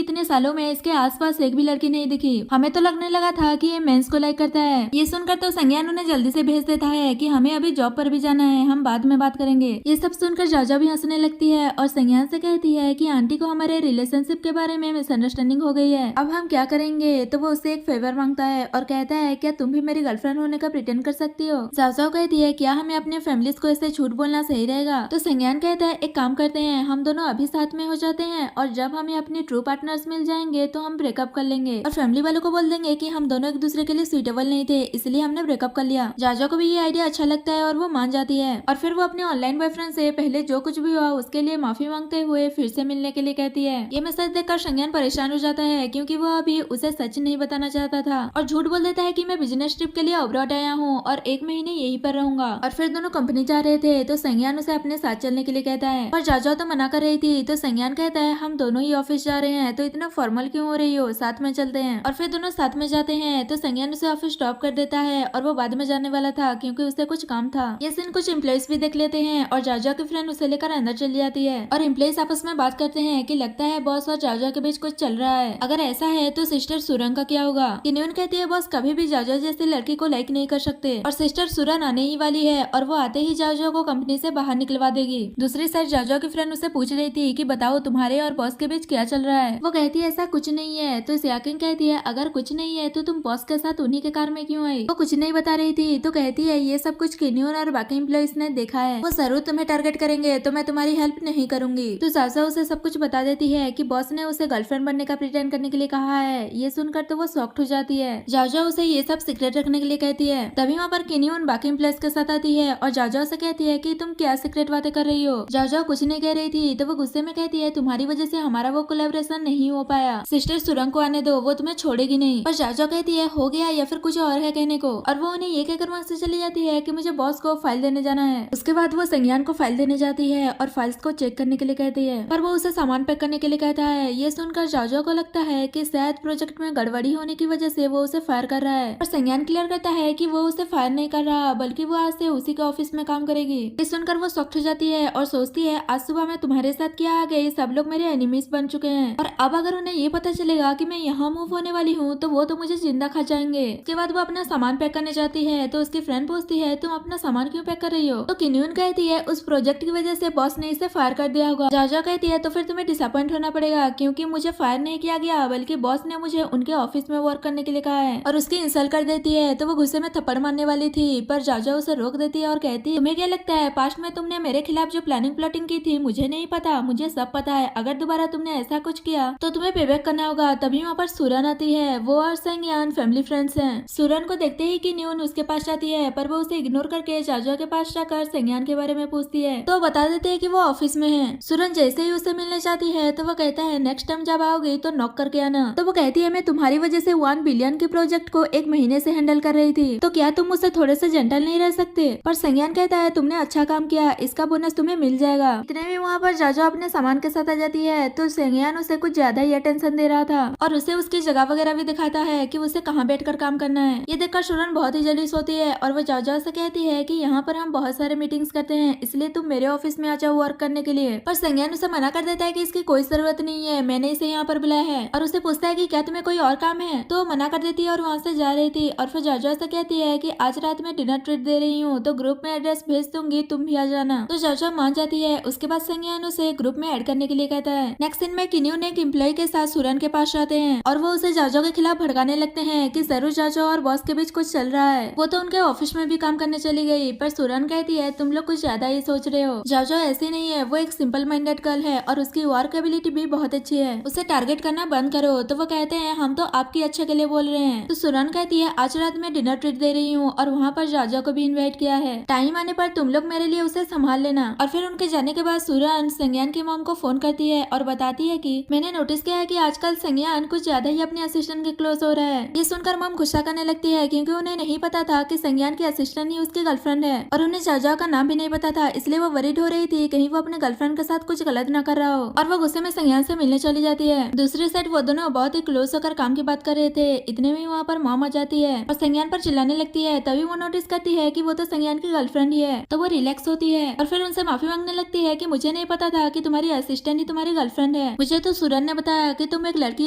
इतने सालों में इसके आसपास एक भी लड़की नहीं दिखी, हमें तो लगने लगा था कि ये मेंस को लाइक करता है। ये सुनकर तो संज्ञान उन्हें जल्दी से भेज देता है कि हमें अभी जॉब पर भी जाना है, हम बाद में बात करेंगे। ये सब सुनकर जाजा भी हंसने लगती है और संज्ञान से कहती है कि आंटी को हमारे रिलेशनशिप के बारे में मिसअंडरस्टैंडिंग हो गई है, अब हम क्या करेंगे। तो वो उससे एक फेवर मांगता है और कहता है क्या तुम भी मेरी गर्लफ्रेंड होने का प्रिटेंड कर सकती हो। जाजा कहती है क्या हमें अपने फैमिलीज को ऐसे झूठ बोलना सही रहेगा। तो संज्ञान कहता है एक काम करते हैं हम दोनों अभी साथ में हो जाते हैं और जब हमें अपनी ट्रू पार्टनर्स मिल जाएंगे तो हम ब्रेकअप कर लेंगे और फैमिली वालों को बोल देंगे कि हम दोनों एक दूसरे के लिए सुइटेबल नहीं थे इसलिए हमने ब्रेकअप कर लिया। जाजा को भी ये आइडिया अच्छा लगता है और वो मान जाती है और फिर वो अपने ऑनलाइन बॉयफ्रेंड से पहले जो कुछ भी हुआ उसके लिए माफी मांगते हुए फिर से मिलने के लिए कहती है। ये मैसेज देखकर संज्ञान परेशान हो जाता है क्योंकि वो अभी उसे सच नहीं बताना चाहता था और झूठ बोल देता है कि मैं बिजनेस ट्रिप के लिए अब्रॉड आया हूँ और 1 महीने यहीं पर रहूंगा। और फिर दोनों कंपनी जा रहे थे तो संज्ञान उसे अपने साथ चलने के लिए कहता है पर जाजा तो मना कर रही थी। तो संज्ञान कहता है हम दोनों ही ऑफिस जा रहे हैं तो इतना फॉर्मल क्यों हो रही हो, साथ में चलते हैं। और फिर दोनों साथ में जाते हैं तो संज्ञान उसे ऑफिस स्टॉप कर देता है और वो बाद में जाने वाला था क्योंकि उसे कुछ काम था। ये सीन कुछ एम्प्लॉइज भी देख लेते हैं और जाजा की फ्रेंड उसे लेकर अंदर चली जाती है और एम्प्लॉइज आपस में बात करते हैं कि लगता है बॉस और जाजा के बीच कुछ चल रहा है, अगर ऐसा है तो सिस्टर सुरंग का क्या होगा। किन्यून कहती है बॉस कभी भी जाजा जैसी लड़की को लाइक नहीं कर सकते और सिस्टर सुरन आने ही वाली है और वो आते ही जाजा को कंपनी से बाहर निकलवा देगी। दूसरी साइड जाजा की फ्रेंड उसे पूछ रही थी कि बताओ तुम्हारे और बॉस के बीच क्या चल रहा है। वो कहती है ऐसा कुछ नहीं है। तो सियाकिन कहती है अगर कुछ नहीं है तो तुम बॉस के साथ उन्हीं के कार में क्यों आई। वो कुछ नहीं बता रही थी तो कहती है ये सब कुछ किन्यून और बाकी एम्प्लॉइज ने देखा है, वो जरूर तुम्हें टारगेट करेंगे तो मैं तुम्हारी हेल्प नहीं करूंगी। तो जाजा उसे सब कुछ बता देती है कि बॉस ने उसे गर्लफ्रेंड बनने का प्रिटेंड करने के लिए कहा है। ये सुनकर तो वो शॉक्ड हो जाती है। जाजा उसे ये सब सीक्रेट रखने के लिए कहती है। तभी वहाँ पर किन्यून बाकी एम्प्लॉइज के साथ आती है और जाजा उसे कहती है कि तुम क्या सीक्रेट बातें कर रही रही हो? जाओ कुछ नहीं कह रही थी तो वो गुस्से में कहती है तुम्हारी वजह से हमारा वो कोलैबोरेशन नहीं हो पाया। सिस्टर सुरंग को आने दो, वो तुम्हें छोड़ेगी नहीं। पर जाओ कहती है हो गया या फिर कुछ और है कहने को, और वो उन्हें ये कहकर वहाँ से चली जाती है कि मुझे बॉस को फाइल देने जाना है। उसके बाद वो संज्ञान को फाइल देने जाती है और फाइल्स को चेक करने के लिए कहती है, पर वो उसे सामान पैक करने के लिए कहता है। ये सुनकर जाओ को लगता है कि शायद प्रोजेक्ट में गड़बड़ी होने की वजह से वो उसे फायर कर रहा है, पर संज्ञान क्लियर करता है कि वो उसे फायर नहीं कर रहा बल्कि वो आज से उसी के ऑफिस में काम करेगी। ये सुनकर वो शॉक्ड हो जाती है और सोचती है आज सुबह मैं तुम्हारे साथ क्या आ गई, सब लोग मेरे एनिमीज बन चुके हैं और अब अगर उन्हें ये पता चलेगा कि मैं यहाँ मूव होने वाली हूँ तो वो तो मुझे जिंदा खा जाएंगे। उसके बाद वो अपना सामान पैक करने जाती है तो उसकी फ्रेंड पूछती है तुम अपना सामान क्यों पैक कर रही हो? तो किन्यून कहती है उस प्रोजेक्ट की वजह से बॉस ने इसे फायर कर दिया होगा। जाजा कहती है तो फिर तुम्हें डिसअपॉइंट होना पड़ेगा क्योंकि मुझे फायर नहीं किया गया बल्कि बॉस ने मुझे उनके ऑफिस में वर्क करने के लिए कहा है, और उसकी इंसल्ट कर देती है। तो वो गुस्से में थप्पड़ मारने वाली थी पर जाजा उसे रोक देती है और कहती है तुम्हें क्या लगता है पास्ट में तुमने मेरे खिलाफ जो प्लानिंग की थी मुझे नहीं पता, मुझे सब पता है। अगर दोबारा तुमने ऐसा कुछ किया तो तुम्हें पेबैक करना होगा। तभी वहाँ पर सूरन आती है, वो और संज्ञान फैमिली फ्रेंड्स हैं। सूरन को देखते ही कि न्यून उसके पास जाती है पर वो उसे इग्नोर करके जाजा के पास जाकर संज्ञान के बारे में पूछती है तो बता देते हैं कि वो ऑफिस में है। सूरन जैसे ही उसे मिलने जाती है तो वो कहता है नेक्स्ट टाइम जब आओगी तो नॉक करके आना। तो वो कहती है मैं तुम्हारी वजह से 1 बिलियन के प्रोजेक्ट को 1 महीने से हैंडल कर रही थी तो क्या तुम मुझसे थोड़े से जेंटल नहीं रह सकते? पर संज्ञान कहता है तुमने अच्छा काम किया, इसका बोनस तुम्हें मिल जाएगा। इतने में वहाँ पर जाजा अपने सामान के साथ आ जाती है तो संज्ञान उसे कुछ ज्यादा ही अटेंशन दे रहा था और उसे उसकी जगह वगैरह भी दिखाता है कि उसे कहाँ बैठकर काम करना है। ये देखकर सूरन बहुत ही जलीस होती है और वो जाजा से कहती है कि यहाँ पर हम बहुत सारे मीटिंग्स करते हैं इसलिए तुम मेरे ऑफिस में आ जाओ वर्क करने के लिए। पर संज्ञान उसे मना कर देता है कि इसकी कोई जरूरत नहीं है, मैंने इसे यहाँ पर बुलाया है, और उसे पूछता है कि क्या तुम्हें कोई और काम है? तो मना कर देती है और वहाँ से जा रही थी। और फिर जाजा से कहती है कि आज रात में डिनर ट्रीट दे रही हूँ तो ग्रुप में एड्रेस भेज दूंगी, तुम भी आ जाना। तो जाजा मान जाती है। उसके बाद संज्ञान उसे ग्रुप में ऐड करने के लिए कहता है। नेक्स्ट सीन में किन्यून एक एम्प्लॉय के साथ सूरन के पास जाते हैं और वो उसे जाजो के खिलाफ भड़काने लगते हैं कि जरूर जाजो और बॉस के बीच कुछ चल रहा है, वो तो उनके ऑफिस में भी काम करने चली गई। पर सूरन कहती है तुम लोग कुछ ज्यादा ही सोच रहे हो, जाजो ऐसी नहीं है, वो एक सिंपल माइंडेड गर्ल है और उसकी वर्क एबिलिटी भी बहुत अच्छी है, उसे टारगेट करना बंद करो। तो वो कहते हैं हम तो आपकी अच्छे के लिए बोल रहे हैं। तो सूरन कहती है आज रात में डिनर ट्रीट दे रही हूँ और वहाँ पर जाजो को भी इन्वाइट किया है, टाइम आने पर तुम लोग मेरे लिए उसे संभाल लेना। और फिर उनके जाने के बाद सूरन संज्ञान की मॉम को फोन करती है और बताती है कि मैंने नोटिस किया है कि आजकल संज्ञान कुछ ज्यादा ही अपने असिस्टेंट के क्लोज हो रहा है। ये सुनकर मॉम गुस्सा करने लगती है क्योंकि उन्हें नहीं पता था कि संज्ञान की असिस्टेंट ही उसकी गर्लफ्रेंड है और उन्हें जाजा का नाम भी नहीं पता था, इसलिए वो वरीड हो रही थी कहीं वो अपने गर्लफ्रेंड के साथ कुछ गलत न कर रहा हो, और वो गुस्से में संज्ञान से मिलने चली जाती है। दूसरी साइड वो दोनों बहुत ही क्लोज होकर काम की बात कर रहे थे। इतने में वहाँ पर मॉम आ जाती है और संज्ञान पर चिल्लाने लगती है। तभी वो नोटिस करती है कि वो तो संज्ञान की गर्लफ्रेंड ही है, तो वो रिलैक्स होती है और फिर उनसे माफी मांगने लगती है कि मुझे नहीं पता था कि तुम्हारी असिस्टेंट ही तुम्हारी गर्लफ्रेंड है, मुझे तो सूरन ने बताया कि तुम एक लड़की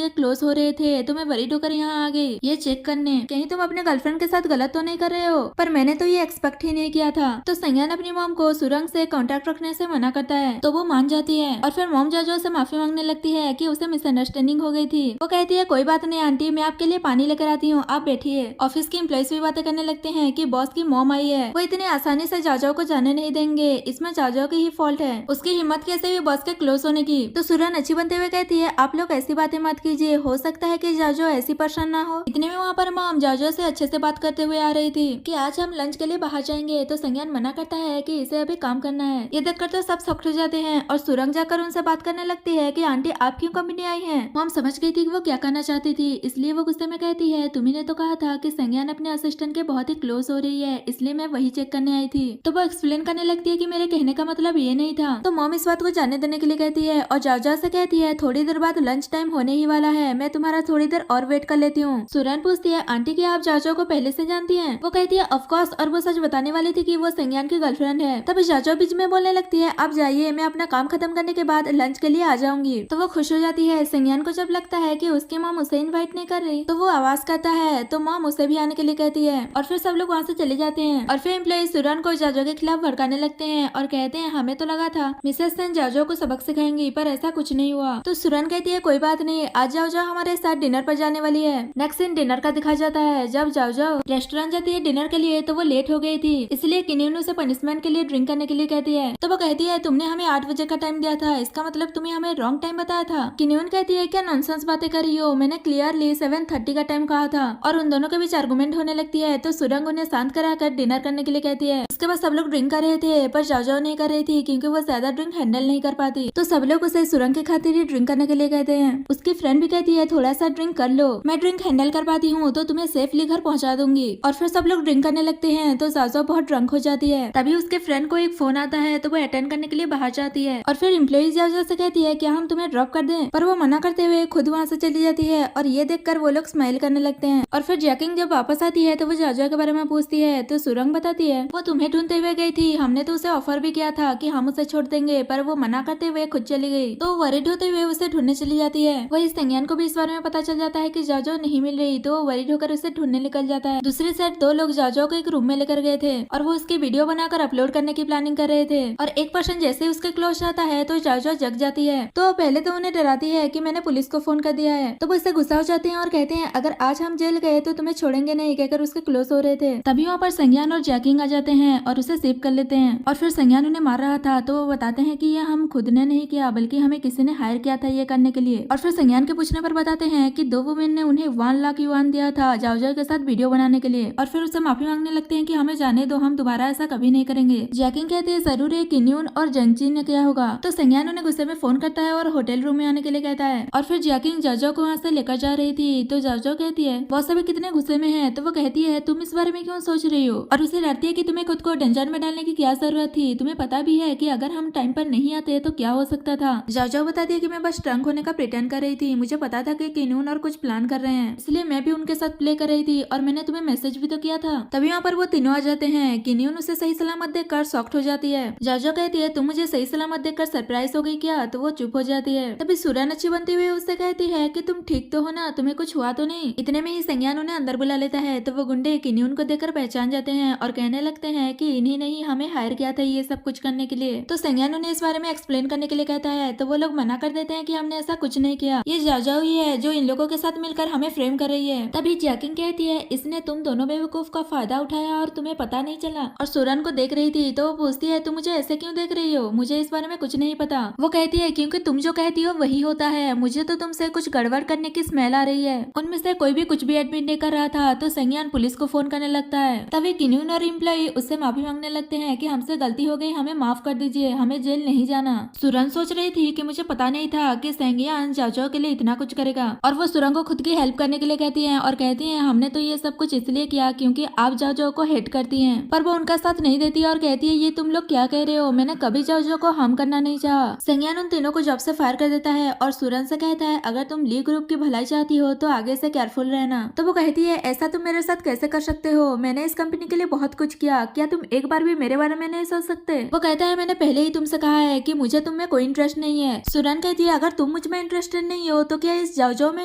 के क्लोज हो रहे थे, तुम्हें वरीड होकर यहाँ आ गई ये चेक करने कहीं तुम अपने गर्लफ्रेंड के साथ गलत तो नहीं कर रहे हो, पर मैंने तो ये एक्सपेक्ट ही नहीं किया था। तो संज्ञान अपनी मॉम को सुरंग से कॉन्टेक्ट रखने से मना करता है तो वो मान जाती है और फिर मॉम जाजो से माफी मांगने लगती है कि उसे मिसअंडरस्टैंडिंग हो गई थी। वो कहती है कोई बात नहीं आंटी, मैं आपके लिए पानी लेकर आती हूँ, आप बैठिए। ऑफिस के एम्प्लॉइज भी बातें करने लगते हैं कि बॉस की मॉम आई है, वो इतनी आसानी से जाजो को जाने नहीं देंगे, इसमें जाजो की ही फॉल्ट है, उसकी हिम्मत कैसे हुई बॉस के क्लोज होने की। तो सूरन अच्छी बनते हुए कहती है आप लोग ऐसी बातें मत कीजिए, हो सकता है कि जाजो ऐसी पर्सन ना हो। इतने में वहाँ पर मॉम जाजो से अच्छे से बात करते हुए आ रही थी कि आज हम लंच के लिए बाहर जाएंगे, तो संज्ञान मना करता है कि इसे अभी काम करना है। ये देखकर तो सब शॉक्ड हो जाते हैं और सुरंग जाकर उनसे बात करने लगती है कि आंटी आप क्यों कंपनी आई हैं? मॉम समझ गई थी कि वो क्या करना चाहती थी, इसलिए वो गुस्से में कहती है तुम्ही ने तो कहा था कि संज्ञान अपने असिस्टेंट के बहुत ही क्लोज हो रही है, इसलिए मैं वही चेक करने आई थी। तो वो एक्सप्लेन करने लगती है कि मेरे कहने का मतलब ये नहीं था। तो मॉम इस बात को जानने देने के लिए कहती है और जाजा से कहती है थोड़ी देर बाद लंच टाइम होने ही वाला है, मैं तुम्हारा थोड़ी देर और वेट कर लेती हूँ। सुरन पूछती है आंटी क्या आप जाजो को पहले से जानती हैं? वो कहती है ऑफ कोर्स, और वो सच बताने वाली थी कि वो संज्ञान की गर्लफ्रेंड है। तब जाजो बीच में बोलने लगती है आप जाइए, मैं अपना काम खत्म करने के बाद लंच के लिए आ जाऊंगी। तो वो खुश हो जाती है। संज्ञान को जब लगता है कि उसकी मॉम उसे इन्वाइट नहीं कर रही तो वो आवाज करता है, तो मॉम उसे भी आने के लिए कहती है और फिर सब लोग वहाँ से चले जाते हैं। और फिर एम्प्लॉय सुरन को जाजो के खिलाफ भड़काने लगते हैं और कहते हैं हमें तो लगा था मिसेस सेन जाजो को सबक सिखाएंगी, पर ऐसा कुछ नहीं हुआ। तो सुरन कहती है कोई बात नहीं, आज जाओ हमारे साथ डिनर पर जाने वाली है। नेक्स्ट सीन डिनर का दिखा जाता है। जब जाओ रेस्टोरेंट जाती है डिनर के लिए तो वो लेट हो गई थी, इसलिए किन्यून उसे पनिशमेंट के लिए ड्रिंक करने के लिए कहती है। तो वो कहती है तुमने हमें 8 बजे का टाइम दिया था, इसका मतलब तुम्हें हमें रॉन्ग टाइम बताया था। किन्यून कहती है क्या नॉनसेंस बातें कर रही हो, मैंने क्लियरली 7:30 का टाइम कहा था। और उन दोनों के बीच आर्गुमेंट होने लगती है। तो सुरंग उन्हें शांत कराकर डिनर करने के लिए कहती है। उसके बाद सब लोग ड्रिंक कर रहे थे पर जाओ ने कर रही थी क्योंकि वो ज्यादा ड्रिंक हैंडल नहीं कर पाती। तो सब लोग उसे सुरंग के खातिर ही ड्रिंक करने के लिए कहते हैं। उसकी फ्रेंड भी कहती है थोड़ा सा ड्रिंक कर लो, मैं ड्रिंक हैंडल कर पाती हूँ तो तुम्हें सेफली घर पहुँचा दूंगी। और फिर सब लोग ड्रिंक करने लगते हैं तो जाजो बहुत ड्रंक हो जाती है। तभी उसके फ्रेंड को एक फोन आता है तो वो अटेंड करने के लिए बाहर जाती है और फिर एम्प्लॉय जाजो से कहती है क्या हम तुम्हें ड्रॉप कर दें, पर वो मना करते हुए खुद वहाँ से चली जाती है। और ये देखकर वो लोग स्माइल करने लगते हैं। और फिर जैकिंग जब वापस आती है तो वो जाजो के बारे में पूछती है तो सुरंग बताती है वो तुम्हें ढूंढते हुए गई थी, हमने तो उसे ऑफर भी किया था कि हम उसे छोड़ देंगे, पर वो मना करते हुए खुद चली गई। तो वरीड होते हुए उसे ढूंढने चली जाती है। वही संज्ञान को भी इस बारे में पता चल जाता है कि जाजो नहीं मिल रही, तो वो वरीड होकर उसे ढूंढने निकल जाता है। दूसरी साइड दो लोग जाजो को एक रूम में लेकर गए थे और वो उसकी वीडियो बनाकर अपलोड करने की प्लानिंग कर रहे थे। और एक पर्सन जैसे ही उसके क्लोज आता है तो जाजो जग जाती है। तो पहले तो उन्हें डराती है कि मैंने पुलिस को फोन कर दिया है। तो वो इससे गुस्सा हो जाते हैं और कहते हैं अगर आज हम जेल गए तो तुम्हें छोड़ेंगे नहीं, कहकर उसके क्लोज हो रहे थे। तभी वहाँ पर संज्ञान और जैकिंग आ जाते हैं और उसे सेव कर लेते हैं। और फिर संज्ञान उन्हें मार रहा था तो वो बताते हैं कि ये हम खुद ने नहीं किया बल्कि हमें किसी ने हायर किया था ये करने के लिए। और फिर संज्ञान के पूछने पर बताते हैं कि दो वुमेन ने उन्हें 1 लाख युआन दिया था जाओजाओ के साथ वीडियो बनाने के लिए। और फिर उससे माफी मांगने लगते हैं कि हमें जाने दो, हम दोबारा ऐसा कभी नहीं करेंगे। जैकिंग कहते हैं जरूर ये किन्यून और जंगजी ने किया होगा। तो संज्ञान उन्हें गुस्से में फोन करता है और होटल रूम में आने के लिए कहता है। और फिर जैकिंग जाओजाओ को वहाँ से लेकर जा रही थी तो जाओजाओ कहती है वो सभी कितने गुस्से में है। तो वो कहती है तुम इस बारे में क्यों सोच रही हो, और उसे डरती है कि तुम्हें खुद को डेंजर में डालने की क्या जरूरत थी, तुम्हें पता भी है कि अगर हम टाइम पर नहीं आते तो क्या हो सकता था। जाओजाओ बताती है कि मैं बस ड्रंक होने का प्रिटेंड कर रही थी, मुझे पता था कि किन्यून और कुछ प्लान कर रहे हैं, इसलिए मैं भी उनके साथ प्ले कर रही थी और मैंने तुम्हें मैसेज भी तो किया था। तभी वहाँ पर वो तीनों आ जाते हैं। किन्यून उसे सही सलामत देखकर शॉक्ड हो जाती है। जाओजाओ कहती है तुम मुझे सही सलामत देखकर सरप्राइज हो गई क्या, तो वो चुप हो जाती है। तभी सुरन अच्छी बनती हुई उससे कहती है कि तुम ठीक तो हो ना, तुम्हें कुछ हुआ तो नहीं। इतने में ही संज्ञान उन्हें अंदर बुला लेता है तो वो गुंडे किन्यून को देखकर पहचान जाते हैं और कहने लगते हैं कि इन्हीं ने ही हमें हायर किया था ये सब कुछ करने के लिए। तो संज्ञान उन्हें इस बारे में एक्सप्लेन करने के लिए कहता है तो वो लोग मना कर देते हैं कि हमने ऐसा कुछ नहीं किया, ये जाओजाओ ही है जो इन लोगों के साथ मिलकर हमें फ्रेम कर रही है। तभी जैकिंग कहती है इसने तुम दोनों बेवकूफ का फायदा उठाया और तुम्हें पता नहीं चला। और सुरन को देख रही थी तो वो पूछती है तुम मुझे ऐसे क्यों देख रही हो, मुझे इस बारे में कुछ नहीं पता। वो कहती है क्योंकि तुम जो कहती हो वही होता है, मुझे तो तुमसे कुछ गड़बड़ करने की स्मेल आ रही है। उनमें से कोई भी कुछ भी एडमिट नहीं कर रहा था तो संज्ञान पुलिस को फोन करने लगता है। तभी किन्यून और एम्प्लॉय उससे माफी मांगने लगते हैं कि हमसे गलती हो गई, हमें माफ कर दीजिए, हमें जेल नहीं जाना। सुरन सोच रही थी कि मुझे पता नहीं था कि संज्ञान जाओजाओ के लिए इतना कुछ करेगा। और वो सुरंग को खुद की हेल्प करने के लिए कहती है और कहती है हमने तो ये सब कुछ इसलिए किया क्योंकि आप जाओजाओ को हेट करती हैं। पर वो उनका साथ नहीं देती और कहती है ये तुम लोग क्या कह रहे हो, मैंने कभी जाओजाओ को हार्म करना नहीं चाहा। संज्ञान उन तीनों को जॉब से फायर कर देता है और सुरन से कहता है अगर तुम ली ग्रुप की भलाई चाहती हो तो आगे से केयरफुल रहना। तो वो कहती है ऐसा तुम मेरे साथ कैसे कर सकते हो, मैंने इस कंपनी के लिए बहुत कुछ किया, क्या तुम एक बार भी मेरे बारे में नहीं सोच सकते। वो कहता है मैंने पहले ही तुमसे कहा है कि मुझे तुम में कोई इंटरेस्ट नहीं है। सुरन कहती है अगर तुम मुझ में इंटरेस्टेड नहीं हो तो क्या इस जाओजाओ में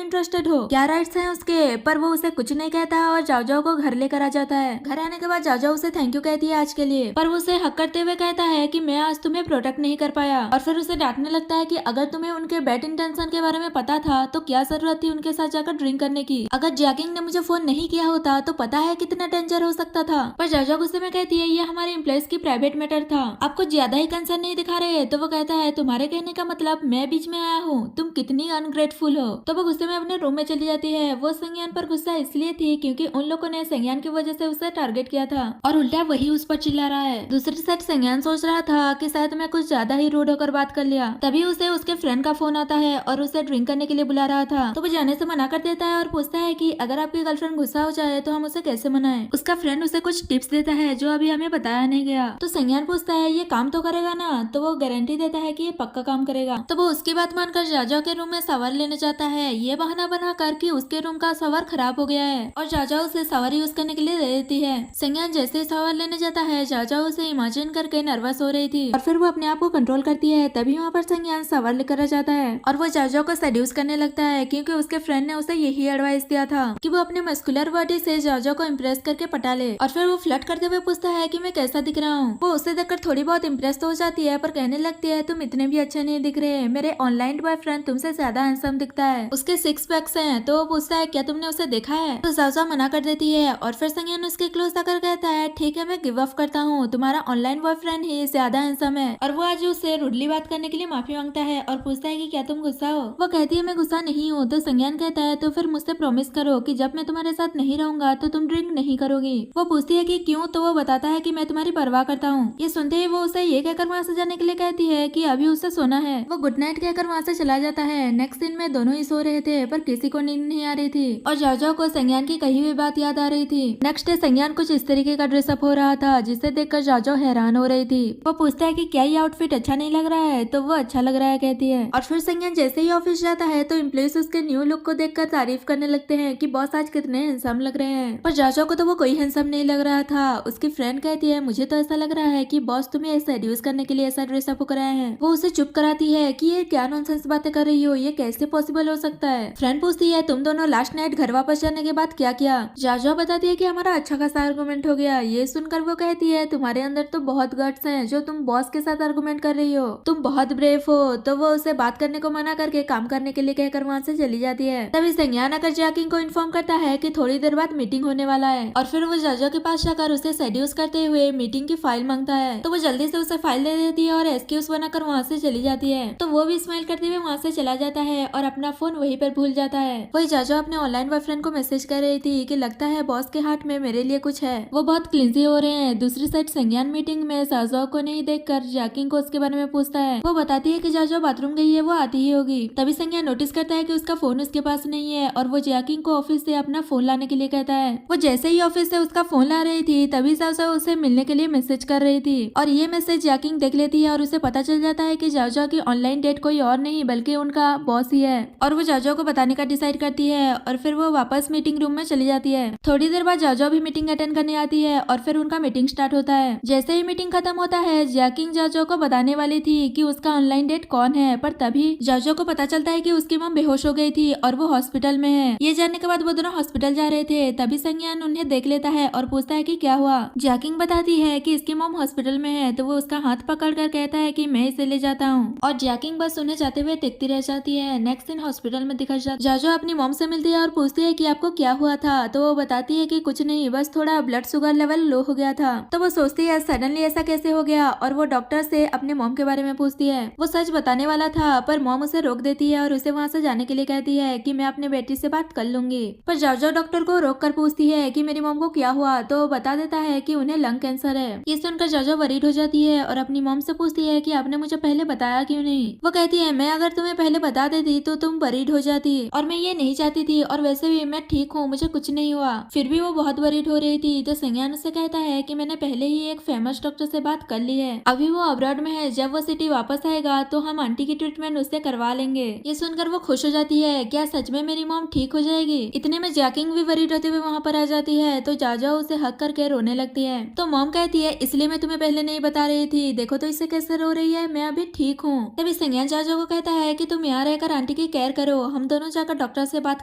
इंटरेस्टेड हो, क्या राइट्स हैं उसके। पर वो उसे कुछ नहीं कहता और जाओजाओ को घर लेकर आ जाता है। घर आने के बाद जाओजाओ उसे थैंक यू कहती है आज के लिए, पर वो उसे हक करते हुए कहता है कि मैं आज तुम्हें प्रोटेक्ट नहीं कर पाया। और फिर उसे डांटने लगता है कि अगर तुम्हें उनके बैड इंटेंशन के बारे में पता था तो क्या जरूरत थी उनके साथ जाकर ड्रिंक करने की, अगर जैकिंग ने मुझे फोन नहीं किया होता तो पता है कितना डेंजर हो सकता था। पर जाओजाओ गुस्से में कहती है ये हमारे एम्प्लॉइज की प्राइवेट मैटर था, आपको ज्यादा ही कंसर्न नहीं दिखा रहे। तो वो कहता है तुम्हारे कहने का मतलब मैं बीच में आया हूँ, तुम कितनी अनग्रेटफुल हो। तो वो गुस्से में अपने रूम में चली जाती है। वो संज्ञान पर गुस्सा इसलिए थी क्योंकि उन लोगों ने संज्ञान की वजह से उसे टारगेट किया था और उल्टा वही उस पर चिल्ला रहा है। दूसरी साइड संज्ञान सोच रहा था कि शायद मैं कुछ ज्यादा ही रूड होकर बात कर लिया। तभी उसे उसके फ्रेंड का फोन आता है और उसे ड्रिंक करने के लिए बुला रहा था। तो वो जाने से मना कर देता है और पूछता है कि अगर आपकी गर्लफ्रेंड गुस्सा हो जाए तो हम उसे कैसे मनाएं। उसका फ्रेंड उसे कुछ टिप्स देता है जो अभी हमें बताया नहीं गया। तो संज्ञान पूछता है ये काम तो करेगा ना, तो वो गारंटी देता है कि ये पक्का काम करेगा। तो वो उसकी बात मानकर जाओजाओ के रूम में सवार लेने जाता है, ये बहाना बना कर कि उसके रूम का सवार खराब हो गया है और जाओजाओ उसे सवार यूज करने के लिए दे देती है। संज्ञान जैसे सवार लेने जाता है जाओजाओ उसे इमेजिन करके नर्वस हो रही थी और फिर वो अपने आप को कंट्रोल करती है। तभी वहाँ पर संज्ञान सवार लेकर आ जाता है और वो जाओजाओ को सेड्यूस करने लगता है क्योंकि उसके फ्रेंड ने उसे यही एडवाइस दिया था कि वो अपने मस्कुलर बॉडी से जाओजाओ को इम्प्रेस करके पटा ले। और फिर वो फ्लर्ट करते हुए पूछता है कि मैं कैसा दिख रहा हूँ। वो उसे देखकर थोड़ी बहुत इम्प्रेस तो हो जाती है पर कहने लगती है तुम इतने भी अच्छे नहीं दिख रहे, मेरे ऑनलाइन बॉयफ्रेंड तुमसे ज्यादा हैंडसम दिखता है, उसके 6 पैक्स हैं। तो वो पूछता है क्या तुमने उसे देखा है। तो जाओजाओ मना कर देती है और फिर संज्ञान उसके क्लोज आकर कहता है ठीक है मैं गिव अप करता हूँ, तुम्हारा ऑनलाइन बॉयफ्रेंड ही ज्यादा हैंडसम है। और वो आज उससे रुडली बात करने के लिए माफी मांगता है और पूछता है कि क्या तुम गुस्सा हो। वो कहती है मैं गुस्सा नहीं हूँ। तो संज्ञान कहता है तो फिर मुझसे प्रॉमिस करो कि जब मैं तुम्हारे साथ नहीं रहूंगा तो तुम ड्रिंक नहीं करोगी। वो पूछती है कि क्यों। तो वो बताता है कि मैं तुम्हारी परवाह करता हूँ। ये सुनते ही ही वो उसे ये कहकर वहाँ से जाने के लिए कहती है कि अभी उसे सोना है। वो गुड नाइट कहकर वहाँ से चला जाता है। नेक्स्ट सीन में दोनों ही सो रहे थे पर किसी को नींद नहीं आ रही थी और जाओ को संज्ञान की कही हुई बात याद आ रही थी। नेक्स्ट डे संज्ञान कुछ इस तरीके का ड्रेसअप हो रहा था जिसे देखकर जाओ हैरान हो रही थी। वो पूछता है कि क्या ये आउटफिट अच्छा नहीं लग रहा है, तो वो अच्छा लग रहा है कहती है। और फिर संज्ञान जैसे ही ऑफिस जाता है तो एम्प्लॉइज उसके न्यू लुक को देखकर तारीफ करने लगते हैं कि बॉस आज कितने हैंडसम लग रहे हैं। पर जाओ को तो वो कोई हैंडसम नहीं लग रहा था। उसकी फ्रेंड कहती है मुझे तो ऐसा लग रहा है कि बॉस तुम्हें सेड्यूस करने के लिए ऐसा ड्रेसअप कराया है। वो उसे चुप कराती है कि ये क्या नॉनसेंस बातें कर रही हो, ये कैसे पॉसिबल हो सकता है। फ्रेंड पूछती है तुम दोनों लास्ट नाइट घर वापस जाने के बाद क्या किया। जाजो बताती है कि हमारा अच्छा खासा आर्गुमेंट हो गया। ये सुनकर वो कहती है तुम्हारे अंदर तो बहुत गट्स हैं जो तुम बॉस के साथ आर्गुमेंट कर रही हो, तुम बहुत ब्रेव हो। तो वो उसे बात करने को मना करके काम करने के लिए कहकर वहाँ से चली जाती है। तभी संज्ञान आकर जैकिंग को इन्फॉर्म करता है कि थोड़ी देर बाद मीटिंग होने वाला है और फिर वो जाजो के पास जाकर उसे सेड्यूस करते हुए मीटिंग की फाइल मांगता है। तो वो जल्दी से उसे फाइल दे देती है और एक्सक्यूज बनाकर वहाँ से चली जाती है। तो वो भी स्माइल करते हुए वहाँ से चला जाता है और अपना फोन वहीं पर भूल जाता है। वही जाजो अपने ऑनलाइन बॉयफ्रेंड को मैसेज कर रही थी कि लगता है बॉस के हाथ में मेरे लिए कुछ है। वो बहुत क्लिंजी हो रहे हैं। दूसरी साइड संज्ञान मीटिंग में जाजो को नहीं देखकर जैकिंग को उसके बारे में पूछता है। वो बताती है कि जाजो बाथरूम गई है, वो आती ही होगी। तभी संज्ञान नोटिस करता है कि उसका फोन उसके पास नहीं है और वो जैकिंग को ऑफिस से अपना फोन लाने के लिए कहता है। वो जैसे ही ऑफिस से उसका फोन ला रही थी तभी जाजो उसे मिलने के लिए मैसेज कर रही थी और ये मैसेज जैकिंग देख लेती है और उसे पता चल जाता है कि जाजो की ऑनलाइन डेट कोई और नहीं बल्कि उनका बॉस ही है। और वो जाजो को बताने का डिसाइड करती है और फिर वो वापस मीटिंग रूम में चली जाती है। थोड़ी देर बाद जाजो भी मीटिंग अटेंड करने आती है और फिर उनका मीटिंग स्टार्ट होता है। जैसे ही मीटिंग खत्म होता है जैकिंग जाजो को बताने वाली थी कि उसका ऑनलाइन डेट कौन है, पर तभी जाजो को पता चलता है कि उसकी मॉम बेहोश हो गई थी और वो हॉस्पिटल में है। ये जानने के बाद वो दोनों हॉस्पिटल जा रहे थे। तभी संज्ञान उन्हें देख लेता है और पूछता है कि क्या हुआ। जैकिंग बताती है कि इसकी मॉम हॉस्पिटल में है। तो वो उसका हाथ पकड़कर कहता है कि मैं इसे ले जाता हूँ और जैकिंग बस उन्हें जाते हुए देखती रह जाती है। नेक्स्ट दिन हॉस्पिटल में दिखा जाजो अपनी मॉम से मिलती है और पूछती है कि आपको क्या हुआ था। तो वो बताती है कि कुछ नहीं, बस थोड़ा ब्लड शुगर लेवल लो हो गया था। तो वो सोचती है सडनली ऐसा कैसे हो गया और वो डॉक्टर से अपने मॉम के बारे में पूछती है। वो सच बताने वाला था पर मॉम उसे रोक देती है और उसे वहाँ से जाने के लिए कहती है कि मैं अपने बेटी से बात कर लूंगी। पर जाजो डॉक्टर को रोक कर पूछती है कि मेरी मॉम को क्या हुआ। तो वो बता देता है कि उन्हें लंग कैंसर है। ये सुनकर जाजो वरीड हो जाती है और अपनी मॉम से पूछती है कि आपने मुझे पहले बताया क्यों नहीं। वो कहती है मैं अगर तुम्हें पहले बता देती तो तुम वरीड हो जाती और मैं ये नहीं चाहती थी और वैसे भी मैं ठीक हूँ, मुझे कुछ नहीं हुआ। फिर भी वो बहुत वरीड हो रही थी। तो संज्ञान उससे कहता है कि मैंने पहले ही एक फेमस डॉक्टर से बात कर ली है, अभी वो अब्रॉड में है, जब वो सिटी वापस आएगा तो हम आंटी की ट्रीटमेंट उससे करवा लेंगे। ये सुनकर वो खुश हो जाती है। क्या सच में मेरी मॉम ठीक हो जाएगी। इतने में जैकिंग भी वरीड होते हुए वहाँ पर आ जाती है। तो जाजो उसे हक करके रोने लगती है। तो मॉम कहती है इसलिए मैं तुम्हें पहले नहीं बता रही थी, देखो तो इससे कैसे रो रही है, मैं अभी ठीक हूँ। तभी संज्ञान जाजो को कहता है कि तुम यहाँ रहकर आंटी की केयर करो, हम दोनों जाकर डॉक्टर से बात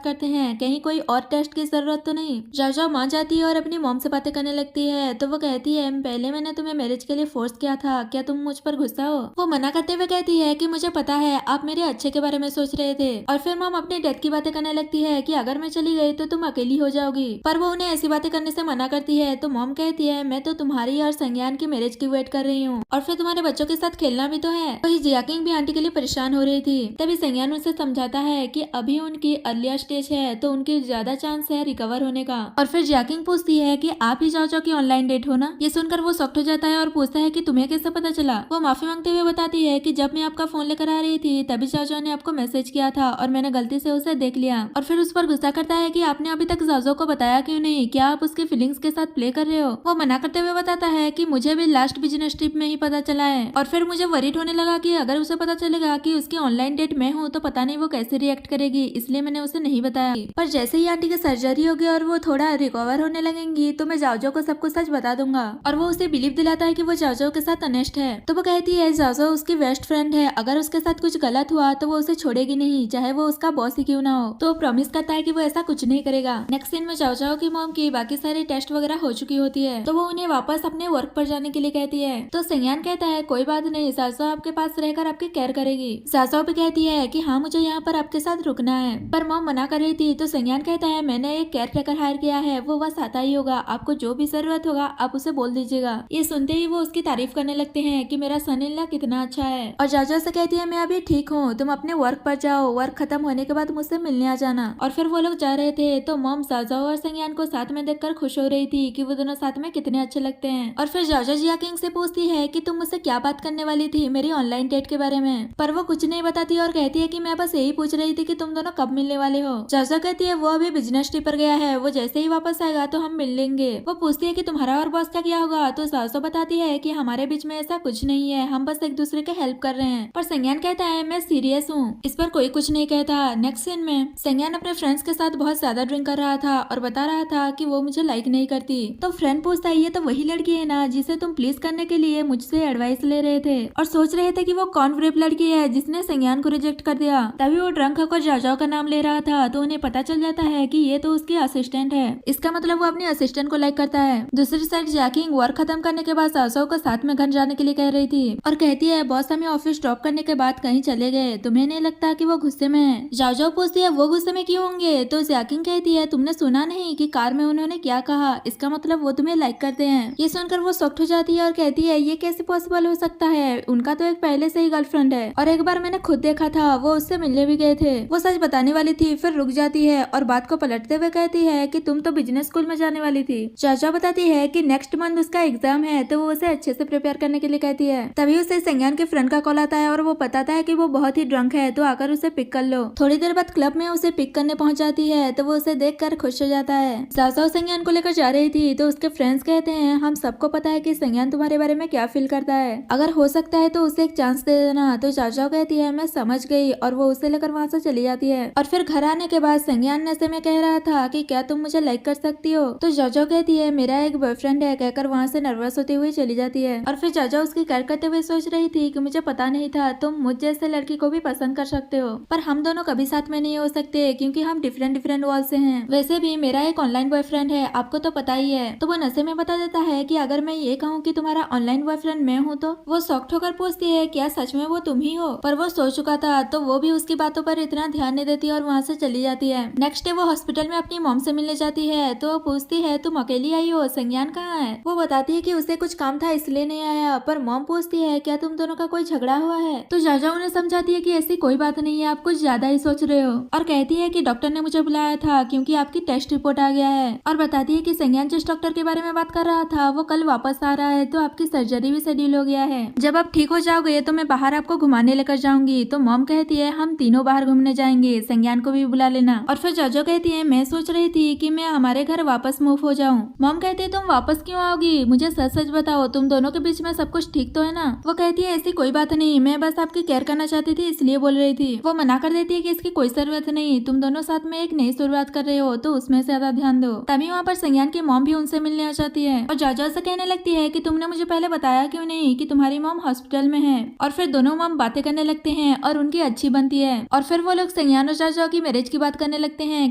करते हैं, कहीं कोई और टेस्ट की जरूरत तो नहीं। जाजो मान जाती है और अपनी मॉम से बातें करने लगती है। तो वो कहती है पहले मैंने तुम्हें मैरिज के लिए फोर्स किया था, क्या तुम मुझ पर गुस्सा हो। वो मना करते हुए कहती है कि मुझे पता है आप मेरे अच्छे के बारे में सोच रहे थे। और फिर मॉम अपनी डेथ की बातें करने लगती है कि अगर मैं चली गई तो तुम अकेली हो जाओगी। पर वो उन्हें ऐसी बातें करने से मना करती है। तो मॉम कहती है मैं तो तुम्हारी और संज्ञान की मैरिज की वेट कर रही हूँ और फिर तुम्हारे बच्चों के साथ खेलना भी तो है। वही जैकिंग भी आंटी के लिए परेशान हो रही थी। तभी संज्ञान उसे समझाता है कि अभी उनकी अर्लियर स्टेज है तो उनकी ज्यादा चांस है रिकवर होने का। और फिर जैकिंग पूछती है कि आप ही जाओ की ऑनलाइन डेट हो ना। ये सुनकर वो शॉक्ड हो जाता है और पूछता है कि तुम्हें कैसे पता चला। वो माफी मांगते हुए बताती है कि जब मैं आपका फोन लेकर आ रही थी तभी जाजो ने आपको मैसेज किया था और मैंने गलती से उसे देख लिया। और फिर उस पर गुस्सा करता है कि आपने अभी तक जाजो को बताया क्यों नहीं, क्या आप उसकी फीलिंग्स के साथ प्ले कर रहे हो। वो मना करते हुए बताता है कि मुझे भी लास्ट बिजनेस ट्रिप में ही पता चला है और फिर मुझे वरीड होने लगा कि अगर उसे पता चलेगा कि उसकी ऑनलाइन डेट मैं हूँ तो पता नहीं वो कैसे रिएक्ट करेगी, इसलिए मैंने उसे नहीं बताया। पर जैसे ही आंटी की सर्जरी होगी और वो थोड़ा रिकवर होने लगेंगी तो मैं जाजो को सब कुछ सच बता दूंगा। और वो उसे बिलीव दिलाता है कि वो जाजो के साथ अनेस्ट है। तो वो कहती है जाजो उसकी बेस्ट फ्रेंड है, अगर उसके साथ कुछ गलत हुआ तो वो उसे छोड़ेगी नहीं, चाहे वो उसका बॉस ही क्यों ना हो। तो प्रॉमिस करता है कि वो ऐसा कुछ नहीं करेगा। नेक्स्ट सीन में जाओ की मॉम की बाकी सारी टेस्ट वगैरह हो चुकी होती है। तो वो उन्हें वापस अपने वर्क पर जाने के लिए कहती है। तो संज्ञान कहता है कोई बात नहीं, जाजो आपके पास रहकर आपकी केयर करेगी। जाजो भी कहती है कि हाँ मुझे यहाँ पर आपके साथ रुकना है, पर मॉम मना कर रही थी। तो संज्ञान कहता है मैंने एक केयर टेकर हायर किया है, वो बस आता ही होगा, आपको जो भी जरूरत होगा आप उसे बोल दीजिएगा। ये सुनते ही वो उसकी तारीफ करने लगते हैं कि मेरा सन इन लॉ कितना अच्छा है। और जाजो से कहती है मैं अभी ठीक हूँ, तुम अपने वर्क पर जाओ, वर्क खत्म होने के बाद मुझसे मिलने आ जाना। और फिर वो लोग जा रहे थे तो मॉम जाजो और संज्ञान को साथ में देखकर खुश हो रही थी कि वो दोनों साथ में कितने अच्छे लगते हैं। और फिर जाजो जियाकिंग से पूछती है कि तुम मुझसे क्या बात करने वाली थी मेरी ऑनलाइन डेट के बारे में, पर वो कुछ नहीं बताती और कहती है कि मैं बस यही पूछ रही थी कि तुम दोनों कब मिलने वाले हो। जाजो कहती है वो अभी बिजनेस ट्रिप पर गया है, वो जैसे ही वापस आएगा तो हम मिल लेंगे। वो पूछती है कि तुम्हारा और बॉस का क्या होगा, तो जाजो बताती है कि हमारे बीच में ऐसा कुछ नहीं है, हम बस एक दूसरे के हेल्प कर रहे हैं। पर संज्ञान कहता है मैं सीरियस हूँ। इस पर कोई कुछ नहीं कहता। नेक्स्ट सीन में संज्ञान अपने फ्रेंड्स के साथ बहुत ज्यादा ड्रिंक कर रहा था और बता रहा था कि वो मुझे लाइक नहीं करती। तो फ्रेंड पूछता है ये तो वही लड़की है ना जिसे तुम प्लीज करने के लिए मुझसे एडवाइस ले रहे थे और सोच रहे थे कि वो कौन ब्रेव लड़की है जिसने संज्ञान को रिजेक्ट कर दिया। तभी वो ड्रंक होकर जाजाओ का नाम ले रहा था तो उन्हें पता चल जाता है कि ये तो उसकी असिस्टेंट है। इसका मतलब वो अपनी असिस्टेंट को लाइक करता है। दूसरी साइड जैकिंग वर्क खत्म करने के बाद जाजाओ को साथ में घर जाने के लिए कह रही थी और कहती है बॉस हमें ऑफिस ड्रॉप करने के बाद कहीं चले गए, तुम्हें नहीं लगता कि वो गुस्से में है। जाजाओ पूछती है वो गुस्से में क्यों होंगे, तो जैकिंग कहती है तुमने सुना नहीं कि कार में उन्होंने क्या कहा, इसका मतलब वो तुम्हें लाइक करते हैं। ये सुनकर वो शॉक्ड हो जाती है और कहती है ये कैसे पॉसिबल हो सकता है, उनका तो एक पहले से ही गर्लफ्रेंड है और एक बार मैंने खुद देखा था, वो उससे मिलने भी गए थे। वो सच बताने वाली थी फिर रुक जाती है और बात को पलटते हुए कहती है कि तुम तो बिजनेस स्कूल में जाने वाली थी। चाचा बताती है कि नेक्स्ट मंथ उसका एग्जाम है तो वो उसे अच्छे से प्रिपेयर करने के लिए कहती है। तभी उसे संज्ञान के फ्रेंड का कॉल आता है और वो बताता है कि वो बहुत ही ड्रंक है तो आकर उसे पिक कर लो। थोड़ी देर बाद क्लब में उसे पिक करने पहुंच जाती है तो वो उसे देखकर खुश हो जाता है। जाजाओ संज्ञान को लेकर जा रही थी तो उसके फ्रेंड्स कहते हैं हम सबको पता है कि संज्ञान तुम्हारे बारे में क्या फील करता है, अगर हो सकता है तो उसे एक चांस दे देना। तो जाजाओ कहती है मैं समझ गई और वो उसे लेकर वहाँ से चली जाती है। और फिर घर आने के बाद संज्ञान नशे में कह रहा था कि क्या तुम मुझे लाइक कर सकती हो, तो जाजाओ कहती है मेरा एक बॉयफ्रेंड है कहकर वहाँ से नर्वस होती हुई चली जाती है। और फिर जाजाओ उसकी केयर करते हुए सोच रही थी कि मुझे पता नहीं था तुम मुझ जैसे लड़की को भी पसंद कर सकते हो, पर हम दोनों कभी साथ में नहीं हो सकते क्योंकि हम डिफरेंट डिफरेंट वर्ल्ड से हैं। वैसे भी मेरा एक ऑनलाइन बॉयफ्रेंड है, आपको तो पता ही है। तो वो नशे में बता देता है कि अगर मैं ये कहूँ कि तुम्हारा ऑनलाइन बॉयफ्रेंड मैं हूँ तो वो शॉक्ड होकर पूछती है क्या सच में वो तुम ही हो, पर वो सो चुका था तो वो भी उसकी बातों पर इतना ध्यान नहीं देती और वहाँ से चली जाती है। नेक्स्ट डे वो हॉस्पिटल में अपनी मॉम से मिलने जाती है तो वो पूछती है तुम अकेली आई हो, संज्ञान कहाँ है। वो बताती है कि उसे कुछ काम था इसलिए नहीं आया, पर मॉम पूछती है क्या तुम दोनों का कोई झगड़ा हुआ है, तो जाजा उन्हें समझाती है कि ऐसी कोई बात नहीं है, आप कुछ ज्यादा ही सोच रहे हो। और कहती है कि डॉक्टर ने मुझे बुलाया था क्योंकि आपकी टेस्ट रिपोर्ट आ गया है। और बताती है कि संज्ञान जिस डॉक्टर के बारे में बात कर रहा था वो कल वापस आ रहा है तो आपकी सर्जरी भी शेड्यूल हो गया है, जब आप ठीक हो जाओगे तो मैं बाहर आपको घुमाने लेकर जाऊंगी। तो मॉम कहती है हम तीनों बाहर घूमने जाएंगे, संज्ञान को भी बुला लेना। और फिर जाजो कहती है मैं सोच रही थी कि मैं हमारे घर वापस मूव हो जाऊं। मॉम कहती है तुम वापस क्यों आओगी, मुझे सच सच बताओ तुम दोनों के बीच में सब कुछ ठीक तो है ना। वो कहती है ऐसी कोई बात नहीं, मैं बस आपकी केयर करना चाहती थी इसलिए बोल रही थी। वो मना कर देती है कि इसकी कोई जरूरत नहीं, तुम दोनों साथ में एक नई शुरुआत कर रहे हो तो उसमें ज्यादा ध्यान दो। तभी वहाँ पर संज्ञान की मॉम भी उनसे मिलने आ जाती है और जाजा से कहने लगती है कि तुमने मुझे पहले बताया क्यों नहीं कि तुम्हारी मॉम हॉस्पिटल में है। और फिर दोनों मॉम बातें करने लगते हैं और उनकी अच्छी बनती है। और फिर वो लोग संज्ञान और जाजा की मैरिज की बात करने लगते हैं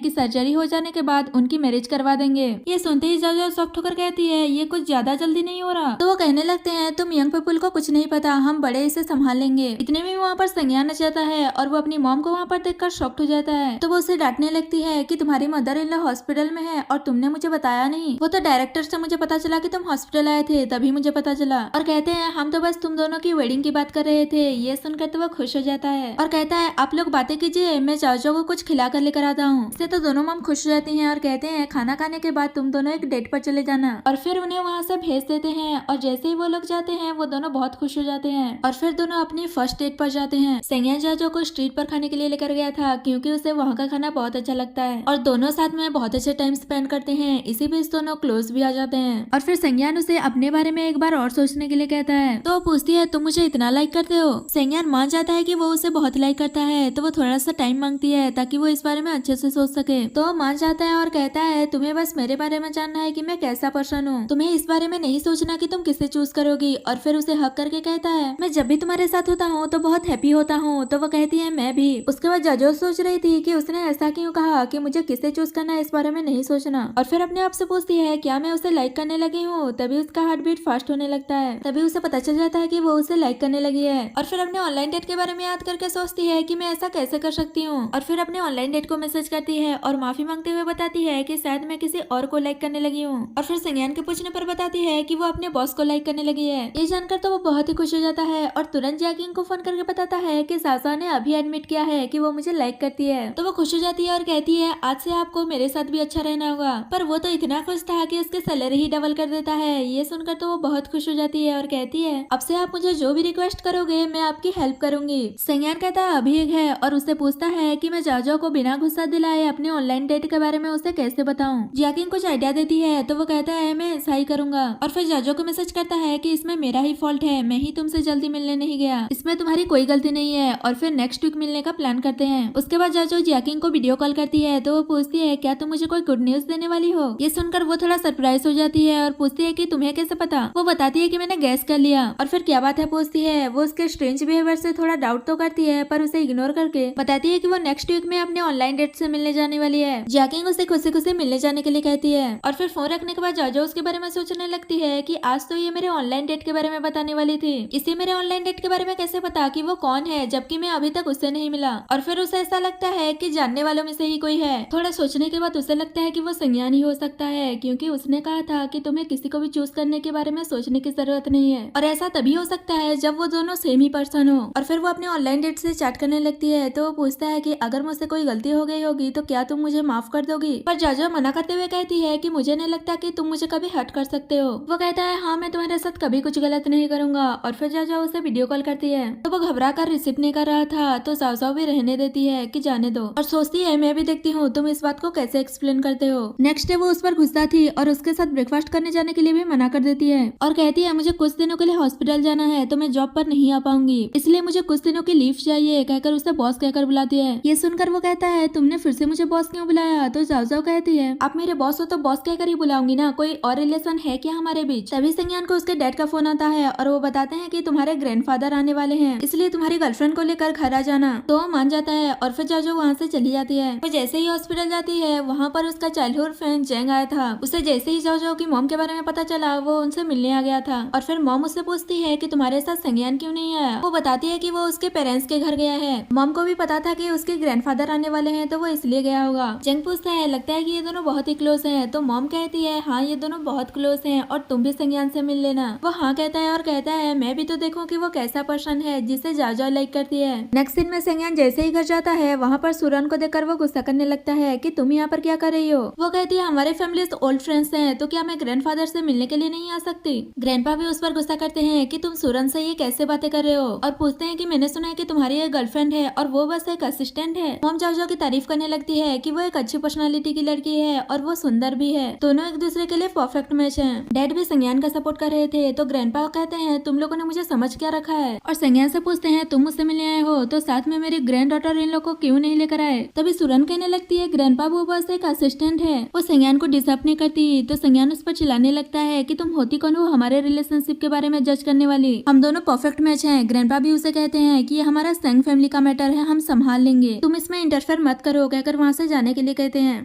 कि सर्जरी हो जाने के बाद उनकी मैरिज करवा देंगे। ये सुनते ही जाजा शॉक्ड होकर कहती है ये कुछ ज्यादा जल्दी नहीं हो रहा। तो वो कहने लगते हैं तुम यंग पीपल को कुछ नहीं पता, हम बड़े इसे संभाल लेंगे। इतने में वहाँ पर संज्ञान आ जाता है और वो अपनी मॉम को वहाँ पर देखकर शॉक्ड हो जाता है। तो वो उसे डांटने लगती है कि तुम्हारी मदर इन लॉ हॉस्पिटल में है और तुमने मुझे बताया नहीं, वो तो डायरेक्टर से मुझे पता चला कि तुम हॉस्पिटल आए थे तभी मुझे पता चला। और कहते हैं हम तो बस तुम दोनों की वेडिंग की बात कर रहे थे। ये सुनकर तो वो खुश हो जाता है और कहता है आप लोग बातें कीजिए, मैं जाजो को कुछ खिला कर लेकर आता हूँ। इससे तो दोनों मॉम खुश हो जाती हैं और कहते हैं खाना खाने के बाद तुम दोनों एक डेट पर चले जाना। और फिर उन्हें वहाँ से भेज देते हैं और जैसे ही वो लोग जाते हैं वो दोनों बहुत खुश हो जाते हैं और फिर दोनों अपनी फर्स्ट डेट पर जाते हैं। संज्ञान जाजो को स्ट्रीट पर खाने के लिए लेकर गया था क्योंकि उसे वहाँ का खाना बहुत अच्छा लगता है और दोनों साथ में बहुत अच्छे टाइम स्पेंड करते हैं। इसी बीच दोनों क्लोज भी आ जाते हैं और फिर संज्ञान उसे अपने बारे में एक बार और सोचने के लिए कहता है। तो वो पूछती है तुम मुझे इतना लाइक करते हो। संज्ञान मान जाता है कि वो उसे बहुत लाइक करता है तो वो थोड़ा सा टाइम मांगती है ताकि वो इस बारे में अच्छे से सोच सके। तो वो मान जाता है और कहता है तुम्हें बस मेरे बारे में जानना है कि मैं कैसा पर्सन हूँ, तुम्हें इस बारे में नहीं सोचना कि तुम किसे चूज करोगी। और फिर उसे हक करके कहता है मैं जब भी तुम्हारे साथ होता हूँ तो बहुत हैप्पी होता हूँ। तो वो कहती है मैं भी। उसके बाद जाजो सोच रही थी कि उसने ऐसा क्यों कहा कि मुझे किसे चूज करना है इस बारे में नहीं सोचना। और फिर अपने आप से पूछती है क्या मैं उसे लाइक करने लगी हूँ। तभी उसका हार्ट बीट फास्ट होने लगता है। तभी उसे पता चल जाता है कि वो उसे लाइक करने लगी है। और फिर अपने ऑनलाइन डेट के बारे में याद करके सोचती है कि मैं ऐसा कैसे कर सकती हूँ। और फिर अपने ऑनलाइन डेट को मैसेज करती है और माफी मांगते हुए बताती है कि शायद मैं किसी और को लाइक करने लगी हूँ। और फिर संज्ञान के पूछने पर बताती है कि वो अपने बॉस को लाइक करने लगी है। ये जानकर तो वो बहुत ही खुश हो जाता है और तुरंत जैकिंग को फोन करके बताता है कि सासा ने अभी एडमिट किया है कि वो मुझे लाइक करती है। तो वो खुश हो जाती है और कहती है आज से आपको मेरे साथ भी अच्छा रहना होगा। पर वो तो इतना खुश था कि उसके सैलरी ही डबल कर देता है। ये सुनकर तो वो बहुत बहुत खुश हो जाती है और कहती है अब से आप मुझे जो भी रिक्वेस्ट करोगे मैं आपकी हेल्प करूंगी। संज्ञान कहता है अभी एक है और उससे पूछता है कि मैं जाजो को बिना गुस्सा दिलाए अपने ऑनलाइन डेट के बारे में उसे कैसे बताऊं। जियाकिंग कुछ आइडिया देती है तो वो कहता है मैं ऐसा ही करूंगा और फिर जाजो को मैसेज करता है कि इसमें मेरा ही फॉल्ट है, मैं ही तुमसे जल्दी मिलने नहीं गया, इसमें तुम्हारी कोई गलती नहीं है। और फिर नेक्स्ट वीक मिलने का प्लान करते हैं। उसके बाद जाजो जियाकिंग को वीडियो कॉल करती है तो वो पूछती है क्या तुम मुझे कोई गुड न्यूज देने वाली हो। ये सुनकर वो थोड़ा सरप्राइज हो जाती है और पूछती है कि तुम्हें कैसे पता। वो बताती है कि मैंने गैस कर लिया। और फिर क्या बात है पूछती है। वो उसके स्ट्रेंज बिहेवियर से थोड़ा डाउट तो करती है पर उसे इग्नोर करके बताती है कि वो नेक्स्ट वीक में अपने ऑनलाइन डेट से मिलने जाने वाली है। जियाकिंग उसे खुशी खुशी मिलने जाने के लिए कहती है और फिर फोन रखने के बाद जाजो उसके बारे में सोचने लगती है कि आज तो ये मेरे ऑनलाइन डेट के बारे में बताने वाली थी, इसे मेरे ऑनलाइन डेट के बारे में कैसे पता कि वो कौन है जबकि मैं अभी तक उससे नहीं मिला। और फिर उसे ऐसा लगता है कि जानने वालों में से ही कोई है। थोड़ा सोचने के बाद उसे लगता है कि वो संज्ञान ही हो सकता है क्योंकि उसने कहा था कि तुम्हें किसी को भी चूज करने के बारे में सोचने की जरूरत नहीं है और ऐसा तभी हो सकता है जब वो दोनों सेम ही पर्सन हो। और फिर वो अपने ऑनलाइन डेट से चैट करने लगती है तो वो पूछता है कि अगर मुझसे कोई गलती हो गई होगी तो क्या तुम मुझे माफ कर दोगी। पर जाजो मना करते हुए कहती है कि मुझे नहीं लगता कि तुम मुझे कभी हर्ट कर सकते हो। वो कहता है हाँ मैं तुम्हारे साथ कभी कुछ गलत नहीं करूंगा। और फिर जाजो उसे वीडियो कॉल करती है तो वो घबरा कर रिसीव नहीं कर रहा था तो जाओ भी रहने देती है कि जाने दो और सोचती है मैं भी देखती हूँ तुम इस बात को कैसे एक्सप्लेन करते हो। नेक्स्ट डे वो उस पर गुस्सा थी और उसके साथ ब्रेकफास्ट करने जाने के लिए भी मना कर देती है और कहती है मुझे कुछ दिनों के लिए हॉस्पिटल जाना है तो मैं जॉब पर नहीं आ पाऊंगी, इसलिए मुझे कुछ दिनों की लीव चाहिए कहकर उसे बॉस कहकर बुलाती है। ये सुनकर वो कहता है तुमने फिर से मुझे बॉस क्यों बुलाया। तो जाओ कहती है आप मेरे बॉस हो तो बॉस कहकर ही बुलाऊंगी ना, कोई और रिलेशन है क्या हमारे बीच। तभी संज्ञान को उसके डैड का फोन आता है और वो बताते हैं कि तुम्हारे ग्रैंडफादर आने वाले हैं इसलिए तुम्हारी गर्लफ्रेंड को लेकर घर आ जाना। तो वो मान जाता है और फिर जाजो वहाँ से चली जाती है। वो जैसे ही हॉस्पिटल जाती है वहाँ पर उसका चाइल्डहुड फ्रेंड जेंग आया था। उसे जैसे ही जाजो की मॉम के बारे में पता चला वो उनसे मिलने आ गया था और फिर मॉम उससे पूछती है कि तुम्हारे साथ संज्ञान क्यों नहीं आया। वो बताती है कि वो उसके पेरेंट्स के घर गया है। मॉम को भी पता था कि उसके ग्रैंडफादर आने वाले हैं तो वो इसलिए गया होगा। जेंग पूछता है लगता है कि ये दोनों बहुत ही क्लोज हैं। तो मॉम कहती है हाँ ये दोनों बहुत क्लोज हैं और तुम भी संज्ञान से मिल लेना। वो हाँ कहता है और कहता है मैं भी तो देखूं कि वो कैसा पर्सन है जिसे जाजो लाइक करती है। नेक्स्ट सीन में संज्ञान जैसे ही घर जाता है वहाँ पर सूरन को देखकर वो गुस्सा करने लगता है कि तुम यहाँ पर क्या कर रही हो। वो कहती है हमारे फैमिली ओल्ड फ्रेंड्स हैं तो क्या मैं ग्रैंडफादर से मिलने के लिए नहीं आ सकती। ग्रैंडपा भी उस पर गुस्सा करते हैं कि तुम सूरन से ये कैसे बातें कर रहे हो और पूछते हैं कि मैंने सुना है कि तुम्हारी एक गर्लफ्रेंड है और वो बस एक असिस्टेंट है। मॉम जाजो की तारीफ करने लगती है कि वो एक अच्छी पर्सनालिटी की लड़की है और वो सुंदर भी है, दोनों एक दूसरे के लिए परफेक्ट मैच हैं। डैड भी संज्ञान का सपोर्ट कर रहे थे तो ग्रैंडपा कहते हैं तुम लोगों ने मुझे समझ क्या रखा है और संज्ञान से पूछते हैं तुम मुझसे मिलने आए हो तो साथ में मेरी ग्रैंड डॉटर इन लोग को क्यों नहीं लेकर आए। तभी सूरन कहने लगती है ग्रैंडपा वो बस एक असिस्टेंट है, वो संज्ञान को डिस्टर्ब नहीं करती। तो संज्ञान उस पर चिल्लाने लगता है कि तुम होती कौन हो हमारे रिलेशनशिप के बारे में जज करने वाली, हम दोनों परफेक्ट मैच हैं। ग्रैंडपा भी उसे कहते हैं कि ये हमारा संग फैमिली का मैटर है, हम संभाल लेंगे, तुम इसमें इंटरफेयर मत करो कहकर वहाँ से जाने के लिए कहते हैं।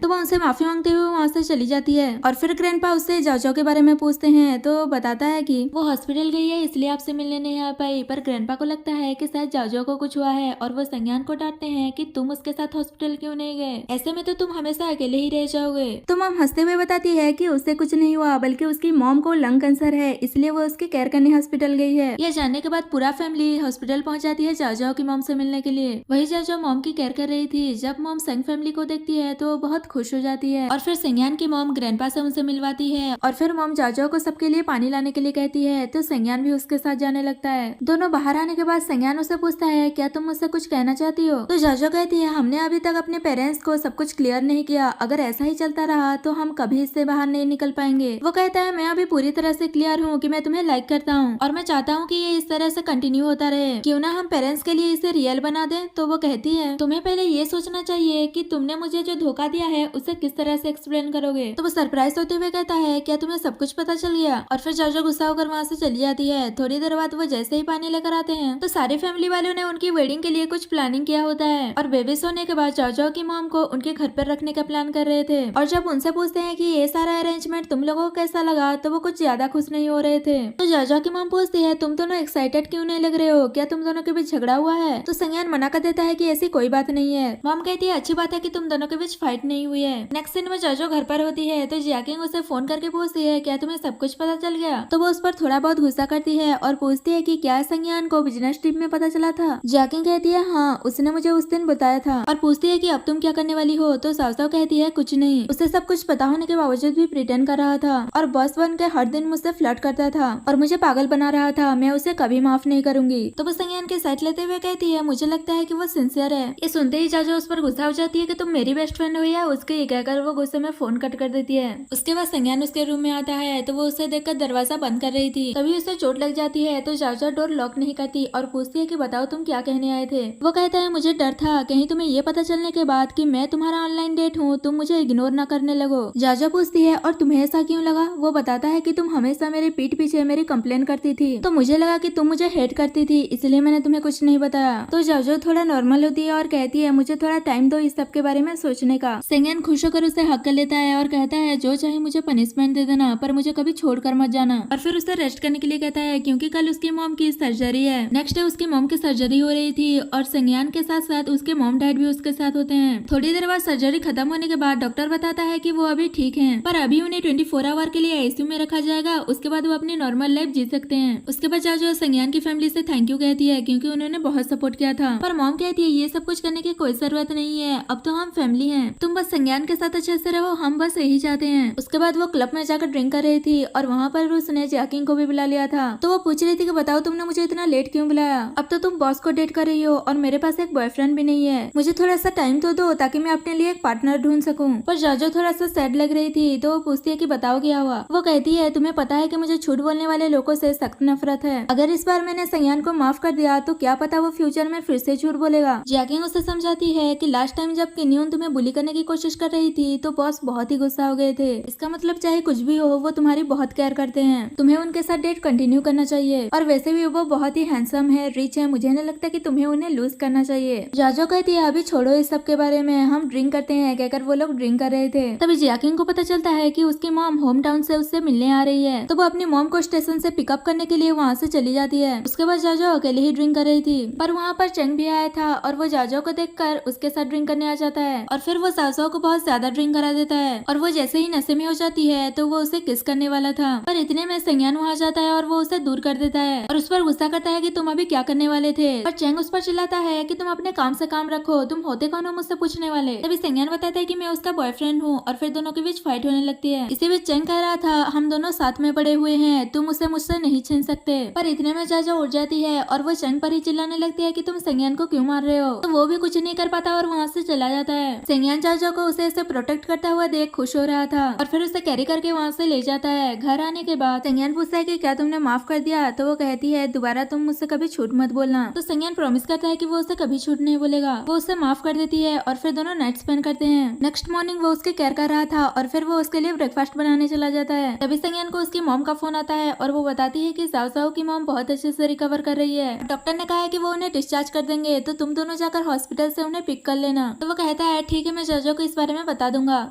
तो वो उनसे माफी मांगते हुए वहाँ से चली जाती है और फिर ग्रैंडपा उससे जाजो के बारे में पूछते हैं तो बताता है कि वो हॉस्पिटल गई है इसलिए आपसे मिलने नहीं आ पाई। पर ग्रैंडपा को लगता है कि शायद जाजो को कुछ हुआ है और वो संज्ञान को डांटते हैं कि तुम उसके साथ हॉस्पिटल क्यों नहीं गए, ऐसे में तो तुम हमेशा अकेले ही रह जाओगे। तो मॉम हंसते हुए बताती है कि उससे कुछ नहीं हुआ बल्कि उसकी मॉम को लंग कैंसर है इसलिए वो उसकी केयर करने हॉस्पिटल गई है। यह जानने के बाद पूरा फैमिली हॉस्पिटल पहुंच जाती है जाजो की मॉम से मिलने के लिए। वही जाजो मॉम की केयर कर रही थी। जब मॉम संग फैमिली को देखती है तो बहुत खुश हो जाती है और फिर संज्ञान की मॉम ग्रैंडपा से उनसे मिलवाती है और फिर मॉम जाजो को सबके लिए पानी लाने के लिए कहती है तो संज्ञान भी उसके साथ जाने लगता है। दोनों बाहर आने के बाद संज्ञान उसे पूछता है क्या तुम मुझसे कुछ कहना चाहती हो। तो जाजो कहती है हमने अभी तक अपने पेरेंट्स को सब कुछ क्लियर नहीं किया, अगर ऐसा ही चलता रहा तो हम कभी इससे बाहर नहीं निकल पाएंगे। वो कहता है मैं अभी पूरी तरह से क्लियर हूँ कि मैं तुम्हें लाइक करता हूँ और मैं चाहता हूँ कि ये इस तरह से कंटिन्यू होता रहे, क्यों ना हम पेरेंट्स के लिए इसे रियल बना दें। तो वो कहती है तुम्हें पहले ये सोचना चाहिए कि तुमने मुझे जो धोखा दिया है उसे किस तरह से एक्सप्लेन करोगे। तो वो सरप्राइज होते हुए कहता है क्या तुम्हें सब कुछ पता चल गया। और फिर जाजो गुस्सा होकर वहाँ से चली जाती है। थोड़ी देर बाद वो जैसे ही पानी लेकर आते हैं तो सारे फैमिली वालों ने उनकी वेडिंग के लिए कुछ प्लानिंग किया होता है और बेबी सोने के बाद जाजो की मॉम को उनके घर पर रखने का प्लान कर रहे थे। और जब उनसे पूछते हैं कि ये सारा अरेंजमेंट तुम लोगों को कैसा लगा तो वो कुछ ज्यादा खुश नहीं हो रहे थे। तो जाजो की मॉम पूछती है तुम दोनों एक्साइटेड क्यों नहीं लग रहे हो, क्या तुम दोनों के बीच झगड़ा हुआ है। तो संज्ञान मना कर देता है कि ऐसी कोई बात नहीं है। मॉम कहती है अच्छी बात है कि तुम दोनों के बीच फाइट नहीं हुई है। नेक्स्ट सीन में जाजो घर पर होती है तो जियाकिंग उसे फोन करके पूछती है क्या तुम्हें सब कुछ पता चल गया। तो वो उस पर थोड़ा बहुत गुस्सा करती है और पूछती है कि क्या संज्ञान को बिजनेस ट्रिप में पता चला था। जियाकिंग कहती है हाँ उसने मुझे उस दिन बताया था और पूछती है कि अब तुम क्या करने वाली हो। तो सावसाव कहती है कुछ नहीं, उसे सब कुछ पता होने के बावजूद भी प्रिटेंड कर रहा था और बॉस बन के हर दिन मुझसे फ्लर्ट फ्लर्ट करता था और मुझे पागल बना रहा था, मैं उसे कभी माफ नहीं करूंगी। तो वो संज्ञान के साथ लेते हुए कहती है मुझे लगता है कि वो सिंसियर है। ये सुनते ही जाजो उस पर गुस्सा हो जाती है कि तुम मेरी बेस्ट फ्रेंड हो या उसके, ये कहकर वो गुस्से में फोन कट कर देती है। उसके बाद संज्ञान उसके रूम में आता है तो वो उसे देखकर दरवाजा बंद कर रही थी, तभी उसे चोट लग जाती है। तो जाजो डोर लॉक नहीं करती और पूछती है कि बताओ तुम क्या कहने आए थे। वो कहता है मुझे डर था कहीं तुम्हें ये पता चलने के बाद कि मैं तुम्हारा ऑनलाइन डेट हूँ तुम मुझे इग्नोर ना करने लगो। जाजो पूछती है और तुम्हें ऐसा क्यों लगा। वो बताता है कि तुम हमेशा मेरे पीठ पीछे मेरी कंप्लेन करती थी, तो मुझे लगा कि तुम मुझे हेट करती थी, इसलिए मैंने तुम्हें कुछ नहीं बताया। तो जाजो थोड़ा नॉर्मल होती है और कहती है मुझे थोड़ा टाइम दो इस सब के बारे में सोचने का। संज्ञान खुश होकर उसे हक कर लेता है और कहता है जो चाहे मुझे पनिशमेंट दे देना पर मुझे कभी छोड़कर मत जाना। और फिर उसे रेस्ट करने के लिए कहता है क्योंकि कल उसकी मॉम की सर्जरी है। नेक्स्ट डे उसकी मॉम की सर्जरी हो रही थी और संज्ञान के साथ साथ उसके मॉम डैड भी उसके साथ होते हैं। थोड़ी देर बाद सर्जरी खत्म होने के बाद डॉक्टर बताता है कि वो अभी ठीक हैं, पर अभी उन्हें 24 आवर के लिए आईसीयू में रखा जाएगा, उसके बाद वो अपनी नॉर्मल लाइफ जी सकते हैं। उसके बाद जाजो संज्ञान की फैमिली से थैंक यू कहती है क्योंकि उन्होंने बहुत सपोर्ट किया था, पर मॉम कहती है ये सब कुछ करने की कोई जरूरत नहीं है, अब तो हम फैमिली हैं, तुम बस संज्ञान के साथ अच्छे से रहो, हम बस यही चाहते हैं। उसके बाद वो क्लब में जाकर ड्रिंक कर रही थी और वहाँ पर उसने जैकिंग को भी बुला लिया था। तो वो पूछ रही थी कि बताओ तुमने मुझे इतना लेट क्यों बुलाया, अब तो तुम बॉस को डेट कर रही हो और मेरे पास एक बॉयफ्रेंड भी नहीं है, मुझे थोड़ा सा टाइम तो दो ताकि मैं अपने लिए एक पार्टनर ढूंढ सकूं। पर जाजो थोड़ा सा सैड लग रही थी तो वो पूछती है कि बताओ क्या हुआ। वो कहती है तुम्हें पता है कि मुझे झूठ बोलने वाले लोगों से सख्त नफरत है, अगर इस बार मैंने संज्ञान को माफ कर दिया तो क्या पता वो फ्यूचर में फिर से झूठ बोलेगा। जैकिंग उसे समझाती है कि लास्ट टाइम जब किन्यून तुम्हें बुली करने की कोशिश कर रही थी तो बॉस बहुत ही गुस्सा हो गए थे, इसका मतलब चाहे कुछ भी हो वो तुम्हारी बहुत केयर करते हैं, तुम्हें उनके साथ डेट कंटिन्यू करना चाहिए, और वैसे भी वो बहुत ही हैंडसम है, रिच है, मुझे नहीं लगता कि तुम्हें उन्हें लूज करना चाहिए। जाजो कहती है अभी छोड़ो इस सब के बारे में, हम ड्रिंक करते हैं, कहकर वो लोग ड्रिंक कर रहे थे। तभी जैकिंग को पता चलता है कि उसकी मॉम होम टाउन से उससे मिलने आ रही है, तो वो अपनी मॉम को स्टेशन से पिकअप करने के लिए वहाँ से चली जाती है। उसके बाद जाजो अकेले ही ड्रिंक कर रही थी, पर वहाँ पर चेंग भी आया था और वो जाजो को देखकर उसके साथ ड्रिंक करने आ जाता है और फिर वो सासो को बहुत ज्यादा ड्रिंक करा देता है और वो जैसे ही नशे में हो जाती है तो वो उसे किस करने वाला था, पर इतने में संज्ञान वहाँ जाता है और वो उसे दूर कर देता है और उस पर गुस्सा करता है कि तुम अभी क्या करने वाले थे, पर चेंग उस पर चिल्लाता है कि तुम अपने काम से काम रखो, तुम होते कौन हो मुझसे पूछने वाले। तभी संज्ञान बताता है कि मैं उसका बॉयफ्रेंड हूँ और फिर दोनों के बीच फाइट होने लगती है। इसी बीच चेंग कह रहा था हम दोनों साथ में पड़े हुए हैं, तुम उसे मुझसे नहीं छीन सकते, पर इतने में जाजो उठ जाती है और वो चेंग पर ही चिल्लाने लगती है कि तुम संज्ञान को क्यों मार रहे हो, तो वो भी कुछ नहीं कर पाता और वहाँ से चला जाता है। संज्ञान जाजो को उसे प्रोटेक्ट करता हुआ देख खुश हो रहा था और फिर उसे कैरी करके वहाँ से ले जाता है। घर आने के बाद संज्ञान पूछता है कि क्या तुमने माफ कर दिया, तो वो कहती है दोबारा तुम मुझसे कभी झूठ मत बोलना। तो संज्ञान प्रॉमिस करता है कि वो उसे कभी झूठ नहीं बोलेगा। वो उसे माफ कर देती है और फिर दोनों नाइट स्पेंड करते हैं। नेक्स्ट मॉर्निंग वो उसके केयर कर रहा था और फिर वो उसके लिए ब्रेकफास्ट बनाने चला जाता है। तभी संज्ञान को उसकी मॉम का फोन आता है और वो बताती है कि साओ की मॉम बहुत अच्छे से रिकवर कर रही है, डॉक्टर ने कहा है कि वो उन्हें डिस्चार्ज कर देंगे, तो तुम दोनों जाकर हॉस्पिटल से उन्हें पिक कर लेना। तो वो कहता है ठीक है मैं जाजो को इस बारे में बता दूंगा।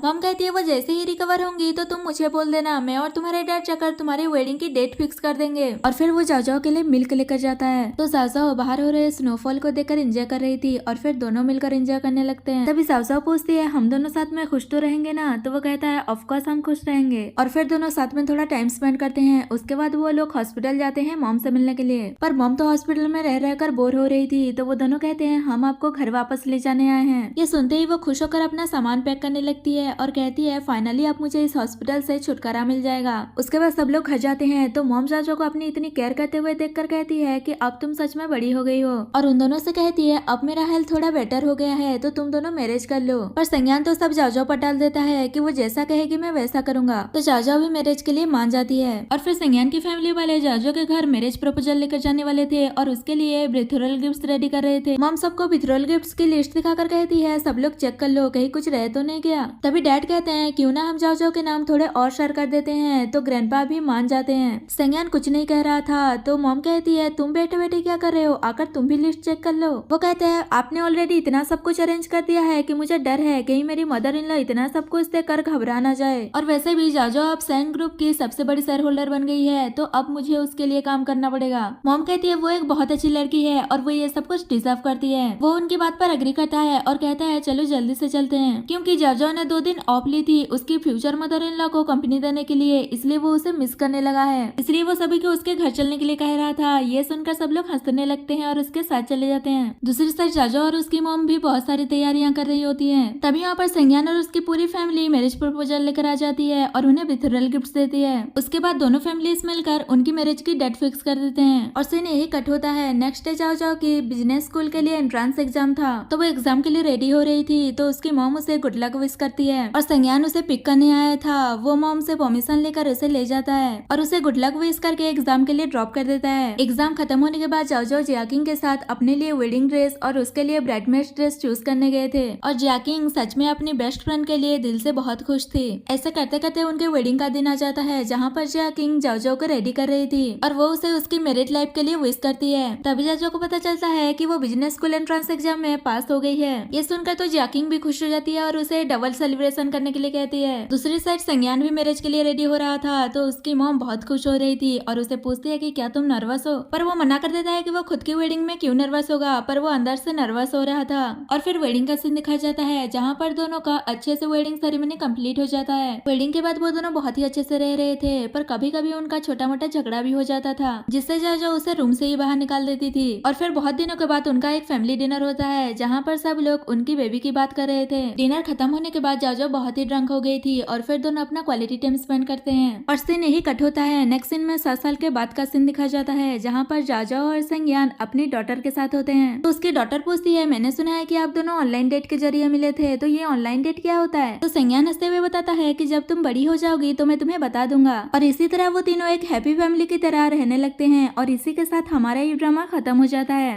मॉम कहती है वो जैसे ही रिकवर होंगी तो तुम मुझे बोल देना, मैं और तुम्हारे डैड जाकर तुम्हारी वेडिंग की डेट फिक्स कर देंगे। और फिर वो जाजो के लिए मिल्क लेकर जाता है। तो जाजो बाहर हो रहे स्नोफॉल को देखकर एंजॉय कर रही थी और फिर दोनों मिलकर एंजॉय करने लगते हैं। तभी जाजो पूछती है हम दोनों साथ में खुश तो रहेंगे ना, तो वो कहता है ऑफ कोर्स हम खुश रहेंगे। और फिर दोनों साथ में थोड़ा टाइम स्पेंड करते हैं। उसके बाद वो लोग हॉस्पिटल जाते हैं मॉम से मिलने के लिए, पर मॉम तो हॉस्पिटल में रह रहकर बोर हो रही थी, तो वो दोनों कहते हैं हम आपको घर वापस ले जाने आए हैं। ये सुनते ही वो खुश होकर अपना सामान पैक करने लगती है और कहती है फाइनली अब मुझे इस हॉस्पिटल से छुटकारा मिल जाएगा। उसके बाद सब लोग घर जाते हैं तो मॉम जाजो को अपनी इतनी केयर करते हुए देखकर कहती है कि अब तुम सच में बड़ी हो गई हो, और उन दोनों से कहती है अब मेरा हेल्थ थोड़ा बेटर हो गया है तो तुम दोनों मैरिज कर लो। पर संज्ञान तो सब जाजो पर डाल देता है कि वो जैसा कहेगी मैं वैसा करूंगा, तो जाजो भी मैरिज के लिए मान जाती है। और फिर संज्ञान की फैमिली वाले जाजो के घर मैरिज प्रपोजल लेकर जाने वाले थे और उसके लिए बेथुरल गिफ्ट्स रेडी कर रहे थे। मॉम सबको बेथुरल गिफ्ट्स की लिस्ट दिखाकर कहती है सब लोग चेक कर लो कहीं कुछ रह तो नहीं गया। तभी डैड कहते हैं क्यों ना हम जाजो के नाम थोड़े और शेयर कर देते हैं, तो ग्रैंडपा भी मान जाते हैं। संज्ञान कुछ नहीं कह रहा था तो मॉम कहती है तुम बैठे बैठे क्या कर रहे हो, आकर तुम भी लिस्ट चेक कर लो। वो कहते हैं आपने ऑलरेडी इतना सब कुछ अरेंज कर दिया है कि मुझे डर है कहीं मेरी मदर इन लॉ इतना सब कुछ देखकर घबरा ना जाए, और वैसे भी जाजो अब सैन ग्रुप की सबसे बड़ी शेयर होल्डर बन गई है तो अब मुझे उसके लिए काम करना पड़ेगा। मॉम कहती है वो एक बहुत अच्छी लड़की है और वो ये सब कुछ डिजर्व करती है। वो उनकी बात पर एग्री करता है और कहता है चलो जल्दी से चलते हैं, क्योंकि जाजो ने 2 दिन ऑफ ली थी उसकी फ्यूचर मदर इन लॉ को कंपनी देने के लिए, इसलिए वो उसे मिस करने लगा है, इसलिए वो सभी को उसके घर चलने के लिए कह रहा था। ये सुनकर सब लोग हंसने लगते हैं और उसके साथ चले जाते हैं। दूसरी साइड जाजो और उसकी मॉम भी बहुत सारी तैयारियां कर रही होती है। तभी यहाँ पर संज्ञान और उसकी पूरी फैमिली मैरिज प्रपोजल लेकर आ जाती है और उन्हें बेथुरल गिफ्ट देती है। उसके बाद दोनों फैमिलीज मिलकर उनकी मैरिज की डेट फिक्स कर देते हैं और सीन यही कट होता है। नेक्स्ट डे जाओ जाओ की बिजनेस स्कूल के लिए एंट्रेंस एग्जाम था, तो वो एग्जाम के लिए रेडी हो रही थी, तो उसकी मॉम उसे गुड लक विश करती है और संज्ञान उसे पिक करने आया था। वो मॉम से परमिशन लेकर उसे ले जाता है और उसे गुड लक विश करके एग्जाम के लिए ड्रॉप कर देता है। एग्जाम खत्म होने के बाद जाओ जाओ जियाकिंग के साथ अपने लिए वेडिंग ड्रेस और उसके लिए ब्राइडमेड ड्रेस चूज करने गए थे और जियाकिंग सच में अपनी बेस्ट फ्रेंड के लिए दिल से बहुत खुश थी। ऐसे करते करते उनके वेडिंग का दिन आ जाता है, जहाँ पर जियाकिंग जाओ जाओ को रेडी कर रही थी और वो उसे उसकी मैरिड लाइफ के लिए विश करती है। तभी जाओ को पता चलता है कि वो बिजनेस स्कूल एंट्रेंस एग्जाम में पास हो गई है। ये सुनकर तो जियाकिंग भी खुश हो जाती है और उसे डबल सेलिब्रेशन करने के लिए कहती है। दूसरी साइड संज्ञान भी मैरिज के लिए रेडी हो रहा था, तो उसकी मॉम बहुत खुश हो रही थी और उसे पूछती है कि क्या तुम नर्वस हो, पर वो मना कर देता है कि वो खुद की वेडिंग में क्यों नर्वस होगा, पर वो अंदर से नर्वस हो रहा था। और फिर वेडिंग का सीन दिखाया जाता है, जहाँ पर दोनों का अच्छे से वेडिंग सेरेमनी कंप्लीट हो जाता है। वेडिंग के बाद वो दोनों बहुत ही अच्छे से रह रहे थे, पर कभी कभी उनका छोटा मोटा झगड़ा भी हो जाता था, जिससे जाओ उसे रूम से ही बाहर निकाल देती थी। और फिर बहुत दिनों के बाद उनका एक फैमिली डिनर होता है, जहाँ पर सब लोग उनकी बेबी की बात कर रहे थे। डिनर खत्म होने के बाद जाओ बहुत ही ड्रंक हो गई थी और फिर दोनों अपना क्वालिटी टाइम स्पेंड करते हैं और सीन यही कट होता है। नेक्स्ट सीन में 7 साल के बाद का सीन दिखाया जाता है, जहाँ पर जाओ और संज्ञान अपनी डॉटर के साथ होते हैं। तो उसकी डॉटर पूछती है, मैंने सुना है कि आप दोनों ऑनलाइन डेट के जरिए मिले थे, तो ये ऑनलाइन डेट क्या होता है? तो संज्ञान हंसते हुए बताता है कि जब तुम बड़ी हो जाओगी तो मैं तुम्हें बता दूंगा। और इसी तरह वो तीनों एक हैप्पी फैमिली की तरह रहने लगते हैं और इसी के साथ हमारा ये ड्रामा खत्म हो जाता है।